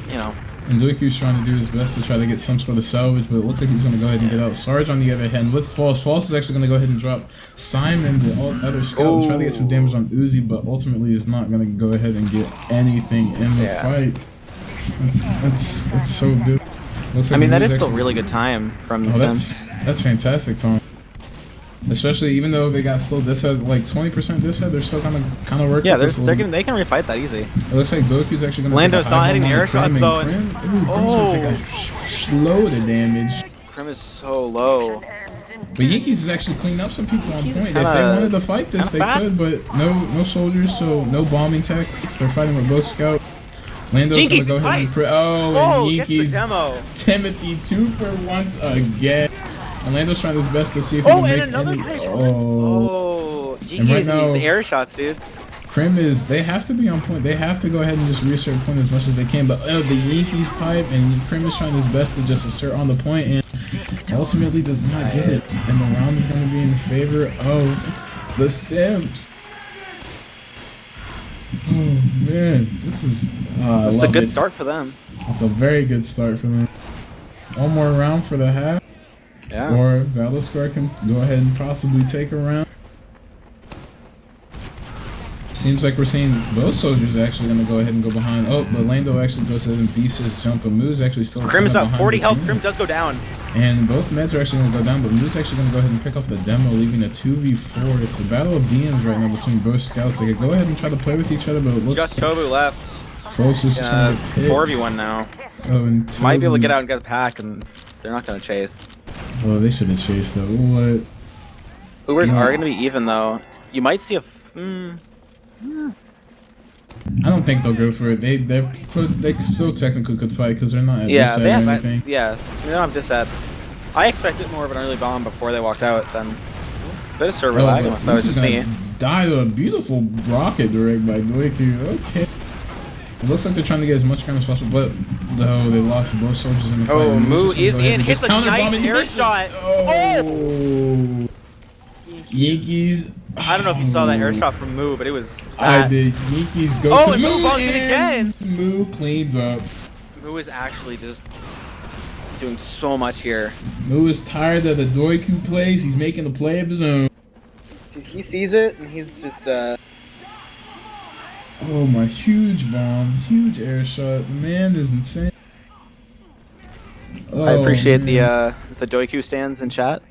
A: you know.
B: And Doiku's trying to do his best to try to get some sort of salvage, but it looks like he's gonna go ahead and get out. Sarge on the other hand with False. False is actually gonna go ahead and drop Simon, the other scout, and try to get some damage on Uzi, but ultimately is not gonna go ahead and get anything in the fight. That's so good. Looks like
A: that is still really good time from the Simps.
B: That's fantastic, Tom. Especially even though they got slow this head, like 20% this head, they're still kind of working.
A: Yeah,
B: with this a little
A: they can refight that easy.
B: It looks like Goku's actually going to
A: Lando's
B: take a high
A: not hitting
B: home
A: the
B: on
A: air shots,
B: Krim,
A: though.
B: and Krim, Krim's going to take a load of damage.
A: Krim is so low.
B: But Yankees is actually cleaning up some people on
A: Yankees
B: point.
A: is
B: If they
A: kinda-
B: wanted to fight this, they
A: fat.
B: could, but no soldiers, so no bombing tactics. They're fighting with both scout. Lando's going to
A: Yankees
B: go ahead and and
A: gets the
B: Yankees
A: demo.
B: Timothy 2 for once again. And Lando's trying his best to see if he can
A: And
B: make
A: another
B: any.
A: hit.
B: And
A: Yankees
B: right now-
A: these air shots, dude.
B: Krim they have to be on point. They have to go ahead and just reassert point as much as they can. But the Yankees pipe, and Krim is trying his best to just assert on the point, and ultimately does not get it. And the round is going to be in favor of the Simps. Oh man, this is.
A: It's a good start for them.
B: It's a very good start for them. One more round for the half,
A: Yeah.
B: or BattleScarred can go ahead and possibly take a round. Seems like we're seeing both soldiers actually going to go ahead and go behind. Oh, but Lando actually goes ahead and beefs his jump, but Moo's actually still
A: Krim's
B: kinda
A: about
B: behind
A: 40
B: the
A: health.
B: team.
A: Krim does go down.
B: And both meds are actually going to go down, but Moo's actually going to go ahead and pick off the demo, leaving a 2v4. It's a battle of DMs right now between both scouts. They could go ahead and try to play with each other, but it looks
A: Just Tobu left.
B: Folks is just going to get picked.
A: 4v1 now.
B: Oh, and
A: Might be able to get
B: Tobu's-
A: out and get the pack, and they're not going to chase.
B: Oh, they should have chased though. What?
A: Ubers
B: Yeah.
A: are going to be even, though. You might see a...
B: I don't think they'll go for it. They still technically could fight because they're not at
A: Yeah,
B: this
A: they
B: side
A: have
B: or anything.
A: they don't have this set. I expected more of an early bomb before they walked out than bit of server
B: Oh,
A: lag,
B: but
A: unless that was
B: Moose
A: just
B: is
A: me.
B: gonna die to a beautiful rocket direct by Doiku. Okay. It looks like they're trying to get as much ground as possible, but no, they lost both soldiers in the fight.
A: Oh,
B: and Moose
A: Moo
B: is gonna
A: is
B: go ahead
A: in,
B: and
A: hits
B: just
A: a nice
B: counterbomb and
A: air
B: hits it.
A: shot.
B: Oh. Yankees.
A: I don't know if you saw that air shot from Moo, but it was
B: I
A: fat.
B: did. Yankees go
A: Oh,
B: to
A: and Moo
B: Moo
A: bonks it
B: and
A: again.
B: Moo cleans up.
A: Moo is actually just doing so much here.
B: Moo is tired of the Doiku plays. He's making a play of his own.
A: Dude, he sees it, and he's just,
B: Oh my, huge bomb, huge air shot. The man is insane.
A: I appreciate
B: man.
A: the Doiku stands in chat.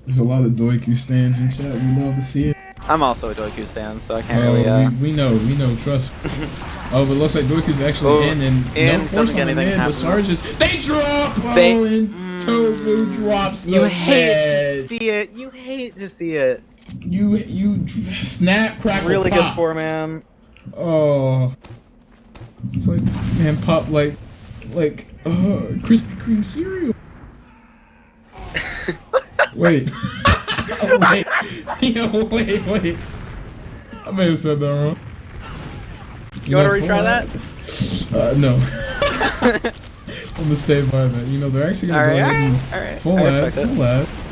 B: There's a lot of Doiku stands in chat. We love to see it.
A: I'm also a Doiku stan, so I can't really,
B: we know, trust. Oh, but it looks like Doiku's actually in, and no
A: doesn't
B: force
A: get
B: on the
A: anything
B: mid, but
A: happen.
B: Sarge's, they drop!
A: They-
B: Oh, and Tofu drops the
A: you hate
B: mid.
A: to see it. You hate to see it.
B: You snap, crackle,
A: Really good
B: pop.
A: 4-man.
B: Oh. It's like, man, pop like Krispy Kreme cereal. Wait. Wait. Yo, wait. I may have said that wrong.
A: You want to retry that?
B: No. I'm gonna stay by that. You know, they're actually gonna go ahead and
A: alright.
B: full
A: I
B: lab.
A: respect it.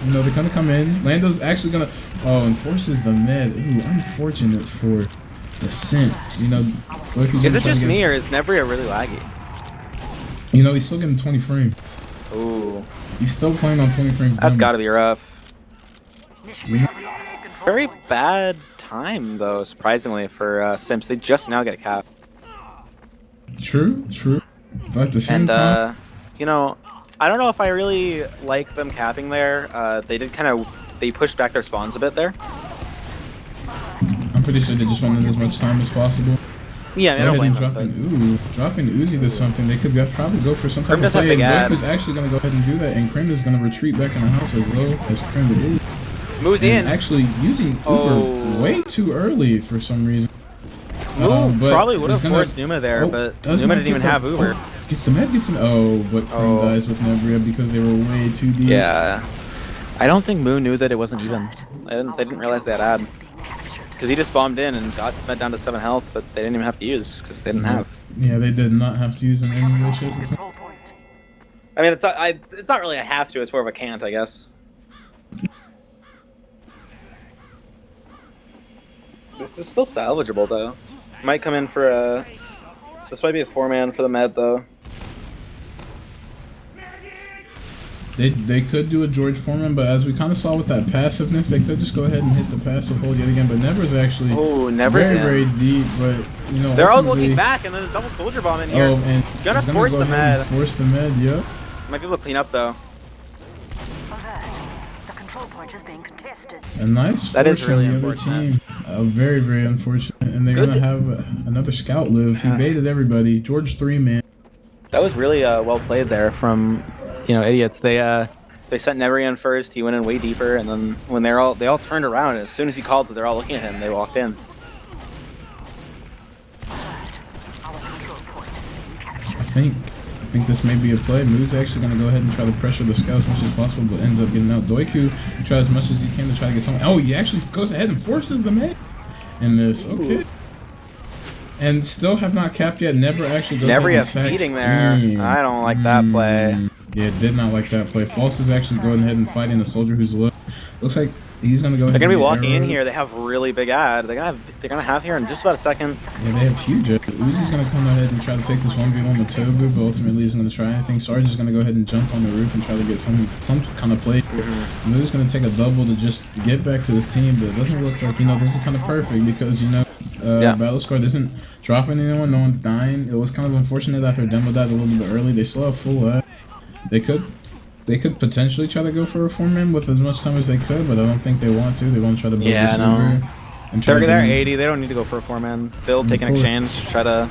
B: You know, they're gonna come in. Lando's actually gonna and forces the med. Ooh, unfortunate for the Simps. You know,
A: Is it just me, or is Nebria really laggy?
B: You know, he's still getting 20 frames.
A: Ooh,
B: He's still playing on 20 frames.
A: that's
B: demo.
A: gotta be rough. Very bad time, though, surprisingly, for Simps. They just now get capped.
B: True. But at the same
A: And,
B: time,
A: you know, I don't know if I really like them capping there. They did they pushed back their spawns a bit there.
B: I'm pretty sure they just wanted as much time as possible.
A: Yeah, I
B: Go
A: don't
B: ahead
A: blame
B: and
A: them.
B: dropping Uzi to something. They could probably go for some type
A: Krim
B: of
A: does have
B: play.
A: big
B: And
A: ad.
B: Goku's actually going to go ahead and do that, and Krim is going to retreat back in the house as low as Krim is.
A: Moves
B: And
A: in.
B: actually using Uber
A: Oh.
B: way too early for some reason.
A: Moo
B: But
A: probably would have
B: he's gonna-
A: forced Numa there, but
B: does
A: Numa
B: not
A: didn't even
B: get the-
A: have Uber.
B: Gets the med, but Krim dies with Nebria because they were way too deep.
A: Yeah. I don't think Moo knew that it wasn't even. They didn't realize they had ad. Because he just bombed in and got med down to 7 health, but they didn't even have to use because they didn't have.
B: Yeah, they did not have to use an any way, shape, or form.
C: Control point.
A: I mean, it's not really a have to. It's more of a can't, I guess. This is still salvageable though. Might come in for a. This might be a 4-man for the med though.
B: They could do a George Foreman, but as we kind of saw with that passiveness, they could just go ahead and hit the passive hold yet again. But Never's actually
A: Never's
B: very,
A: in.
B: very deep. But you know,
A: They're all
B: ultimately-
A: looking back, and then a double soldier bomb in here.
B: Oh, and
A: Gonna
B: he's
A: force
B: go
A: the
B: ahead and
A: med.
B: Force the med. Yep.
A: Might be able to clean up though.
C: Alert. The control point point is being contested.
B: A nice
A: That is
B: force
A: really
B: from the other
A: unfortunate.
B: team. Very, very unfortunate. And they're
A: Good.
B: gonna have another scout live. He baited everybody. George 3-man.
A: That was really well played there from idiots. They sent Never in first. He went in way deeper, and then when they all turned around, as soon as he called that they're all looking at him, they walked in.
C: Our control point is being captured.
B: I think this may be a play. Moo's actually going to go ahead and try to pressure the scout as much as possible, but ends up getting out. Doiku tries as much as he can to try to get something. Oh, he actually goes ahead and forces the man in this. Okay. And still have not capped yet. Never actually goes ahead and sacks
A: feeding there.
B: in.
A: I don't like that play.
B: Yeah, did not like that play. False is actually going ahead and fighting the soldier who's low. Looks like he's going to go ahead
A: They're gonna
B: and
A: be
B: get
A: walking in
B: arrowed.
A: here. They have really big ad. They're gonna have here in just about a second.
B: Yeah, they have huge. Uzi's going to come ahead and try to take this 1v1 with Tobu, but ultimately isn't going to try anything. Sarge is going to go ahead and jump on the roof and try to get some kind of play. Moo's going to take a double to just get back to his team, but it doesn't look like, this is kind of perfect because, BattleScarred isn't dropping anyone, no one's dying. It was kind of unfortunate that their demo died a little bit early. They still have full ad. They could potentially try to go for a 4-man with as much time as they could, but I don't think they want to. They want to try to build this Uber. And try to
A: They're
B: get
A: 80. They don't need to go for a 4-man. Build, take an exchange, try to.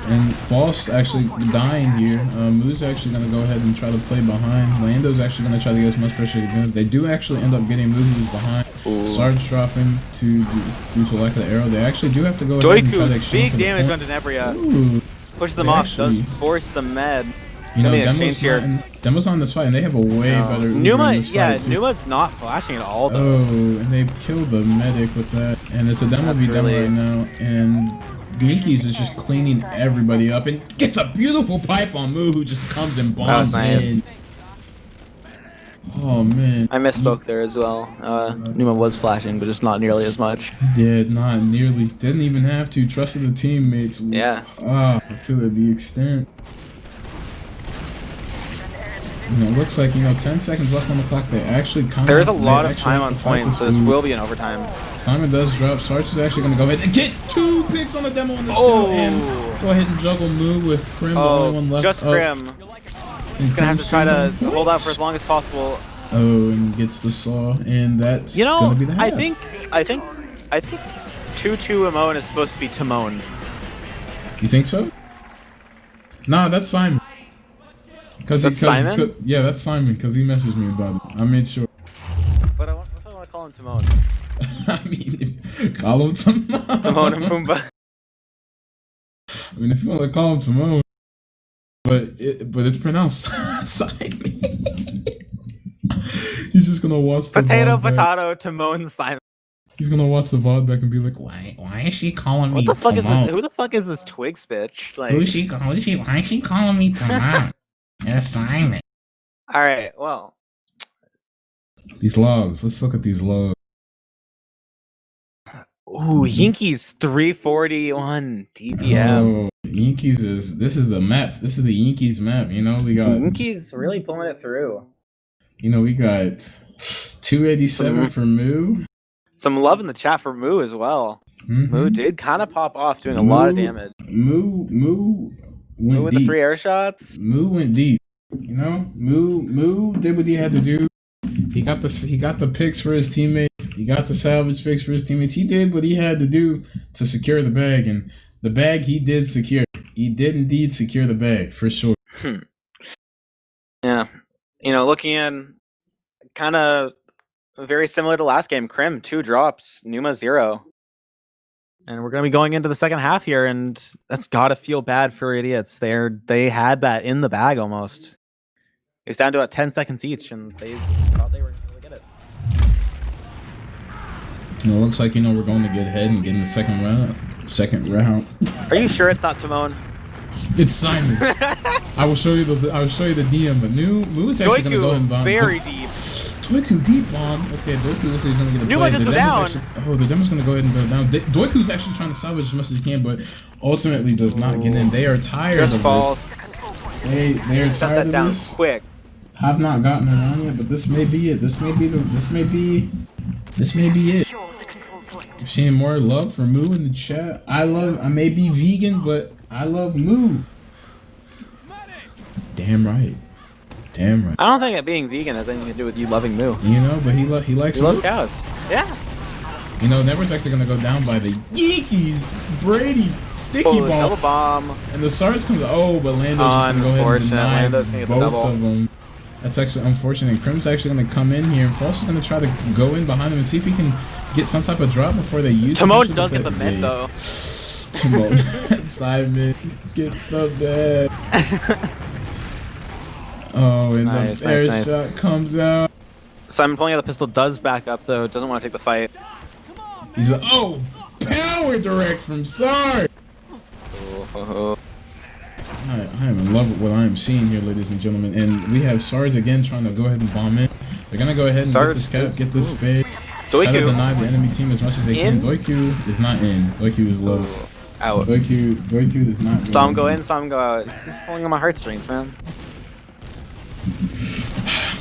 B: And False actually dying here. Moo's actually going to go ahead and try to play behind. Lando's actually going to try to get as much pressure as he can. They do actually end up getting Moo who's behind. Sarge dropping due to lack of the arrow. They actually do have to go ahead and try to
A: Doiku,
B: exchange
A: big
B: for the
A: damage
B: point.
A: on Denebria.
B: Ooh.
A: Push them
B: They
A: off.
B: actually-
A: Does force the med.
B: Demo's on this fight, and they have a way better Uber in
A: Numa,
B: this fight, too.
A: Numa's not flashing at all though.
B: Oh, and they killed the medic with that. And it's a demo v demo right now. And Yankees is just cleaning everybody up and gets a beautiful pipe on Moo, who just comes and bombs
A: nice.
B: in. Oh, man.
A: I misspoke there as well. Numa was flashing, but just not nearly as much.
B: Did not nearly. Didn't even have to. Trusted the teammates.
A: Yeah.
B: To the extent. It looks like, 10 seconds left on the clock. They actually kind of.
A: There is a lot of time on point, so this will be an overtime.
B: Simon does drop. Sarge is actually going to go ahead and get 2 picks on the demo on the scout and go ahead and juggle Moo with Krim, the only one left.
A: Just Krim. He's gonna have to try to hold out for as long as possible.
B: Oh, and gets the saw, and that's gonna be the half.
A: I think 2-2 Amon is supposed to be Timon.
B: You think so? Nah, that's Simon.
A: That's Simon?
B: Yeah, that's Simon, because he messaged me about it. I made sure.
A: But I want to call him Timon.
B: I mean, call him Timon.
A: Timon and Pumbaa.
B: I mean, if you want to call him Timon, but it's pronounced Simon. He's just gonna watch the
A: Potato, Timon, Simon.
B: He's gonna watch the VOD back and be like, why is she calling me
A: What the fuck is
B: Timon?
A: this? Who the fuck is this twigs bitch? Like,
B: Why is she calling me Timon? It's Simon.
A: all right, well,
B: These logs. Let's look at these logs.
A: ooh, Yankees 341 DPM.
B: Oh, Yankees this is the map. This is the Yankees map. We got
A: Yankees really pulling it through.
B: we got 287 for Moo.
A: Some love in the chat for Moo as well.
B: Mm-hmm.
A: Moo did kind of pop off, doing a lot of damage.
B: Moo went
A: With
B: deep.
A: the 3 air shots.
B: Moo went deep. Moo did what he had to do. He got the picks for his teammates. He got the salvage picks for his teammates. He did what he had to do to secure the bag, and the bag he did secure. He did indeed secure the bag for sure.
A: Yeah, looking in, kind of very similar to last game. Krim 2 drops, Numa 0. And we're gonna be going into the second half here, and that's gotta feel bad for idiots. They had that in the bag almost. It's down to about 10 seconds each, and they thought they were gonna get it.
B: It looks like we're going to get ahead and get in the second round.
A: Are you sure it's not Timon?
B: It's Simon. I will show you the DM, but Moo is actually going to go ahead and bomb.
A: Very deep.
B: Doiku deep bomb. Okay, Doiku looks like he's going to get a
A: Numa
B: play.
A: just went down.
B: The demo's going to go ahead and go down. Doiku's actually trying to salvage as much as he can, but ultimately does not get in. They are tired
A: Just
B: of
A: false.
B: this. They are
A: Shut
B: tired
A: that
B: of
A: down
B: this.
A: quick.
B: Have not gotten around yet, but this may be it. This may be it.
C: Sure, the control point.
B: You're seeing more love for Moo in the chat. I may be vegan, but I love Moo. Damn right. Damn right.
A: I don't think it being vegan has anything to do with you loving Moo.
B: You know, but he likes
A: You love
B: Moo.
A: cows. Yeah.
B: You know, Never's actually gonna go down by the Yeekies, Brady, Sticky
A: Oh, double
B: Bomb,
A: bomb.
B: and the Sarge comes. Oh, but Lando's just gonna go ahead and
A: Unfortunate.
B: deny
A: Lando's gonna get the
B: both
A: double.
B: of them. That's actually unfortunate. Crim's actually gonna come in here, and Frost is gonna try to go in behind him and see if he can get some type of drop before they use.
A: Timon does get the mid though.
B: Timon, Simon gets the bed. Oh, and
A: Nice,
B: the air
A: nice.
B: shot comes out.
A: Simon pulling out the pistol does back up though. Doesn't want to take the fight.
B: He's like, oh, power direct from Sarge. I am in love with what I am seeing here, ladies and gentlemen. And we have Sarge again trying to go ahead and bomb in. They're gonna go ahead and
A: Sarge
B: get this cap, get this spade.
A: Doiku.
B: Try to deny the enemy team as much as they
A: In?
B: can. Doiku is not in. Doiku is low.
A: Out.
B: Doiku is not.
A: Saw him go in, saw him go out. It's just pulling on my heartstrings, man.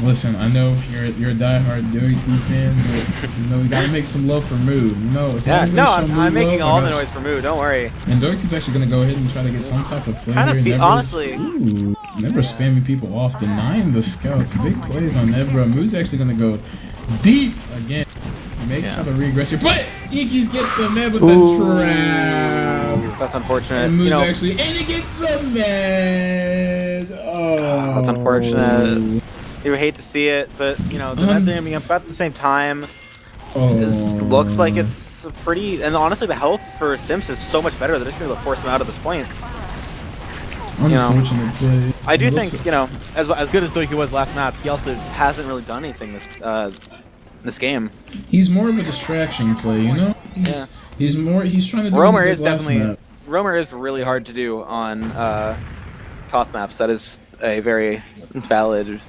B: Listen, I know you're a diehard Doiku fan, but you know we gotta make some love for Moo. You know, if
A: Yeah,
B: you
A: no,
B: guys show Moo
A: I'm making
B: love,
A: all
B: I
A: the
B: got
A: noise for Moo. Don't worry.
B: And Doiku's actually gonna go ahead and try to get some type of play
A: Kinda
B: here.
A: feel-
B: Nebra's-
A: honestly.
B: Ooh, Nebra spamming people off, denying the scouts. Big plays on Nebra. Moo's actually gonna go deep again. Maybe try to regress here, but Yankees gets the med with the trap.
A: That's unfortunate.
B: And Moo's
A: You know,
B: actually, and he gets the med. Oh,
A: that's unfortunate. You would hate to see it, but you know, the med damage about at the same time. Looks like it's pretty, and honestly, the health for Simps is so much better. They're just gonna force him out at this point.
B: Unfortunate play.
A: I do think, you know, as good as Doiku was last map, he also hasn't really done anything this game.
B: He's more of a distraction play, you know. He's trying to do.
A: Roamer
B: what he
A: is
B: did last
A: definitely
B: map.
A: Roamer is really hard to do on Koth maps. That is a very valid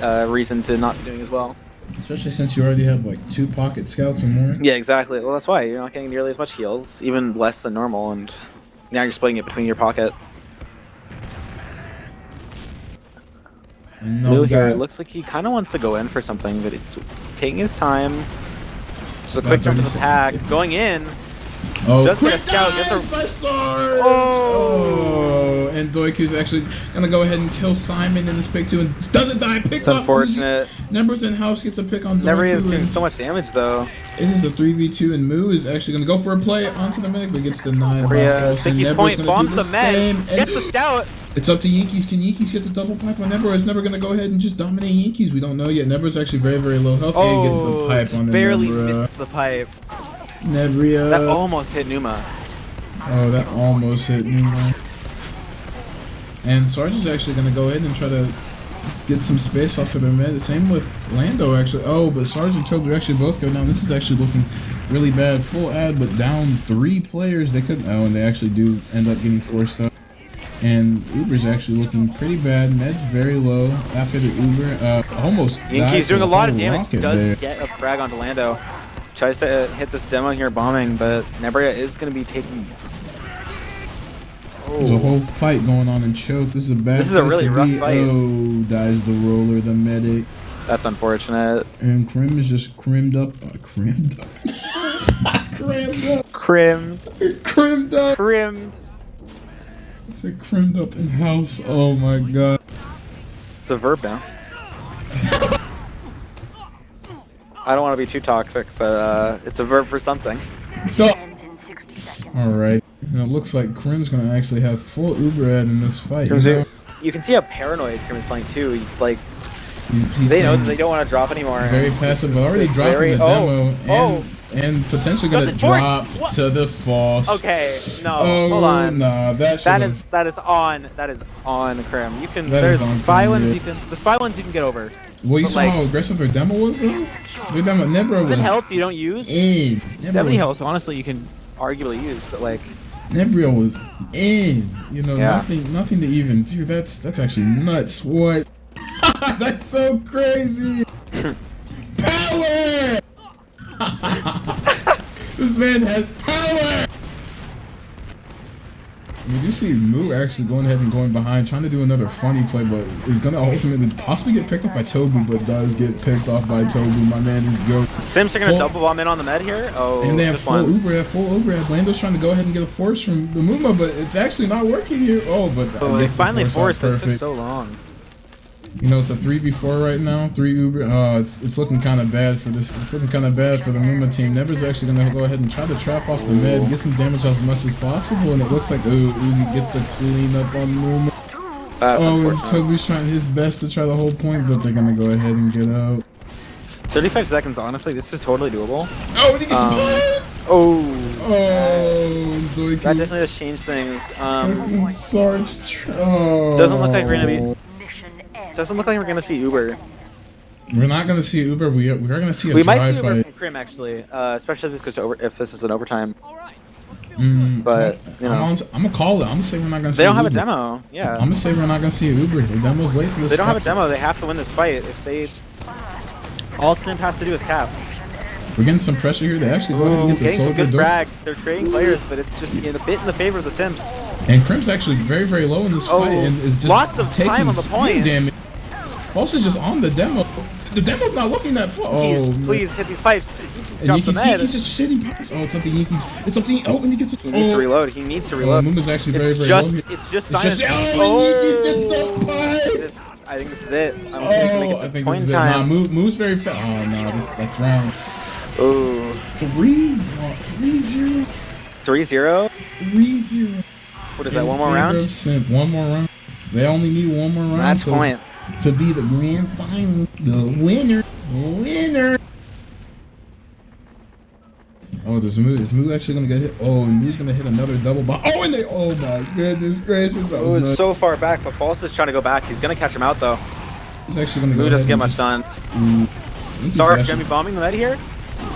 A: reason to not be doing as well.
B: Especially since you already have like 2 pocket scouts or more.
A: Yeah, exactly. Well, that's why you're not getting nearly as much heals, even less than normal, and now you're splitting it between your pocket.
B: No,
A: here, it looks like he kind of wants to go in for something, but he's taking his time. Just a quick jump to the pack, going in.
B: Oh,
A: Does get a
B: quick
A: scout, gets
B: dives
A: a-
B: by Sarge!
A: Oh!
B: And Doiku's actually gonna go ahead and kill Simon in this pick too, and doesn't die. Picks
A: It's
B: off
A: unfortunate.
B: Numbers in house gets a pick on Doiku.
A: Never is doing
B: and
A: so much damage though.
B: It is a 3v2, and Moo is actually gonna go for a play onto the medic, but gets denied. by False, and
A: Sicky's
B: Nebra's
A: point
B: gonna
A: bombs
B: do
A: the
B: same,
A: med,
B: and
A: gets the scout.
B: it's up to Yankees. Can Yankees get the double pipe on Nebra? Is Nebra gonna go ahead and just dominate Yankees? We don't know yet. Nebra's actually very, very low health. and gets the pipe on the
A: barely
B: Nebra.
A: misses the pipe.
B: Nebria.
A: That almost hit Numa.
B: Oh, that almost hit me, man. And Sarge is actually going to go ahead and try to get some space off of their mid. Same with Lando, actually. Oh, but Sarge and Toby actually both go down. This is actually looking really bad. Full ad, but down 3 players. They couldn't. Oh, and they actually do end up getting forced up. And Uber's actually looking pretty bad. Med's very low after the Uber. Almost.
A: Yankee's doing a lot of damage.
B: Rocket
A: Does
B: there.
A: get a frag onto Lando. Tries to hit this demo here bombing, but Nebria is going to be taking...
B: There's a whole fight going on in choke. This is a bad.
A: This is a
B: place
A: really
B: to
A: rough
B: be.
A: fight.
B: Oh, dies the roller, the medic.
A: That's unfortunate.
B: And Crim is just crimmed up. Crimmed up. Crimmed up.
A: Crimmed.
B: Crimmed up.
A: Crimmed.
B: I said crimmed up in house. Oh my god.
A: It's a verb now. I don't want to be too toxic, but it's a verb for something.
C: Ends in 60 seconds.
B: Alright. And it looks like Crim's gonna actually have full Uber ad in this fight. You know?
A: You can see how paranoid Crim is playing too. Like,
B: He's
A: they know
B: playing
A: that they don't want to drop anymore.
B: very passive, but already dropping the demo and potentially gonna
A: Does it force?
B: drop
A: What?
B: to the false.
A: Okay, no,
B: Oh,
A: hold on.
B: nah, that
A: is on Crim. You can
B: That
A: there's
B: is on
A: spy
B: Crim,
A: ones
B: yeah.
A: you can the spy ones you can get over.
B: Well, you
A: But,
B: saw
A: like-
B: how aggressive their demo was, though? Their demo, Nebra
A: Even
B: was
A: health you don't use.
B: in.
A: 70 health, honestly, you can arguably use, but like,
B: Nebria was in. You know,
A: Yeah.
B: nothing to even do. That's actually nuts. What? That's so crazy. Power! This man has power! We do see Moo actually going ahead and going behind, trying to do another funny play, but is going to ultimately possibly get picked off by Toby, but does get picked off by Toby. My man is good.
A: Simps are gonna
B: Full-
A: double bomb in on the med here. Oh,
B: And they have
A: just
B: full
A: one.
B: Uber, full Uber. Lando's trying to go ahead and get a force from the Momo, but it's actually not working here. Oh, but
A: Oh, they
B: gets the
A: finally
B: force out
A: forced, but it took
B: perfect.
A: so long.
B: You know, it's a 3v4 right now. 3 Uber. It's looking kind of bad for this. It's looking kind of bad for the Momo team. Never's actually gonna go ahead and try to trap off the mid, get some damage off as much as possible, and it looks like Uzi gets the clean up on Momo. And Toby's trying his best to try the whole point, but they're gonna go ahead and get out.
A: 35 seconds. Honestly, this is totally doable.
B: Oh, and he gets Doiky.
A: That definitely does change things.
B: Doesn't
A: look like we're gonna be. Doesn't look like we're gonna see Uber.
B: We're not gonna see Uber. We are gonna see a
A: we
B: dry
A: might see Uber
B: fight.
A: from Crim actually, especially if this goes to if this is an overtime.
B: But
A: you know,
B: I'm gonna call it. I'm gonna say we're not gonna see.
A: They don't have
B: Uber.
A: a demo. Yeah.
B: I'm gonna say we're not gonna see Uber. The demo's late to this.
A: They don't have a demo. They have to win this fight. If they, all Simp has to do is cap.
B: We're getting some pressure here. They actually go ahead and get the
A: getting some
B: soldier
A: good
B: door.
A: frags. They're trading players, but it's just a bit in the favor of the Simps.
B: And Crim's actually very, very low in this fight and is just
A: lots of
B: taking
A: time on the point.
B: damage. False is just on the demo. The demo's not looking that far.
A: Please hit these pipes.
B: Yankees is just hitting pipes. Oh, it's something Yankees. It's something. Oh, and he gets.
A: He needs to reload. He needs to reload.
B: Momo's actually very, very low.
A: It's just silence.
B: Yankees gets the pipe.
A: I think this is it. I don't think we can make it to point in time.
B: Nah, move's very fast. Oh no, that's wrong.
A: Oh.
B: 3-0.
A: 3-0.
B: 3-0.
A: What is that? One more round?
B: Simp. One more round. They only need one more round.
A: That's point.
B: To be the grand final, the winner. Oh, is Moo actually gonna get hit? Oh, and Moo's gonna hit another double bomb. Oh, and oh my goodness gracious!
A: It's so far back, but False is trying to go back. He's gonna catch him out though.
B: He's actually gonna go.
A: Moo doesn't get much done. Sark's gonna be bombing the med here.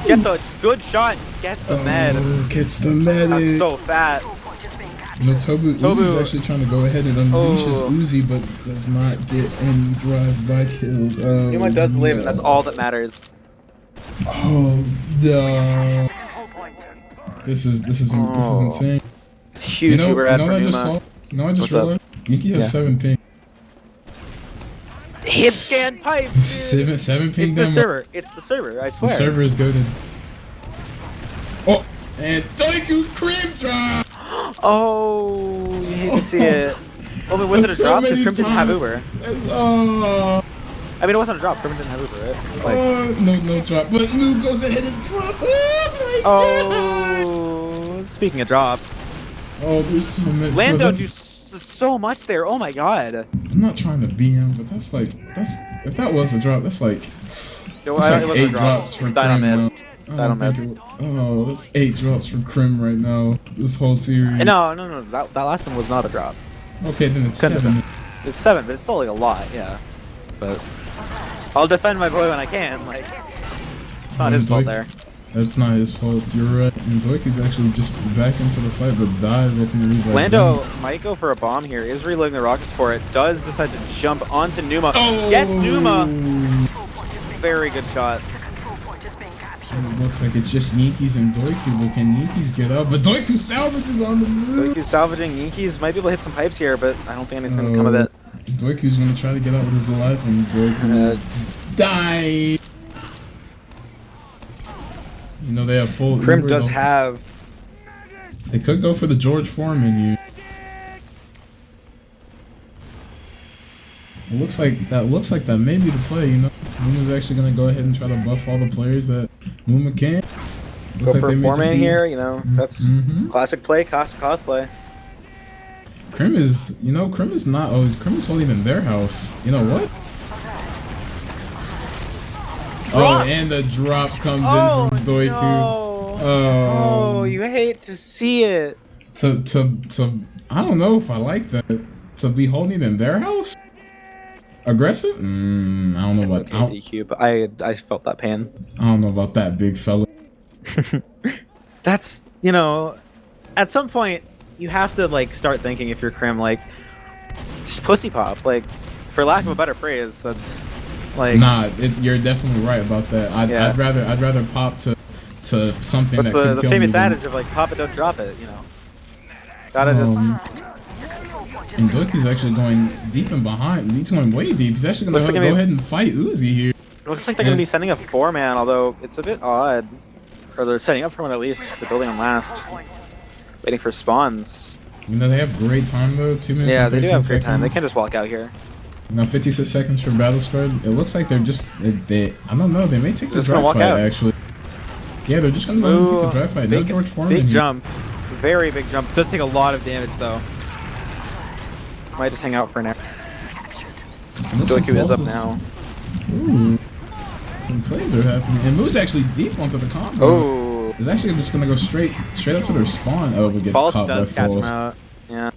A: Gets a good shot. Gets the med.
B: Gets the med.
A: That's so fat.
B: You know, Uzi's actually trying to go ahead and unleash his Uzi, but does not get any drive-by kills.
A: Teamwork does live, and that's all that matters.
B: Oh no! This is insane.
A: It's huge.
B: You know I just realized? Yuki has 7 ping.
A: Hit scan pipe.
B: 7 ping.
A: It's the server. It's the server. I swear.
B: The server is goated. Oh, and thank you, Crim drop.
A: Oh, you hate to see it. Well, but was it a drop? Because Crim didn't have Uber. I mean, it wasn't a drop. Crim didn't have Uber, right? Like,
B: no drop. But Moo goes ahead and drop.
A: Oh, speaking of drops.
B: Oh, there's so many.
A: Lando do so much there. Oh my god.
B: I'm not trying to beat him, but that's if that was a drop, that's like 8 drops for Crim now. Oh, that's 8 drops for Crim right now. This whole series.
A: No. That last one was not a drop.
B: Okay, then it's 7.
A: It's 7, but it's still like a lot, yeah. But I'll defend my boy when I can. Like, it's not his fault there.
B: That's not his fault. You're right. And Doiky's actually just back into the fight, but dies ultimately.
A: Lando might go for a bomb here. Is reloading the rockets for it. Does decide to jump onto Numa. Gets Numa. Very good shot.
B: And it looks like it's just Yankees and Doiky, but can Yankees get up? But Doiky salvages on the move.
A: Doiky's salvaging. Yankees might be able to hit some pipes here, but I don't think anything's going to come of it.
B: Doiky's going to try to get out with his life, and Doiky die. You know, they have full
A: Crim does have.
B: They could go for the George Foreman here. It looks like that may be the play, you know. Muma's actually gonna go ahead and try to buff all the players that Muma can.
A: Go for a Foreman here, you know. That's classic play, classic cosplay.
B: Crim is not always. Crim is holding in their house. You know what?
A: Drop.
B: Oh, and the drop comes in from Doiku.
A: No. Oh, you hate to see it.
B: To I don't know if I like that. To be holding in their house? Aggressive? I don't know about that.
A: DQ, but I felt that pain.
B: I don't know about that, big fella.
A: That's, you know, at some point you have to like start thinking, if you're Crim, like, just pussy pop, like, for lack of a better phrase. That's like,
B: nah, you're definitely right about that. I'd rather pop to something that could
A: the
B: kill
A: famous
B: me
A: adage of like, pop it, don't drop it, you know. Gotta just.
B: And Doiku's actually going deep and behind. He's going way deep. He's actually going to go ahead and fight Uzi here.
A: It looks like they're going to be sending a 4-man, although it's a bit odd. Or they're setting up for one at least. They're building on last. Waiting for spawns.
B: You know, they have great time though. 2 minutes.
A: Yeah,
B: and
A: they do have
B: 13
A: great time. They
B: seconds.
A: can just walk out here.
B: Now 56 seconds for BattleScarred. It looks like they're just they I don't know. They may take the
A: Just gonna
B: dry
A: walk
B: fight
A: out.
B: actually. Yeah, they're just gonna go and take the dry fight. No George Foreman.
D: Big
B: here.
D: jump. Very big jump. Does take a lot of damage though. Might just hang out for an hour.
B: It looks like
D: Doiku is up
B: False
D: now.
B: Ooh, some plays are happening. And Moo's actually deep onto the combo.
D: Oh.
B: It's actually just gonna go straight up to their spawn. Oh, but gets
D: False
B: caught
D: does
B: by
D: catch him
B: False.
D: out. Yeah.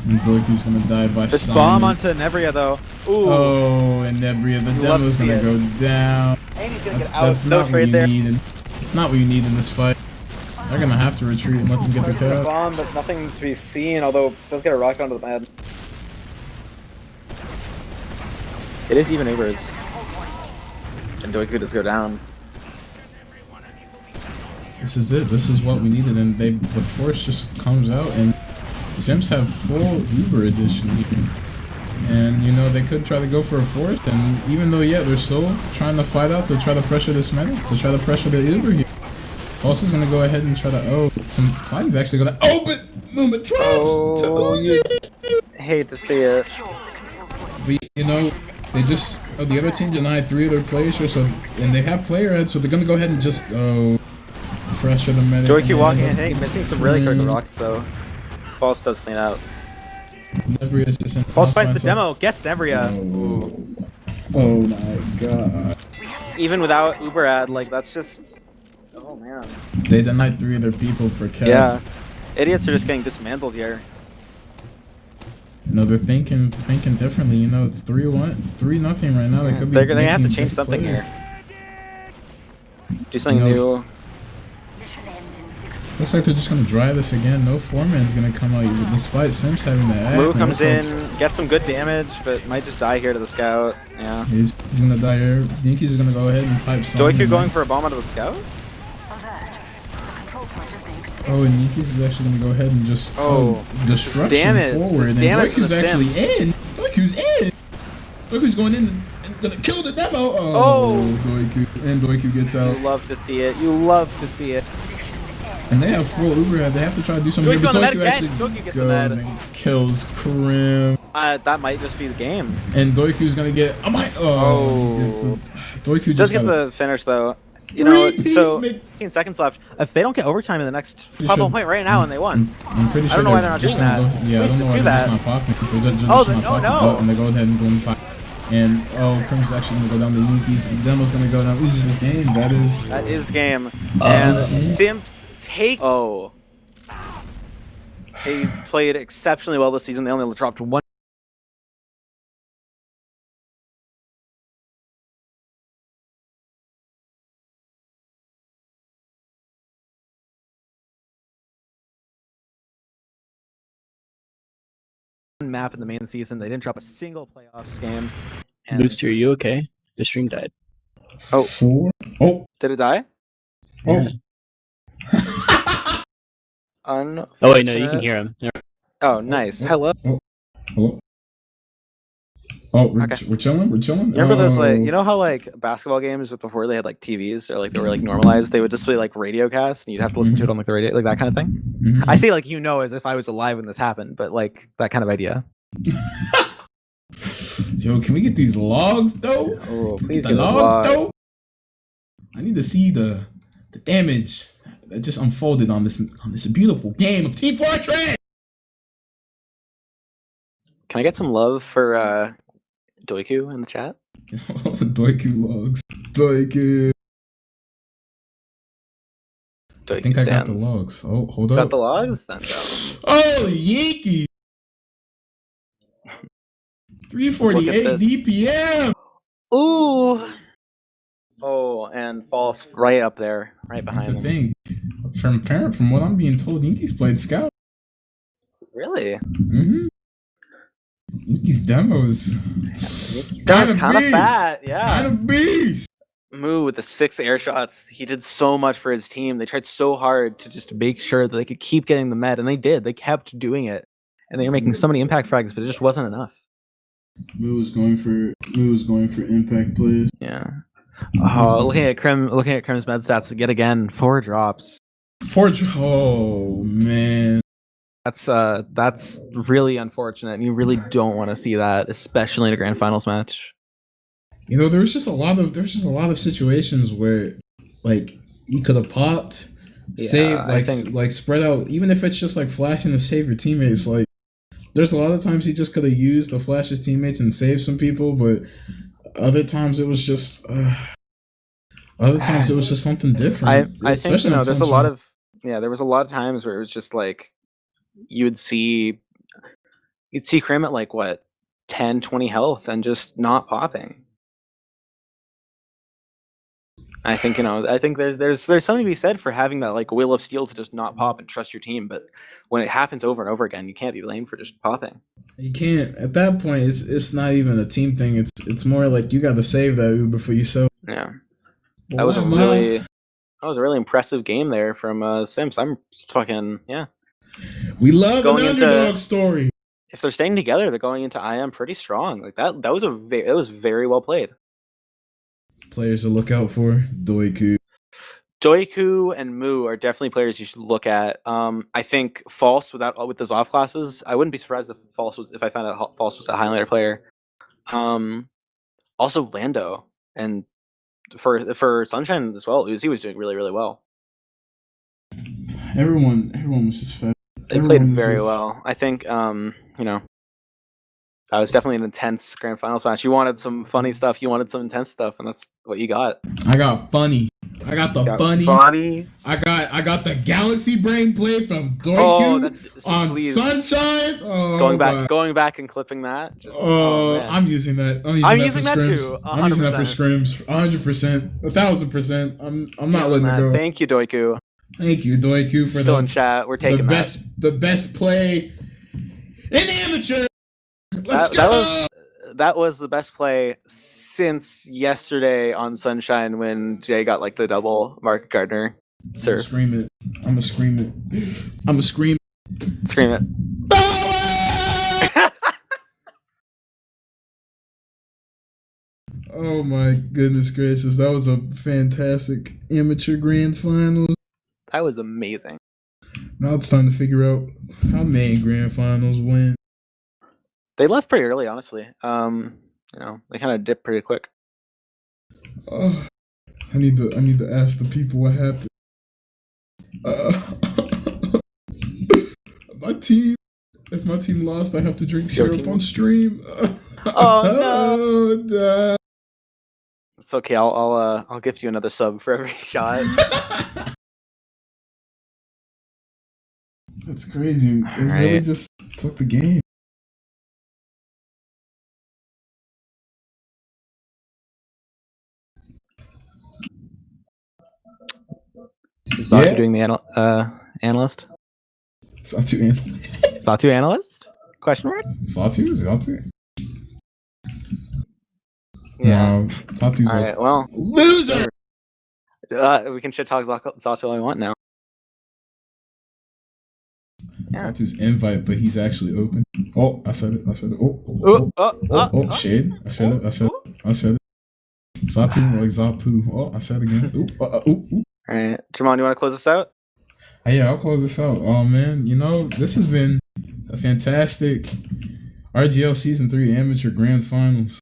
B: And Doiku's gonna die by
D: This
B: Simon.
D: bomb onto Nebria though. Ooh.
B: Oh, and Nebria, the
D: Love
B: demo's
D: to see
B: gonna
D: it.
B: go down.
D: And he's gonna
B: That's
D: get out.
B: not
D: No
B: what
D: trade
B: you
D: there.
B: need. It's not what you need in this fight. They're gonna have to retreat and let them get the kill.
A: Bomb, but nothing to be seen. Although it does get a rocket onto the head. It is even Ubers. And Doiku does go down.
B: This is it. This is what we needed, and the force just comes out, and Simps have full Uber edition here. And you know they could try to go for a force, and even though they're still trying to fight out to try to pressure this medic, to try to pressure the Uber here. False is gonna go ahead and try to some fighting's actually gonna but movement drops to Uzi.
A: Hate to see it.
B: But you know, they just the other team denied 3 of their players here, so and they have player heads, so they're gonna go ahead and just pressure the medic.
A: Doiku walking in, hey, missing some really quick rockets though. False does clean out.
B: Nebria's just in
D: False finds the demo. Gets Nebria.
B: Oh my god.
A: Even without Uber ad, like that's just. Oh man.
B: They denied 3 of their people for Kev.
A: Yeah. Idiots are just getting dismantled here.
B: You know, they're thinking differently. You know, it's 3-1. It's 3-0 right now. They could be.
A: They're gonna have to
B: making
A: change
B: big
A: something
B: plays.
A: here. Do something
B: You know,
A: new.
B: Looks like they're just gonna dry this again. No foreman's gonna come out, despite Simps having the act.
A: Moo
B: man.
A: comes
B: Looks
A: in,
B: like
A: gets some good damage, but might just die here to the scout. Yeah.
B: He's gonna die here. Yankees is gonna go ahead and pipe something.
A: Doiku going for a bomb out of the scout?
B: Oh, and Yankees is actually gonna go ahead and just destruction
A: damage.
B: forward.
A: This
B: And
A: damage from
B: Doiku's
A: the
B: actually
A: Simps.
B: in. Doiku's in. Doiku's going in and gonna kill the demo. Doiku. And Doiku gets out.
A: You love to see it. You love to see it.
B: And they have full Uber head. They have to try to do something
A: Doiku
B: here, but
A: on the
B: Doiku
A: med
B: actually
A: again. Doiku gets the
B: goes
A: med.
B: and kills Krim.
A: That might just be the game.
B: And Doiku's gonna get. Doiku
A: Does
B: just
A: get
B: got
A: the finish though. You know,
B: Three-piece
A: so
B: mid-
A: 15 seconds left. If they don't get overtime in the next
B: Pretty
A: couple
B: sure-
A: point right now, and they won.
B: I'm pretty sure
A: I don't know why they're not
B: just
A: doing
B: gonna
A: that.
B: Go, yeah, I
A: Please
B: don't know
A: just
B: why
A: do
B: they're
A: that.
B: just not popping. They're just
A: Oh,
B: not
A: then-
B: popping.
A: no.
B: And they go ahead and go and pop. And Krim's actually gonna go down the Yankees. The demo's gonna go down. This is the game. That is
A: game. And
B: this is-
A: Simps take. Oh. They played exceptionally well this season. They only dropped one. Map in the main season. They didn't drop a single playoffs game. And
E: Booster, are you okay? The stream died.
A: Oh.
B: 4. Oh.
A: Did it die?
B: Oh.
A: Unfortunate.
E: Oh wait, no, you can hear him.
A: Oh, nice. Hello.
B: Hello. Oh, we're
A: Okay.
B: we're chilling. We're chilling.
A: You remember those like
B: Oh.
A: you know how like basketball games before they had like TVs or like they were like normalized, they would just be like radio cast and you'd have to listen to it on like the radio, like that kind of thing.
B: Mhm.
A: I say like as if I was alive when this happened, but like that kind of idea.
B: Yo, can we get these logs though?
A: Oh, please
B: The
A: get those
B: logs
A: logs.
B: though. I need to see the damage that just unfolded on this beautiful game of Team Fortress.
A: Can I get some love for Doiku in the chat?
B: Doiku logs. Doiku. I think I got the logs. Oh, hold
A: Got
B: up.
A: the logs? Send them.
B: Oh, Yankees. 348
A: Look at this.
B: DPM.
A: Ooh. Oh, and false right up there, right behind
B: That's the
A: them.
B: thing. From what I'm being told, Yankees played scout.
A: Really?
B: Mm-hmm. Yankees demos.
A: He's kind of fat. Yeah.
B: Kind of beast.
A: Moo with the 6 air shots. He did so much for his team. They tried so hard to just make sure that they could keep getting the med, and they did. They kept doing it, and they were making so many impact frags, but it just wasn't enough.
B: Moo was going for impact plays.
A: Yeah. Oh, looking at Krim's med stats yet again. 4 drops.
B: Oh man.
A: That's really unfortunate, and you really don't want to see that, especially in a grand finals match.
B: You know, there's just a lot of situations where, like, he could have popped, save, like spread out, even if it's just like flashing to save your teammates. Like, there's a lot of times he just could have used to flash his teammates and save some people, but other times it was just something different.
A: I think, you know, there's a lot of there was a lot of times where it was just like you'd see Krim at like what 10, 20 health and just not popping. I think, you know, there's something to be said for having that like will of steel to just not pop and trust your team, but when it happens over and over again, you can't be blamed for just popping.
B: You can't. At that point, it's not even a team thing. It's more like you got to save that Uber for yourself.
A: Yeah, that was a really impressive game there from Simps. I'm just fucking
B: We love an underdog story.
A: If they're staying together, they're going into IM pretty strong. Like that was very well played.
B: Players to look out for: Doiku
A: and Mu are definitely players you should look at. I think False with those off classes, I wouldn't be surprised if I found out False was a Highlander player. Also Lando, and for Sunshine as well, Uzi was doing really, really well.
B: Everyone was just fed.
A: They played very well. I think you know, that was definitely an intense grand finals match. You wanted some funny stuff, you wanted some intense stuff, and that's what you got.
B: I got funny. I got the funny. I got the Galaxy Brain play from Doiku on Sunshine. Oh,
A: going back and clipping that.
B: I'm using that.
A: I'm using that too. 100%.
B: I'm using that for scrims. 100%, 1000%. I'm not letting it go.
A: Thank you, Doiku.
B: Thank you, Doiku, for
A: still in chat. We're taking
B: the best play in amateur. Let's go.
A: That was the best play since yesterday on Sunshine when Jay got like the double Mark Gardner surf.
B: Scream it. I'm gonna scream it.
A: Scream it.
B: Oh my goodness gracious. That was a fantastic amateur grand finals.
A: That was amazing.
B: Now it's time to figure out how many grand finals win.
A: They left pretty early, honestly. You know, they kind of dipped pretty quick.
B: I need to ask the people what happened. My team. If my team lost, I have to drink syrup on stream.
A: Oh no! It's okay. I'll gift you another sub for every shot.
B: That's crazy. It really just took the game.
A: Is Zatu doing the analyst? Zatu analyst? Question mark?
B: Zatu?
A: Yeah.
B: Zatu's
A: alright, well.
B: Loser!
A: We can shit talk Zatu all we want now.
B: Yeah. Zatu's invite, but he's actually open. Oh, I said it. Oh, shade. I said it. Zatu like Zapu. Oh, I said it again.
A: Alright, Jemond, you want to close this out?
B: Yeah, I'll close this out. Oh man, you know, this has been a fantastic RGL Season 3 Amateur Grand Finals.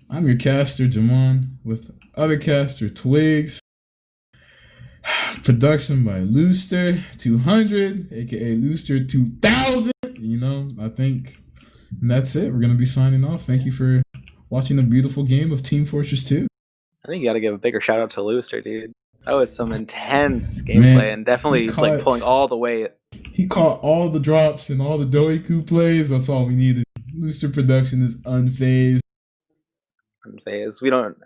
B: I'm your caster, Jemond, with other caster, Twigs. Production by Looster 200, aka Looster 2000. You know, I think that's it. We're going to be signing off. Thank you for watching a beautiful game of Team Fortress 2.
A: I think you got to give a bigger shout out to Looster, dude. That was some intense gameplay, and definitely like pulling all the weight.
B: He caught all the drops and all the Doiku plays. That's all we needed. Looster production is unfazed.
A: We don't.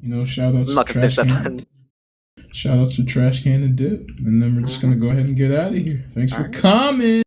B: You know, shout out to Trash Can. Shout out to Trash Can and Dip, and then we're just gonna go ahead and get out of here. Thanks for coming.